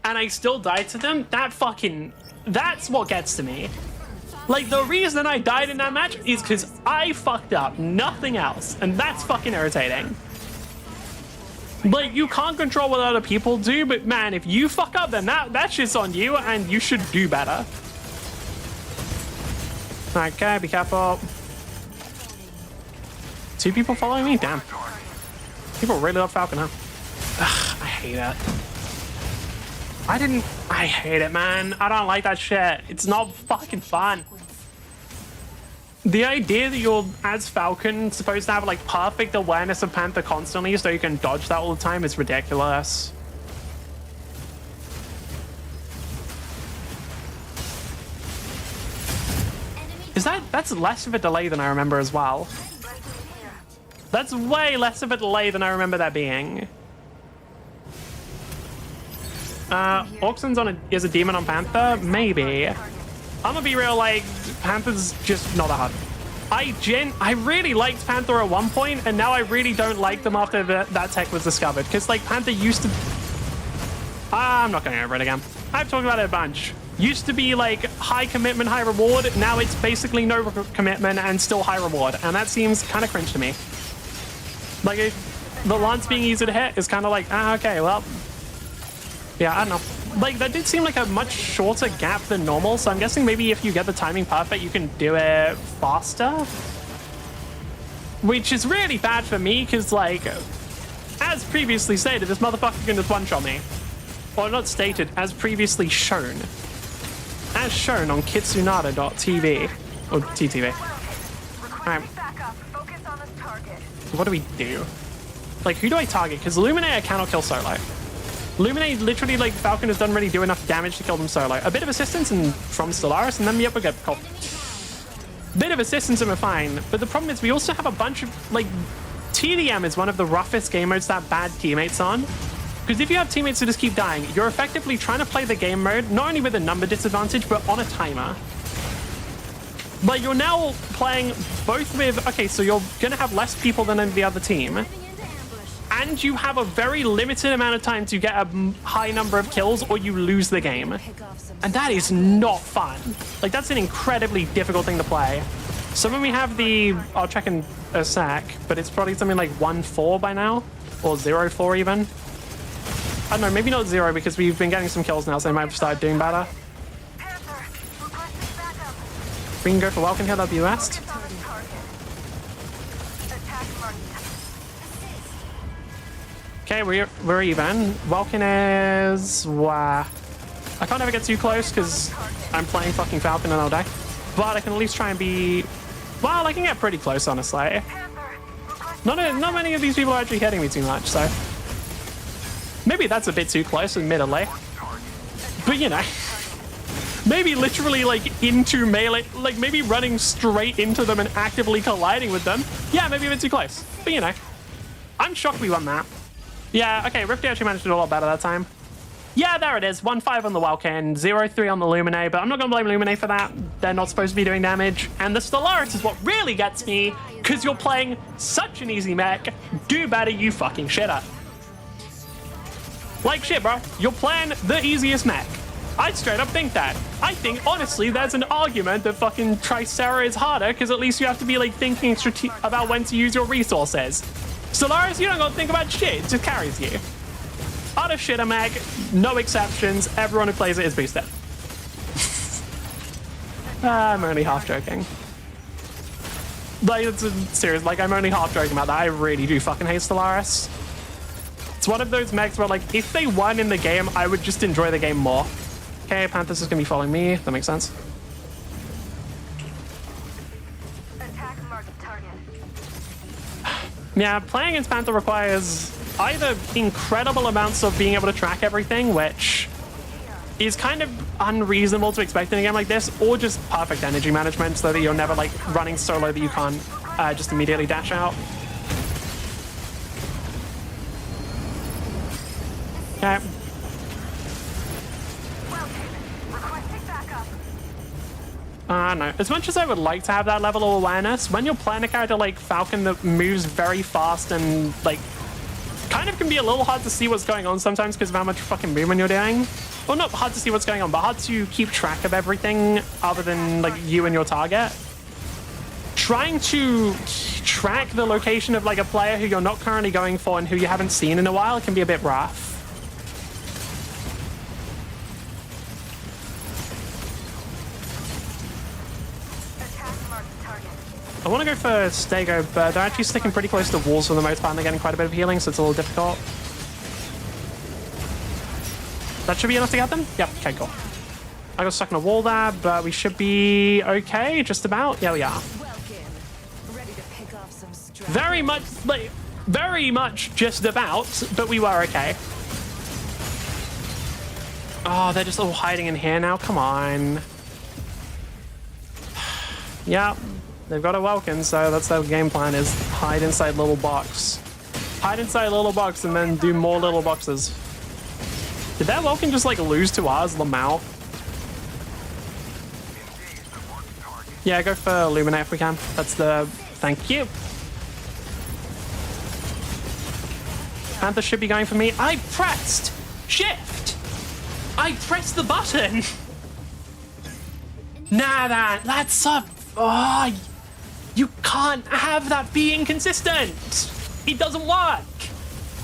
and I still die to them. That's what gets to me. Like, the reason I died in that match is because I fucked up, nothing else, and that's fucking irritating. Like, you can't control what other people do, but man, if you fuck up, then that shit's on you, and you should do better. Okay, be careful. 2 people following me? Damn. People really love Falcon, huh? Ugh, I hate it. I hate it, man. I don't like that shit. It's not fucking fun. The idea that you're, as Falcon, supposed to have, like, perfect awareness of Panther constantly so you can dodge that all the time is ridiculous. That's less of a delay than I remember as well. That's way less of a delay than I remember that being. Auxon's is a demon on Panther? Maybe. I'm gonna be real, like, Panther's just not that hard. I really liked Panther at one point, and now I really don't like them after that tech was discovered. Because, like, Panther used to... I'm not going over it again. I've talked about it a bunch. Used to be, like, high commitment, high reward. Now it's basically no commitment and still high reward. And that seems kind of cringe to me. Like, the lance being easy to hit is kind of like, okay, well... Yeah, I don't know. Like, that did seem like a much shorter gap than normal, so I'm guessing maybe if you get the timing perfect, you can do it faster? Which is really bad for me, because, like, as previously stated, this motherfucker can just one-shot me. Or not stated, as previously shown. As shown on kitsunada.tv. Or TTV. Alright. What do we do? Like, who do I target? Because Illuminate I cannot kill solo. Illuminate, literally, like, Falcon doesn't really do enough damage to kill them solo. A bit of assistance from Stellaris, and then yep, we're good. Cool. Bit of assistance and we're fine. But the problem is we also have a bunch of, like, TDM is one of the roughest game modes to have bad teammates on. Because if you have teammates who just keep dying, you're effectively trying to play the game mode, not only with a number disadvantage, but on a timer. But you're now playing both with... Okay, so you're going to have less people than the other team. And you have a very limited amount of time to get a high number of kills or you lose the game. And that is not fun. Like, that's an incredibly difficult thing to play. So when we have the... I'll check in a sec, but it's probably something like 1-4 by now. Or 0-4 even. I don't know, maybe not 0 because we've been getting some kills now, so they might have started doing better. If we can go for Welcome here, that'd be best. Okay, we're even. Welcome is... I can't ever get too close because I'm playing fucking Falcon and I'll die. But I can at least try and be... Well, I can get pretty close, honestly. Not many of these people are actually hitting me too much, so maybe that's a bit too close, admittedly. But you know, maybe literally like into melee, like maybe running straight into them and actively colliding with them. Yeah, maybe a bit too close. But you know, I'm shocked we won that. Yeah, okay, Rifty actually managed to do a lot better that time. Yeah, there it is. 1-5 on the Welkin, 0-3 on the Lumine, but I'm not going to blame Lumine for that. They're not supposed to be doing damage. And the Stellaris is what really gets me, because you're playing such an easy mech. Do better, you fucking shitter. Like shit, bro. You're playing the easiest mech. I straight up think that. I think, honestly, there's an argument that fucking Tricera is harder, because at least you have to be, like, thinking about when to use your resources. Stellaris, you don't got to think about shit. It just carries you. Utter shitter mech, no exceptions. Everyone who plays it is boosted. I'm only half joking. Like, it's serious. Like, I'm only half joking about that. I really do fucking hate Stellaris. It's one of those mechs where, like, if they won in the game, I would just enjoy the game more. Okay, Panthers is gonna be following me. That makes sense. Attack marked target. Yeah, playing against Panther requires either incredible amounts of being able to track everything, which is kind of unreasonable to expect in a game like this, or just perfect energy management so that you're never like running so low that you can't just immediately dash out. Okay. Requesting backup. No. As much as I would like to have that level of awareness, when you're playing a character like Falcon that moves very fast and like kind of can be a little hard to see what's going on sometimes because of how much fucking movement you're doing. Well, not hard to see what's going on, but hard to keep track of everything other than like you and your target. Trying to track the location of like a player who you're not currently going for and who you haven't seen in a while can be a bit rough. I want to go for Stego, but they're actually sticking pretty close to walls for the most part, and they're getting quite a bit of healing, so it's a little difficult. That should be enough to get them? Yep, okay, cool. I got stuck in a wall there, but we should be okay, just about. Yeah, we are. Very much, like, very much just about, but we were okay. Oh, they're just all hiding in here now, come on. Yeah. They've got a Welkin, so that's their game plan is hide inside little box. Hide inside little box and then do more little boxes. Did that Welkin just like lose to ours, Lamau? Yeah, go for Lumina if we can. That's the... Thank you. Panther should be going for me. I pressed shift. I pressed the button. Nah, that's a... Oh, you can't have that be inconsistent. It doesn't work.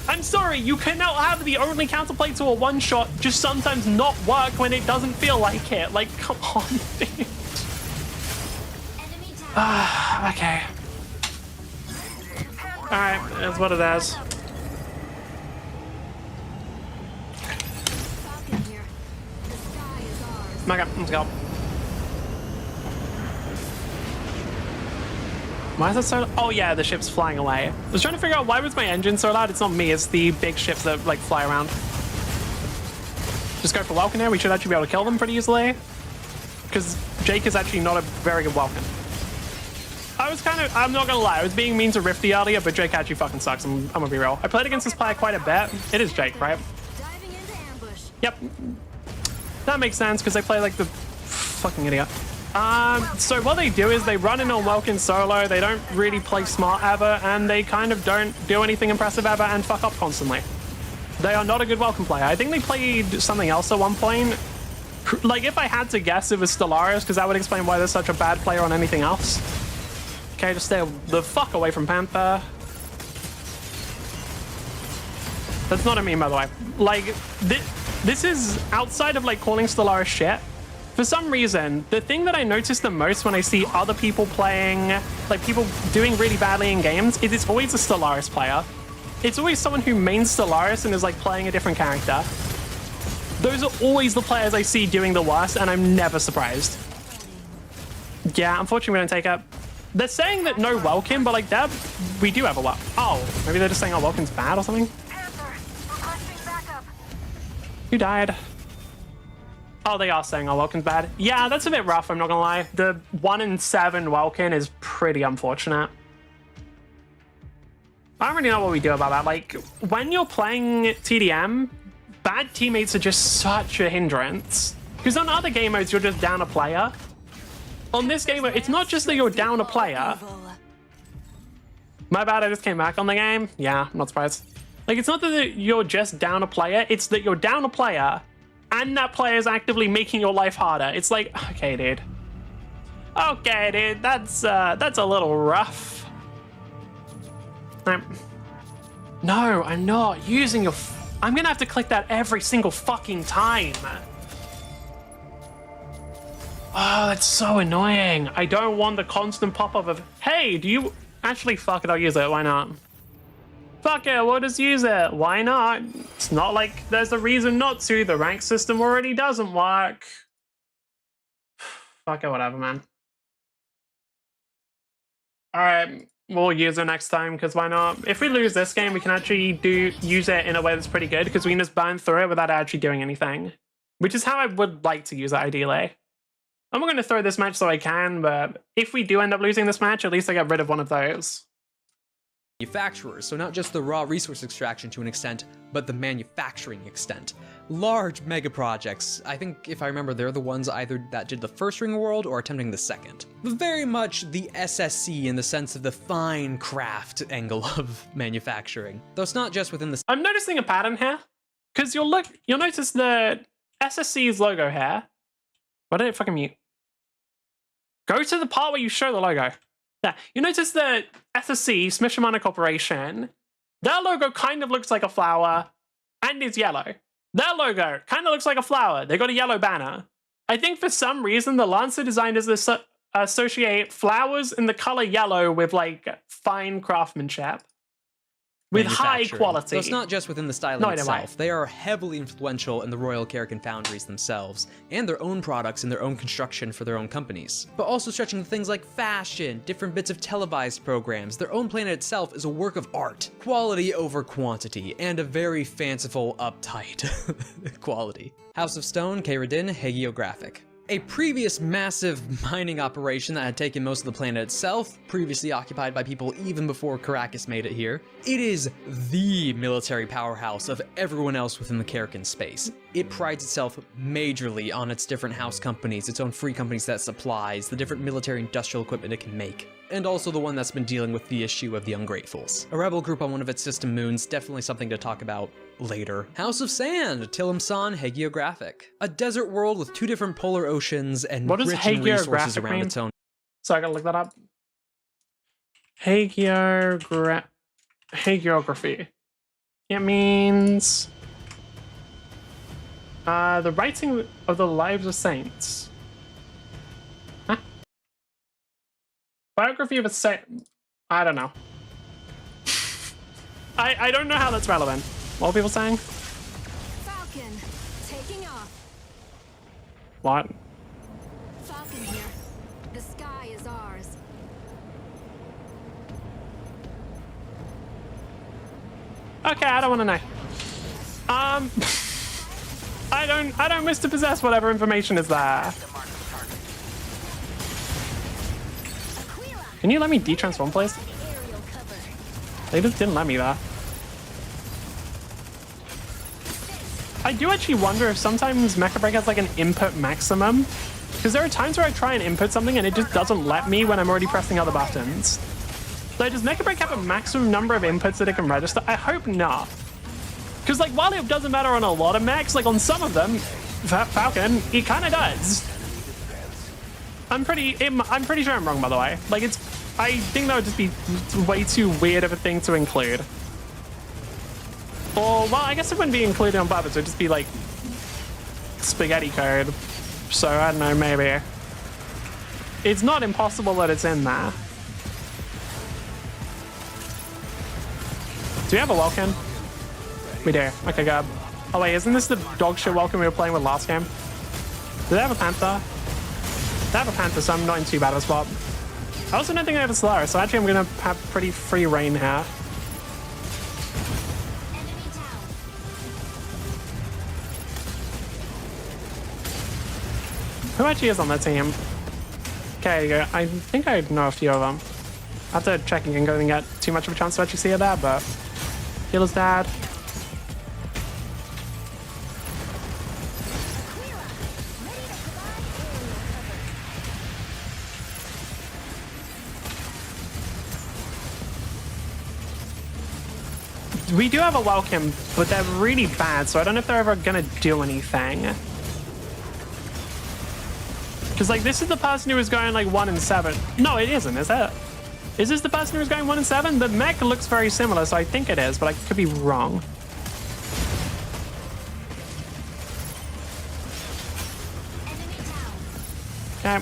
I'm sorry, you cannot have the only counterplay to a one-shot just sometimes not work when it doesn't feel like it. Like, come on, dude. Okay. Alright, that's what it is. Okay, let's go. Why is that so... Oh yeah, the ship's flying away. I was trying to figure out why was my engine so loud. It's not me, it's the big ships that like fly around. Just go for Welkin here. We should actually be able to kill them pretty easily. Because Jake is actually not a very good Welkin. I was kind of... I'm not gonna lie, I was being mean to Rifty earlier, but Jake actually fucking sucks. I'm gonna be real. I played against this player quite a bit. It is Jake, right? Yep. That makes sense, because they play like the... Fucking idiot. So what they do is they run in on Welkin solo, they don't really play smart ever, and they kind of don't do anything impressive ever and fuck up constantly. They are not a good Welkin player. I think they played something else at one point. Like, if I had to guess, it was Stellaris, because that would explain why they're such a bad player on anything else. Okay, just stay the fuck away from Panther. That's not a meme, by the way. Like, this is outside of, like, calling Stellaris shit. For some reason, the thing that I notice the most when I see other people playing, like people doing really badly in games, is it's always a Stellaris player. It's always someone who mains Stellaris and is like playing a different character. Those are always the players I see doing the worst, and I'm never surprised. Yeah, unfortunately we don't take it. They're saying that no Welkin, but like that, we do have a Welkin. Oh, maybe they're just saying our Welkin's bad or something? Panther, requesting backup. Who died? Oh, they are saying our Welkin's bad. Yeah, that's a bit rough, I'm not gonna lie. The 1 in 7 Welkin is pretty unfortunate. I don't really know what we do about that. Like, when you're playing TDM, bad teammates are just such a hindrance. Because on other game modes, you're just down a player. On this game mode, it's not just that you're down a player. My bad, I just came back on the game. Yeah, I'm not surprised. Like, it's not that you're just down a player, it's that you're down a player, and that player is actively making your life harder. It's like, okay, dude. Okay, dude, that's a little rough. No, I'm not using your... I'm gonna have to click that every single fucking time. Oh, that's so annoying. I don't want the constant pop-up of, hey, do you... Actually, fuck it, I'll use it. Why not? Fuck it, we'll just use it. Why not? It's not like there's a reason not to. The rank system already doesn't work. Fuck it, whatever, man. Alright, we'll use it next time, because why not? If we lose this game, we can actually use it in a way that's pretty good, because we can just burn through it without actually doing anything. Which is how I would like to use it, ideally. I'm not going to throw this match so I can, but if we do end up losing this match, at least I get rid of one of those. Manufacturers, so not just the raw resource extraction to an extent, but the manufacturing extent. Large mega projects. I think, if I remember, they're the ones either that did the first Ring of World or attempting the second. Very much the SSC in the sense of the fine craft angle of manufacturing. Though it's not just within the... I'm noticing a pattern here, because you'll notice the SSC's logo here. Why did it fucking mute? Go to the part where you show the logo. Yeah, you notice the SSC, Smith Shamana Corporation, their logo kind of looks like a flower and is yellow. Their logo kind of looks like a flower. They got a yellow banner. I think for some reason the Lancer designers associate flowers in the color yellow with like fine craftsmanship. With high quality. So it's not just within the styling itself. They are heavily influential in the Royal Karrakin foundries themselves, and their own products and their own construction for their own companies. But also stretching to things like fashion, different bits of televised programs. Their own planet itself is a work of art. Quality over quantity, and a very fanciful, uptight quality. House of Stone, Kairadin, Hagiographic. A previous massive mining operation that had taken most of the planet itself, previously occupied by people even before Caracas made it here. It is the military powerhouse of everyone else within the Karrakin space. It prides itself majorly on its different house companies, its own free companies that supplies, the different military industrial equipment it can make. And also the one that's been dealing with the issue of the Ungratefuls. A rebel group on one of its system moons, definitely something to talk about later. House of Sand, Tilimsan, Hagiographic. A desert world with 2 different polar oceans and rich in resources around its own. So I gotta look that up. Hagiography. It means the writing of the lives of saints. Huh? Biography of a saint. I don't know. I don't know how that's relevant. What are people saying? Falcon, taking off. What? Falcon here. The sky is ours. Okay, I don't want to know. I don't wish to possess whatever information is there. Can you let me de-transform, please? They just didn't let me there. I do actually wonder if sometimes Mecha Break has like an input maximum. Because there are times where I try and input something and it just doesn't let me when I'm already pressing other buttons. So does Mecha Break have a maximum number of inputs that it can register? I hope not. Because like while it doesn't matter on a lot of mechs, like on some of them, Falcon, it kind of does. I'm pretty sure I'm wrong, by the way. Like I think that would just be way too weird of a thing to include. Or, well, I guess it wouldn't be included on purpose. It would just be like spaghetti code. So, I don't know, maybe. It's not impossible that it's in there. Do we have a Welkin? We do. Okay, good. Oh, wait, isn't this the dog shit Welkin we were playing with last game? Do they have a Panther? They have a Panther, so I'm not in too bad of a spot. I also don't think I have a slower, so actually I'm gonna have pretty free reign here. Who actually is on that team? Okay, I think I know a few of them. I have to check again, go and get too much of a chance to actually see it there, but healer's dad. We do have a welcome, but they're really bad, so I don't know if they're ever gonna do anything. Because, like, this is the person who was going, like, 1 and 7. No, it isn't, is it? Is this the person who was going 1 and 7? The mech looks very similar, so I think it is, but I could be wrong. Okay.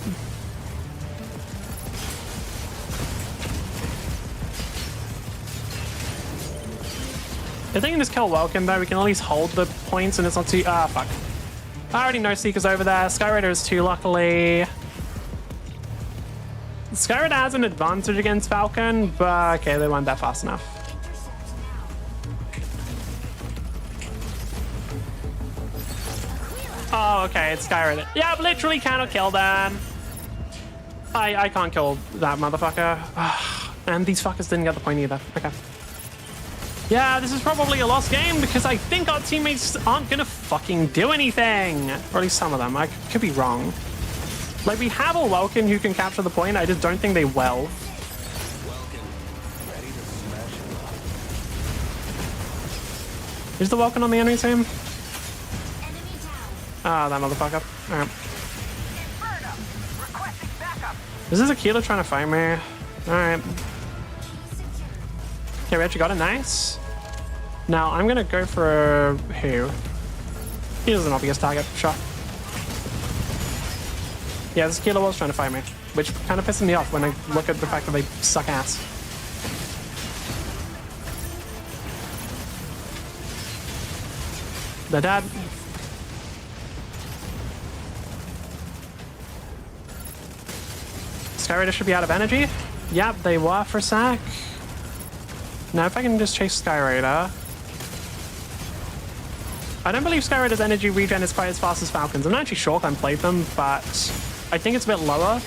If they can just kill Welcome, though, we can at least hold the points and it's not too... Ah, fuck. I already know Seeker's over there. Skyraider is too, luckily. Skyraider has an advantage against Falcon, but okay, they weren't that fast enough. Oh, okay, it's Skyraider. Yeah, literally cannot kill them. I can't kill that motherfucker. And these fuckers didn't get the point either. Okay. Yeah, this is probably a lost game because I think our teammates aren't gonna fucking do anything. Or at least some of them. I could be wrong. Like, we have a Welkin who can capture the point. I just don't think they will. Is the Welkin on the enemy team? Ah, that motherfucker. Alright. This is a Keeler trying to find me. Alright. Okay, we actually got it. Nice. Now, I'm gonna go for who? He is an obvious target. Sure. Yeah, this Keeler was trying to find me, which kind of pisses me off when I look at the fact that they suck ass. They're dead. Skyraider should be out of energy. Yep, they were for a sec. Now if I can just chase Skyraider. I don't believe Skyraider's energy regen is quite as fast as Falcon's. I'm not actually sure if I played them, but I think it's a bit lower.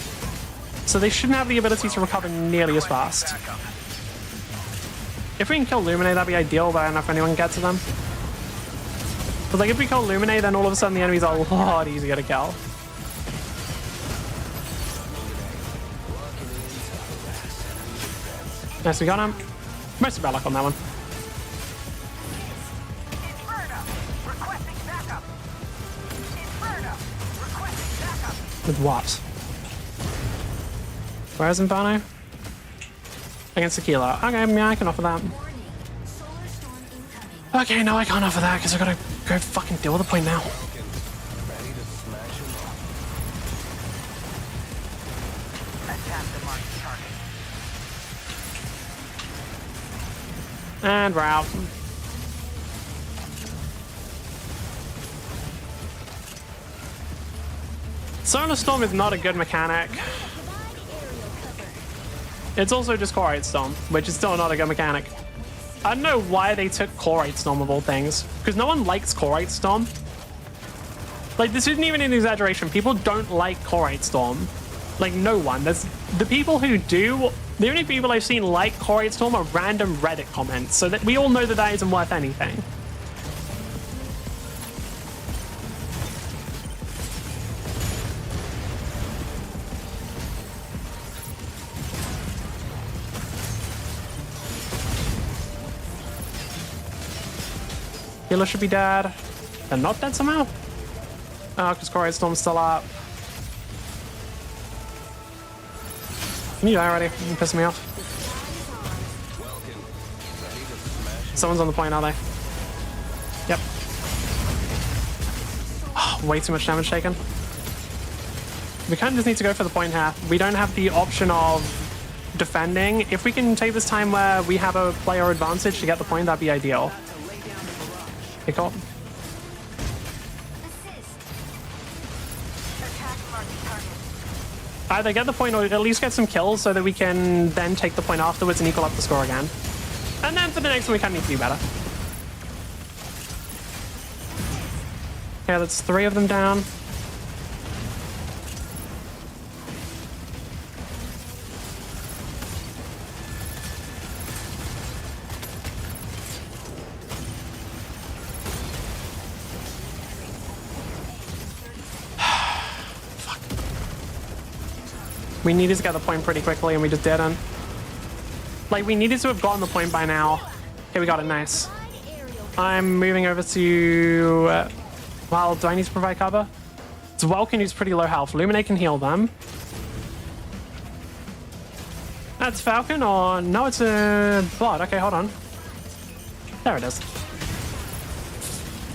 So they shouldn't have the ability to recover nearly as fast. If we can kill Luminate, that'd be ideal, but I don't know if anyone can get to them. But like if we kill Luminate, then all of a sudden the enemies are a lot easier to kill. Nice, we got him. Most bad luck on that one. With what? Where is Inferno? Against Tequila. Okay, yeah, I can offer that. Okay, no, I can't offer that because I gotta go fucking deal with the point now. And we're out. Solar Storm is not a good mechanic. It's also just Chlorite Storm, which is still not a good mechanic. I don't know why they took Chlorite Storm of all things, because no one likes Chlorite Storm. Like, this isn't even an exaggeration. People don't like Chlorite Storm. Like, no one. There's the people who do. The only people I've seen like Chlorite Storm are random Reddit comments, so that we all know that that isn't worth anything. Healer should be dead. They're not dead somehow? Oh, because Chlorite Storm's still up. Can you die already? You're pissing me off. Someone's on the point, are they? Yep. Oh, way too much damage taken. We kind of just need to go for the point here. We don't have the option of defending. If we can take this time where we have a player advantage to get the point, that'd be ideal. Pick up. Either get the point or at least get some kills so that we can then take the point afterwards and equal up the score again. And then for the next one, we kind of need to do better. Okay, that's 3 of them down. We needed to get the point pretty quickly, and we just didn't. Like, we needed to have gotten the point by now. Okay, we got it. Nice. I'm moving over to... well, do I need to provide cover? It's Welkin who's pretty low health. Luminate can heal them. That's Falcon, or... no, it's a Blood. Okay, hold on. There it is.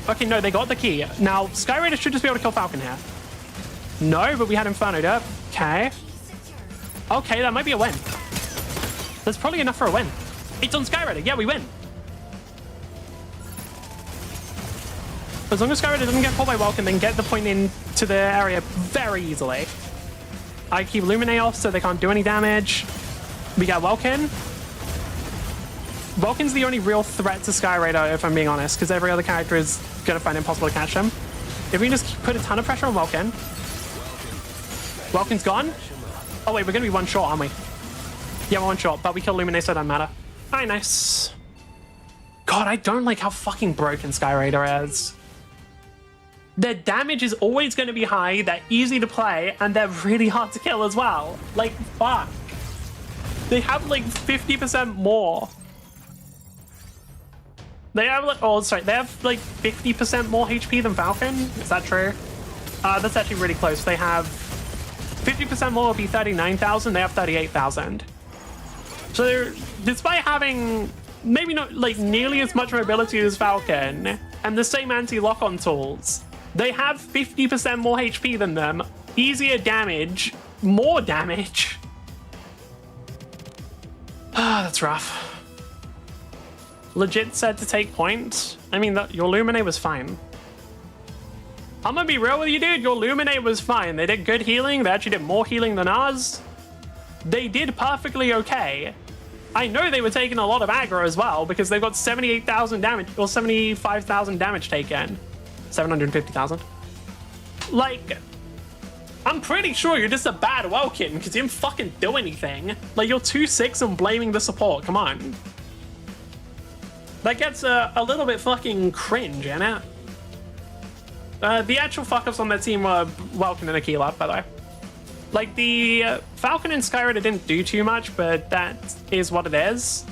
Okay, no, they got the key. Now, Skyraider should just be able to kill Falcon here. No, but we had Inferno'd up. Okay. Okay, that might be a win. That's probably enough for a win. It's on Skyraider. Yeah, we win. As long as Skyraider doesn't get caught by Welkin, then get the point into the area very easily. I keep Luminate off so they can't do any damage. We got Welkin. Welkin's the only real threat to Skyraider, if I'm being honest, because every other character is going to find it impossible to catch him. If we can just put a ton of pressure on Welkin. Welkin's gone. Oh wait, we're going to be one short, aren't we? Yeah, we're one short, but we kill Luminate, so it doesn't matter. Alright, nice. God, I don't like how fucking broken Skyraider is. Their damage is always going to be high, they're easy to play, and they're really hard to kill as well. Like, fuck. They have like 50% more. They have like, oh, sorry, they have like 50% more HP than Falcon. Is that true? That's actually really close. They have 50% more would be 39,000. They have 38,000. So despite having maybe not like nearly as much mobility as Falcon and the same anti-lock-on tools, they have 50% more HP than them, easier damage, more damage. Ah, that's rough. Legit said to take point. I mean, your Luminate was fine. I'm gonna be real with you, dude. Your Luminate was fine. They did good healing. They actually did more healing than ours. They did perfectly okay. I know they were taking a lot of aggro as well because they've got 78,000 damage or 75,000 damage taken. 750,000. Like, I'm pretty sure you're just a bad Welkin because you didn't fucking do anything. Like, you're 2-6 and blaming the support. Come on. That gets a little bit fucking cringe, innit? The actual fuck-ups on that team were Welkin and Aquila, by the way. Like, the Falcon and Skyraider didn't do too much, but that is what it is.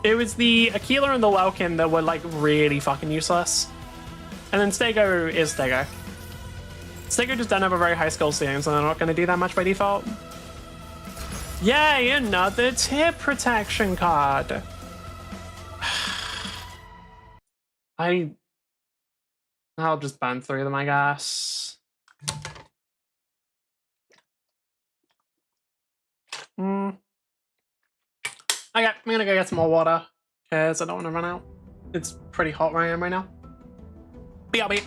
It was the Aquila and the Welkin that were, like, really fucking useless. And then Stego is Stego. Stego just don't have a very high skill ceiling, so they're not going to do that much by default. Yay, another tip protection card. I'll just burn through them, I guess. Okay, I'm gonna go get some more water, because I don't want to run out. It's pretty hot where I am right now. BRB.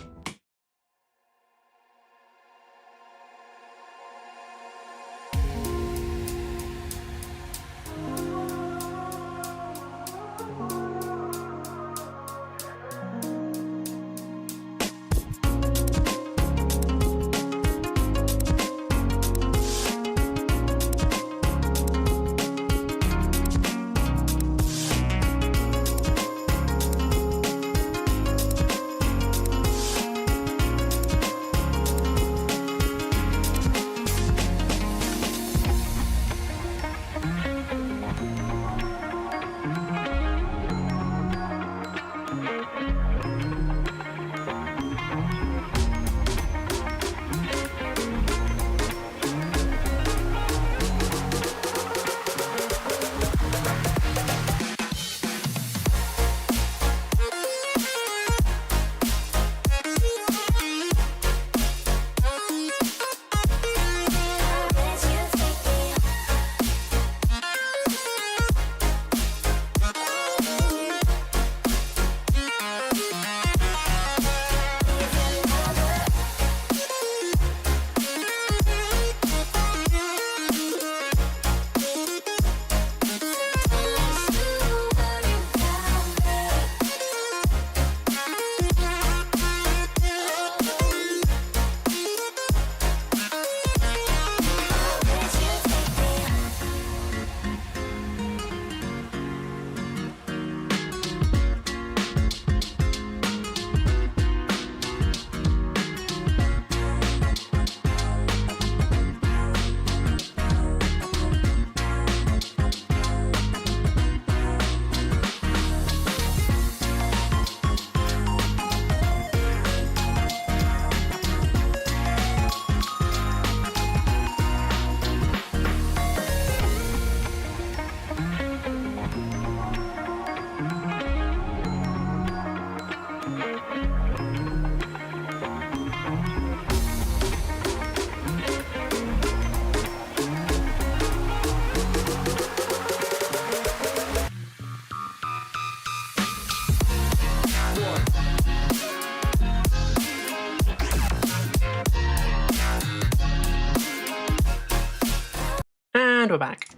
And we're back.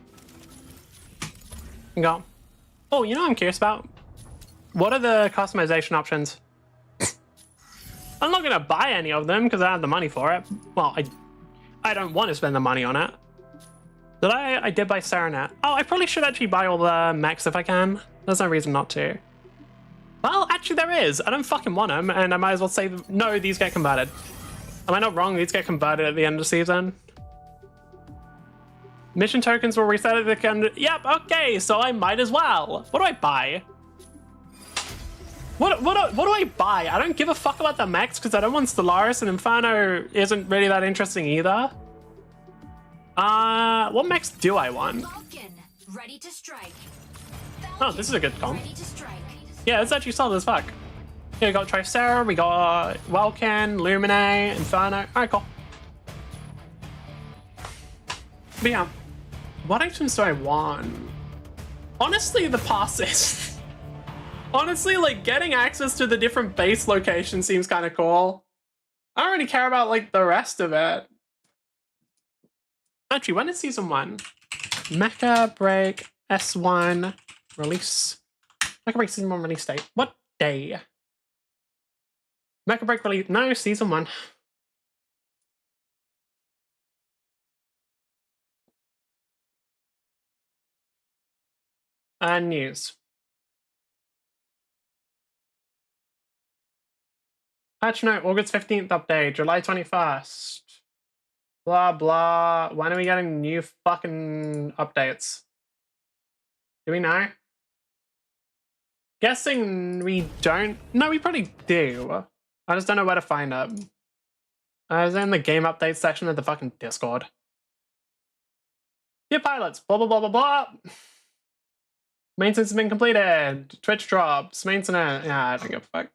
Go. Oh, you know what I'm curious about? What are the customization options? I'm not gonna buy any of them because I have the money for it. Well, I don't want to spend the money on it. Did I? I did buy Serenet. Oh, I probably should actually buy all the mechs if I can. There's no reason not to. Well, actually there is. I don't fucking want them, and I might as well say, no, these get converted. Am I not wrong? These get converted at the end of the season. Mission tokens will reset at the end. Yep, okay, so I might as well. What do I buy? What do I buy? I don't give a fuck about the mechs because I don't want Stellaris, and Inferno isn't really that interesting either. What mechs do I want? Vulcan, ready to strike. Oh, this is a good comp. Ready to strike. Yeah, it's actually solid as fuck. Here we got Tricera, we got Welkin, Lumine, Inferno. Alright, cool. But yeah, what items do I want? Honestly, the passes. Honestly, like, getting access to the different base locations seems kind of cool. I don't really care about, like, the rest of it. Actually, when is Season 1? Mecha Break S1 release. Mecha Break Season 1 release date. What day? Mecha Break release. No, Season 1. News. Patch note, August 15th update, July 21st. Blah, blah. When are we getting new fucking updates? Do we know? Guessing we don't. No, we probably do. I just don't know where to find it. I was in the game update section of the fucking Discord. Dear pilots, blah, blah, blah, blah, blah. Maintenance has been completed. Twitch drops. Maintenance. Yeah, I don't give a fuck.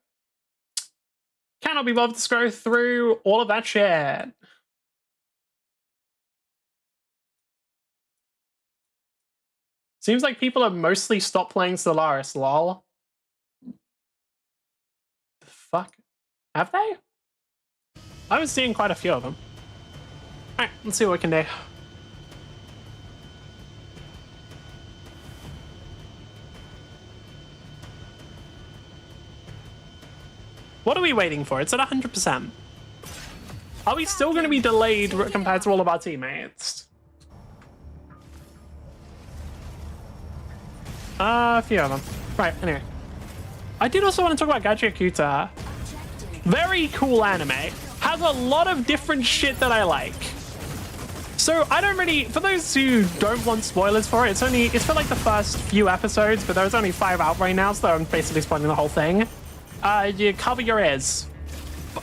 Cannot be bothered to scroll through all of that shit. Seems like people have mostly stopped playing Stellaris, lol. The fuck? Have they? I was seeing quite a few of them. Alright, let's see what we can do. What are we waiting for? It's at 100%. Are we still going to be delayed compared to all of our teammates? A few of them. Right, anyway. I did also want to talk about Gachiakuta. Very cool anime. Has a lot of different shit that I like. So I don't really, for those who don't want spoilers for it, it's for like the first few episodes, but there's only 5 out right now, so I'm basically spoiling the whole thing. You cover your ears.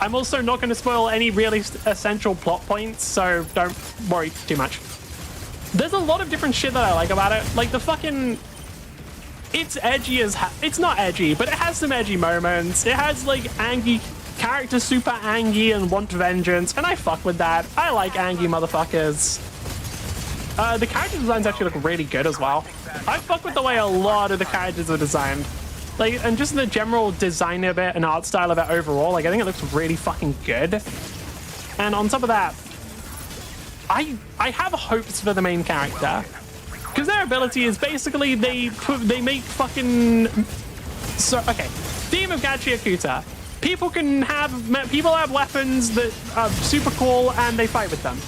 I'm also not going to spoil any really essential plot points, so don't worry too much. There's a lot of different shit that I like about it. Like the fucking... It's edgy as it's not edgy, but it has some edgy moments. It has like angry characters, super angry and want vengeance, and I fuck with that. I like angry motherfuckers. The character designs actually look really good as well. I fuck with the way a lot of the characters are designed. Like, and just the general design of it and art style of it overall, like I think it looks really fucking good. And on top of that, I have hopes for the main character. Because their ability is basically they make fucking... So, okay. Theme of Gachiakuta. People have weapons that are super cool and they fight with them.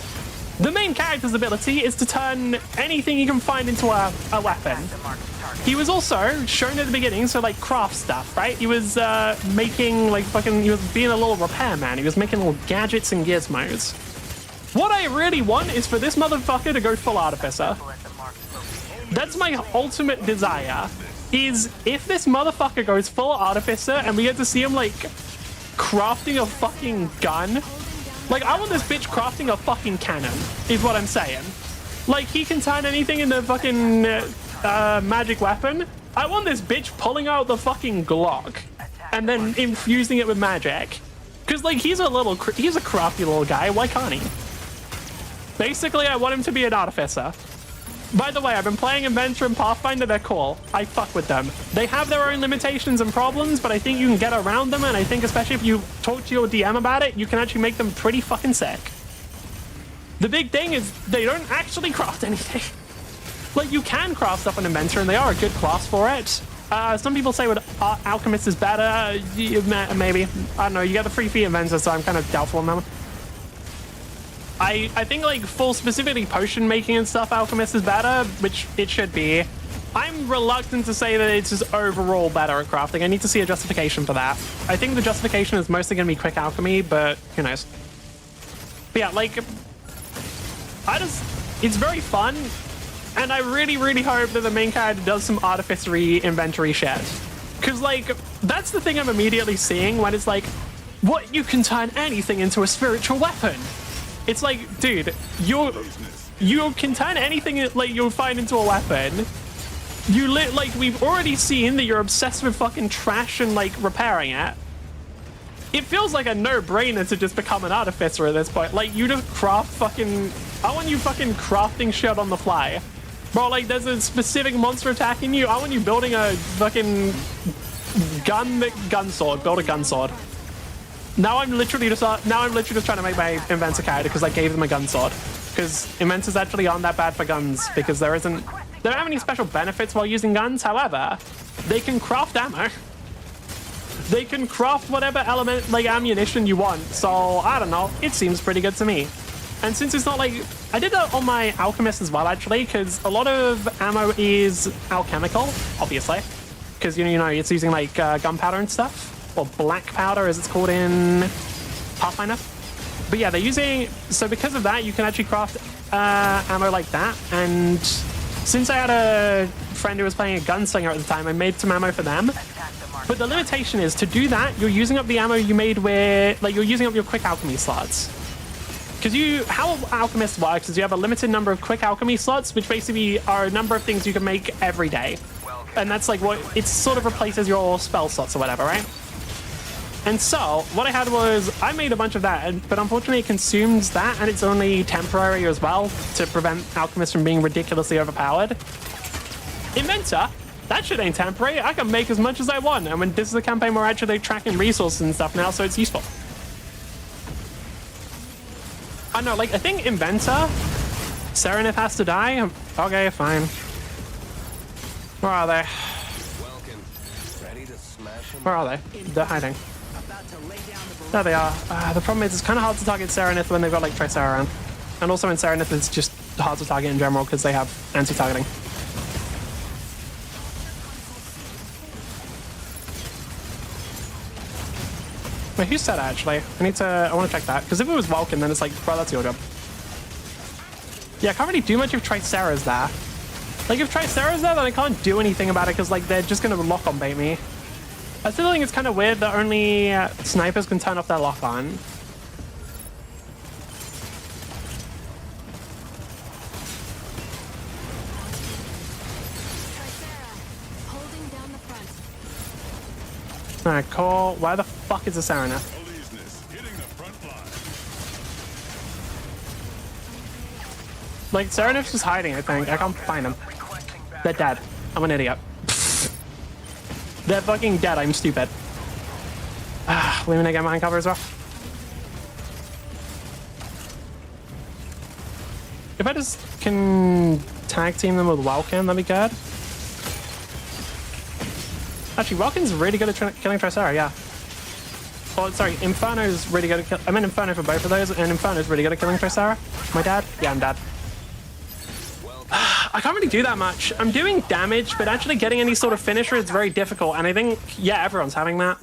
The main character's ability is to turn anything you can find into a weapon. He was also shown at the beginning, so like craft stuff, right? He was making like he was being a little repairman. He was making little gadgets and gizmos. What I really want is for this motherfucker to go full artificer. That's my ultimate desire, is if this motherfucker goes full artificer and we get to see him like crafting a fucking gun. Like, I want this bitch crafting a fucking cannon, is what I'm saying. Like, he can turn anything into fucking magic weapon. I want this bitch pulling out the fucking Glock and then infusing it with magic. Because, like, he's a crafty little guy. Why can't he? Basically, I want him to be an artificer. By the way, I've been playing Adventure and Pathfinder. They're cool. I fuck with them. They have their own limitations and problems, but I think you can get around them, and I think especially if you talk to your DM about it, you can actually make them pretty fucking sick. The big thing is they don't actually craft anything. Like, you can craft stuff on Inventor, and they are a good class for it. Some people say Alchemist is better. Maybe. I don't know. You get the free feat Inventor, so I'm kind of doubtful on that one. I think, like, for specifically potion making and stuff, Alchemist is better, which it should be. I'm reluctant to say that it's just overall better at crafting. I need to see a justification for that. I think the justification is mostly going to be quick alchemy, but who knows. But yeah, like, it's very fun. And I really, really hope that the main character does some artificery inventory shit. Because, like, that's the thing I'm immediately seeing when it's like, what, you can turn anything into a spiritual weapon. It's like, dude, you can turn anything, like, you'll find into a weapon. Like, we've already seen that you're obsessed with fucking trash and, like, repairing it. It feels like a no-brainer to just become an artificer at this point. Like, you just craft fucking... I want you fucking crafting shit on the fly. Bro, like, there's a specific monster attacking you. I want you building a fucking gun sword. Build a gun sword. Now I'm literally just trying to make my Inventor character because I gave them a gun sword. Because Inventors actually aren't that bad for guns because they don't have any special benefits while using guns. However, they can craft ammo. They can craft whatever element, like ammunition you want. So, I don't know. It seems pretty good to me. And since it's not like... I did that on my Alchemist as well, actually, because a lot of ammo is alchemical, obviously. Because, you know, it's using, like, gunpowder and stuff. Or black powder, as it's called in Pathfinder. But yeah, they're using... So because of that, you can actually craft ammo like that. And since I had a friend who was playing a gunslinger at the time, I made some ammo for them. But the limitation is, to do that, you're using up the ammo you made with... Like, you're using up your quick alchemy slots. Because how Alchemist works is you have a limited number of quick alchemy slots, which basically are a number of things you can make every day. And that's like what it sort of replaces your spell slots or whatever, right? And so what I had was I made a bunch of that, but unfortunately it consumes that, and it's only temporary as well to prevent Alchemist from being ridiculously overpowered. Inventor, that shit ain't temporary. I can make as much as I want, and when this is a campaign where actually tracking resources and stuff now, so it's useful. I don't know, like, I think Inventor, Serenith has to die. Okay, fine. Where are they? Where are they? They're hiding. There they are. The problem is it's kind of hard to target Serenith when they've got, like, Tricera around. And also in Serenith, it's just hard to target in general because they have anti-targeting. Wait, who's that actually? I want to check that. Because if it was Vulcan, then it's like, bro, that's your job. Yeah, I can't really do much if Tricera's there. Like, if Tricera's there, then I can't do anything about it because, like, they're just going to lock-on bait me. I still think it's kind of weird that only snipers can turn off their lock-on. Alright, cool. Why the fuck is the Serenith? Like, Serenith's just hiding, I think. I can't find them. They're dead. I'm an idiot. They're fucking dead. I'm stupid. We're gonna get mine cover as well. If I just can tag team them with Welkin, that'd be good. Actually, Welkin's really good at killing Tricera, yeah. Oh, sorry, Inferno's really good at killing... I meant Inferno for both of those, and Inferno's really good at killing Tricera. My dad? Yeah, I'm dead. I can't really do that much. I'm doing damage, but actually getting any sort of finisher is very difficult, and I think, yeah, everyone's having that.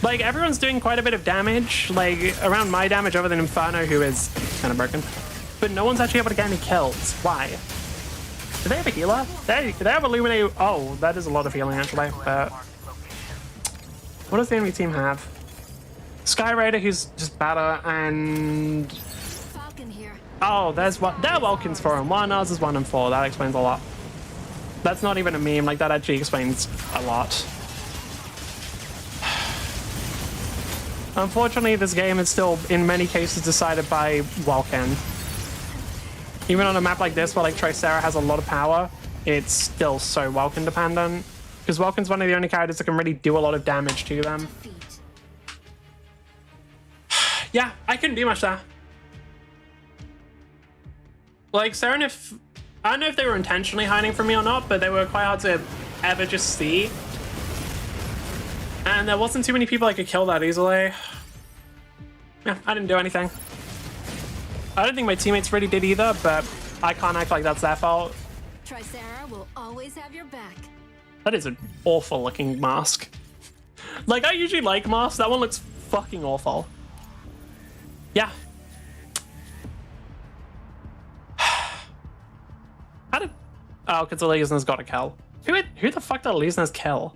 Like, everyone's doing quite a bit of damage, like, around my damage other than Inferno, who is kind of broken. But no one's actually able to get any kills. Why? Do they have a healer? They have Illuminate. Oh, that is a lot of healing, actually. But what does the enemy team have? Sky Raider, who's just better, and... Oh, there are Welkins for him. One ours is 1 and 4. That explains a lot. That's not even a meme. Like, that actually explains a lot. Unfortunately, this game is still, in many cases, decided by Welkin. Even on a map like this, where like Tricera has a lot of power, it's still so Welkin dependent. Because Welkin's one of the only characters that can really do a lot of damage to them. Yeah, I couldn't do much there. Like, Serenith I don't know if they were intentionally hiding from me or not, but they were quite hard to ever just see. And there wasn't too many people I could kill that easily. Yeah, I didn't do anything. I don't think my teammates really did either, but I can't act like that's their fault. Tricera will always have your back. That is an awful looking mask. Like, I usually like masks. That one looks fucking awful. Yeah. How did... Oh, because Elysia's got a kill. Who the fuck did Elysia's kill?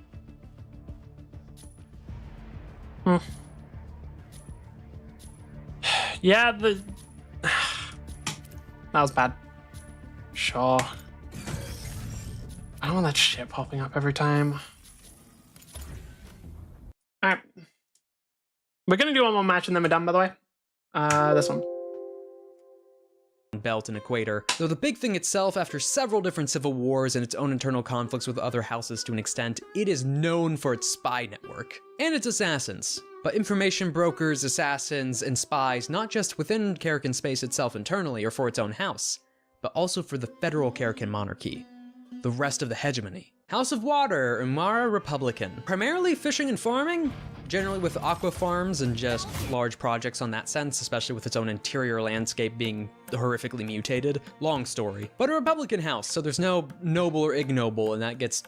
Yeah, that was bad. Sure. I don't want that shit popping up every time. Alright. We're gonna do one more match and then we're done, by the way. This one. Belt and equator, though the big thing itself, after several different civil wars and its own internal conflicts with other houses to an extent, it is known for its spy network and its assassins. But information brokers, assassins, and spies, not just within Karakin space itself internally or for its own house, but also for the federal Karakin monarchy, the rest of the hegemony. House of Water, Umara Republican. Primarily fishing and farming, generally with aqua farms and just large projects on that sense, especially with its own interior landscape being horrifically mutated. Long story. But a Republican house, so there's no noble or ignoble, and that gets...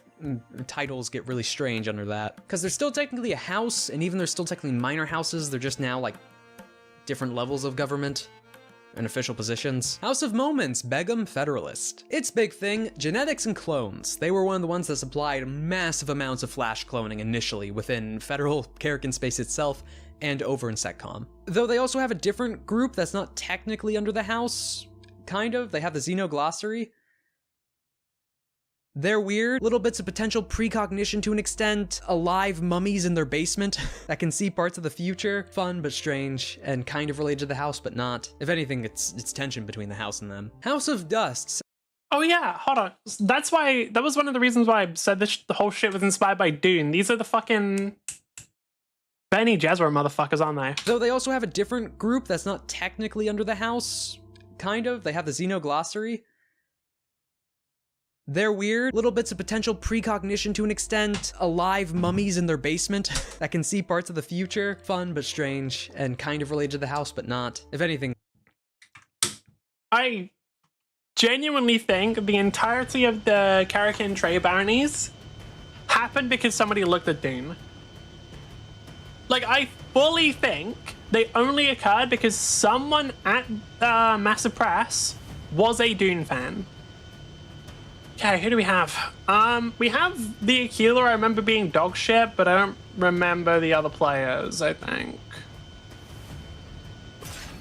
titles get really strange under that. Because they're still technically a house, and even they're still technically minor houses, they're just now like different levels of government and official positions. House of Moments, Begum Federalist. Its big thing, genetics and clones. They were one of the ones that supplied massive amounts of flash cloning initially within federal Karakin space itself and over in SecCom. Though they also have a different group that's not technically under the house, kind of. They have the Xenoglossary. They're weird, little bits of potential precognition to an extent, alive mummies in their basement that can see parts of the future, fun but strange, and kind of related to the house but not. If anything, it's tension between the house and them. House of Dust. Oh yeah, hold on. That was one of the reasons why I said the whole shit was inspired by Dune. These are the fucking Benny Gesserit motherfuckers, aren't they? Though they also have a different group that's not technically under the house, kind of. They have the Xenoglossary. They're weird, little bits of potential precognition to an extent, alive mummies in their basement that can see parts of the future, fun but strange, and kind of related to the house but not. If anything. I genuinely think the entirety of the Karakin trade baronies happened because somebody looked at Dune. Like, I fully think they only occurred because someone at Massive Press was a Dune fan. Okay, who do we have? We have the Aquila. I remember being dog shit, but I don't remember the other players, I think.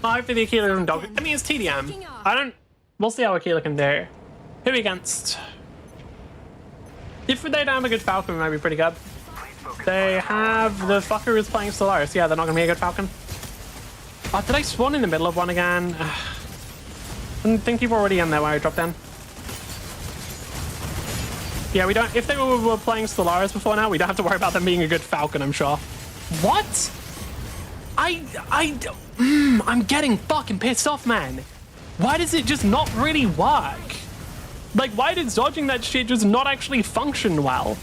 Oh, hopefully the Aquila isn't dog. I mean, it's TDM. We'll see how Aquila can do. Who are we against? If they don't have a good Falcon, we might be pretty good. They have the fucker who's playing Stellaris. Yeah, they're not gonna be a good Falcon. Oh, did I spawn in the middle of one again? I didn't think you were already in there when I dropped in. Yeah, we don't. If they were playing Stellaris before now, we don't have to worry about them being a good Falcon, I'm sure. What? I'm getting fucking pissed off, man. Why does it just not really work? Like, why did dodging that shit just not actually function well?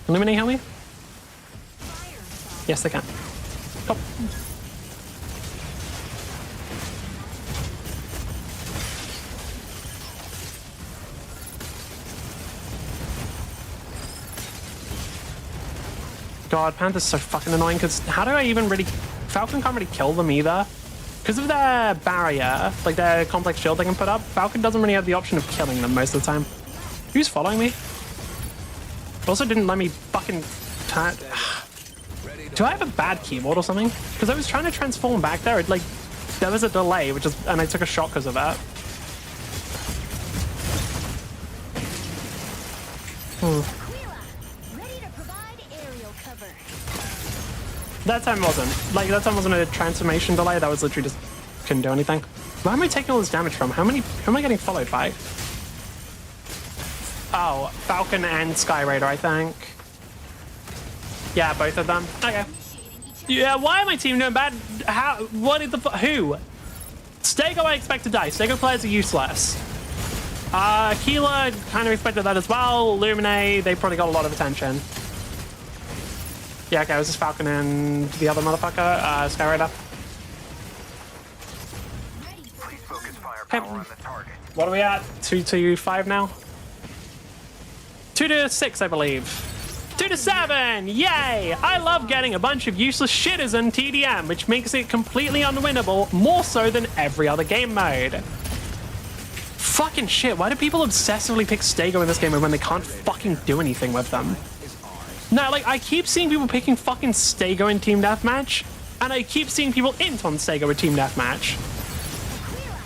Illuminate, help me? Yes, they can. Top. God, Panther's so fucking annoying, because how do I even really... Falcon can't really kill them either. Because of their barrier, like their complex shield they can put up, Falcon doesn't really have the option of killing them most of the time. Who's following me? Also didn't let me fucking... Do I have a bad keyboard or something? Because I was trying to transform back there, like, there was a delay, and I took a shot because of that. That time wasn't. Like, that time wasn't a transformation delay. That was literally just couldn't do anything. Where am I taking all this damage from? Who am I getting followed by? Oh, Falcon and Sky Raider, I think. Yeah, both of them. Okay. Yeah, why am my team doing bad? How? What is the who? Stego I expect to die. Stego players are useless. Aquila kind of expected that as well. Lumine, they probably got a lot of attention. Yeah, okay, it was just Falcon and the other motherfucker, Skyrider. Please focus firepower on the target. What are we at? 2-5 now? 2-6, I believe. 2-7! Yay! I love getting a bunch of useless shitters in TDM, which makes it completely unwinnable, more so than every other game mode. Fucking shit, why do people obsessively pick Stego in this game when they can't fucking do anything with them? No, like, I keep seeing people picking fucking Stego in Team Deathmatch, and I keep seeing people int on Stego with Team Deathmatch.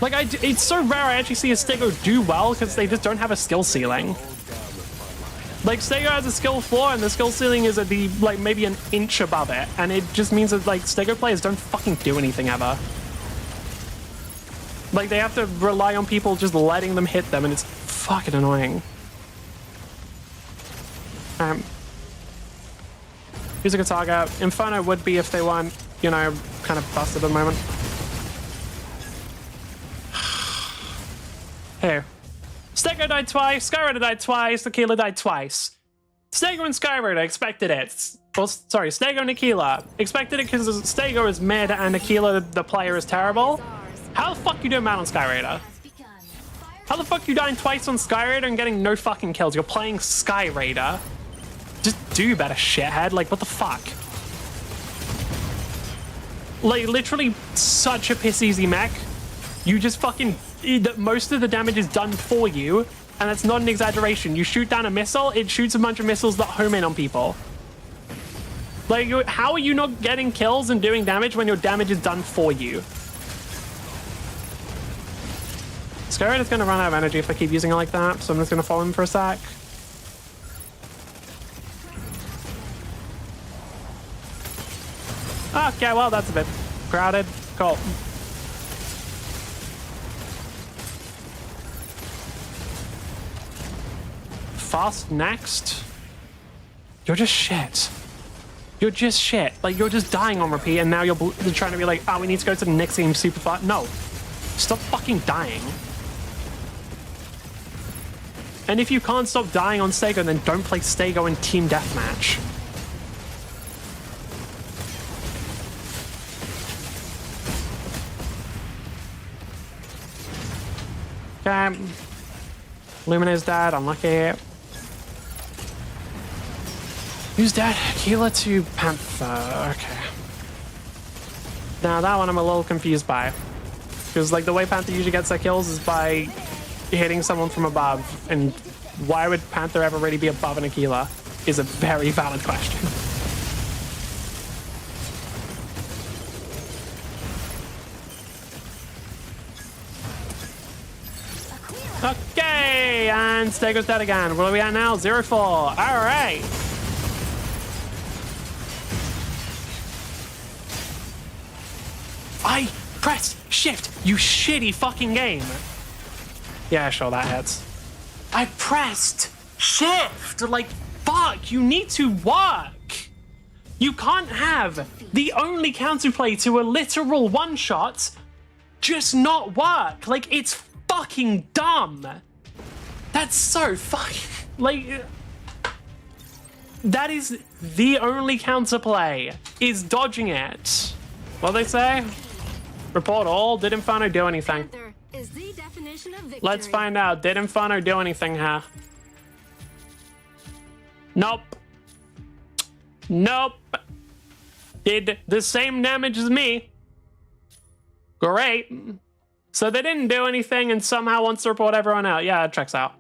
Like, it's so rare I actually see a Stego do well, because they just don't have a skill ceiling. Like, Stego has a skill floor, and the skill ceiling is at the, like, maybe an inch above it, and it just means that, like, Stego players don't fucking do anything ever. Like, they have to rely on people just letting them hit them, and it's fucking annoying. Who's a good target? Inferno would be if they weren't, you know, kind of busted at the moment. Here. Stego died twice, Skyrider died twice, Aquila died twice. Stego and Skyrider expected it. Well, sorry, Stego and Aquila. Expected it because Stego is mid and Aquila, the player, is terrible. How the fuck you doing mad on Skyrider? How the fuck you dying twice on Skyrider and getting no fucking kills? You're playing Skyrider. Just do better, shithead. Like, what the fuck? Like, literally such a piss-easy mech. You just fucking... Most of the damage is done for you, and that's not an exaggeration. You shoot down a missile, it shoots a bunch of missiles that home in on people. Like, how are you not getting kills and doing damage when your damage is done for you? Skyrider's gonna run out of energy if I keep using it like that, so I'm just gonna follow him for a sec. Okay, well, that's a bit crowded. Cool. Fast next? You're just shit. You're just shit. Like, you're just dying on repeat, and now you're trying to be like, oh, we need to go to the next game super fast. No. Stop fucking dying. And if you can't stop dying on Stego, then don't play Stego in Team Deathmatch. Okay. Lumina's dead, unlucky. Who's dead? Aquila to Panther, okay. Now that one I'm a little confused by. Because like the way Panther usually gets their kills is by hitting someone from above, and why would Panther ever really be above an Aquila is a very valid question. Okay, and Stego's dead again. Where are we at now? 0-4. All right. I pressed shift, you shitty fucking game. Yeah, sure, that hits. I pressed shift. Like, fuck, you need to work. You can't have the only counterplay to a literal one-shot just not work. Like, it's fucking dumb. That's so fucking... Like... That is the only counterplay, is dodging it. What do they say? Report all. Did Inferno do anything? Is the definition of victory. Let's find out. Did Inferno do anything here? Nope. Nope. Did the same damage as me. Great. So they didn't do anything and somehow wants to report everyone out. Yeah, it checks out.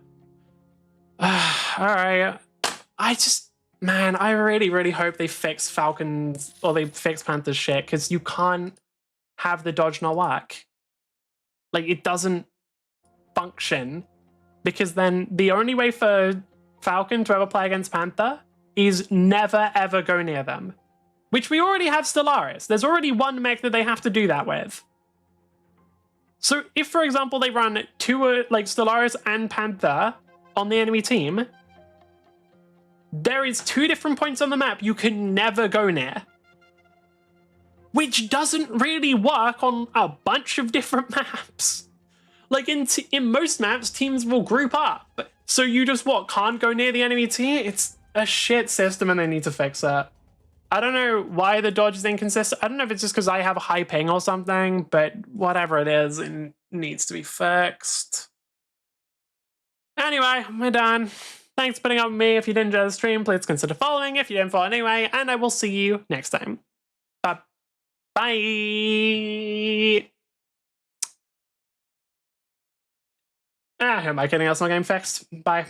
Alright. Man, I really, really hope they fix Falcon's, or they fix Panther's shit, because you can't have the dodge not work. Like, it doesn't function, because then the only way for Falcon to ever play against Panther is never, ever go near them. Which we already have Stellaris. There's already one mech that they have to do that with. So if, for example, they run two, like, Stellaris and Panther on the enemy team, there is 2 different points on the map you can never go near. Which doesn't really work on a bunch of different maps. Like in most maps, teams will group up. So you just can't go near the enemy team? It's a shit system and they need to fix it. I don't know why the dodge is inconsistent. I don't know if it's just because I have a high ping or something, but whatever it is, it needs to be fixed. Anyway, we're done. Thanks for putting up with me. If you did enjoy the stream, please consider following if you didn't follow anyway, and I will see you next time. Bye. Bye. I hope my getting else not getting fixed. Bye.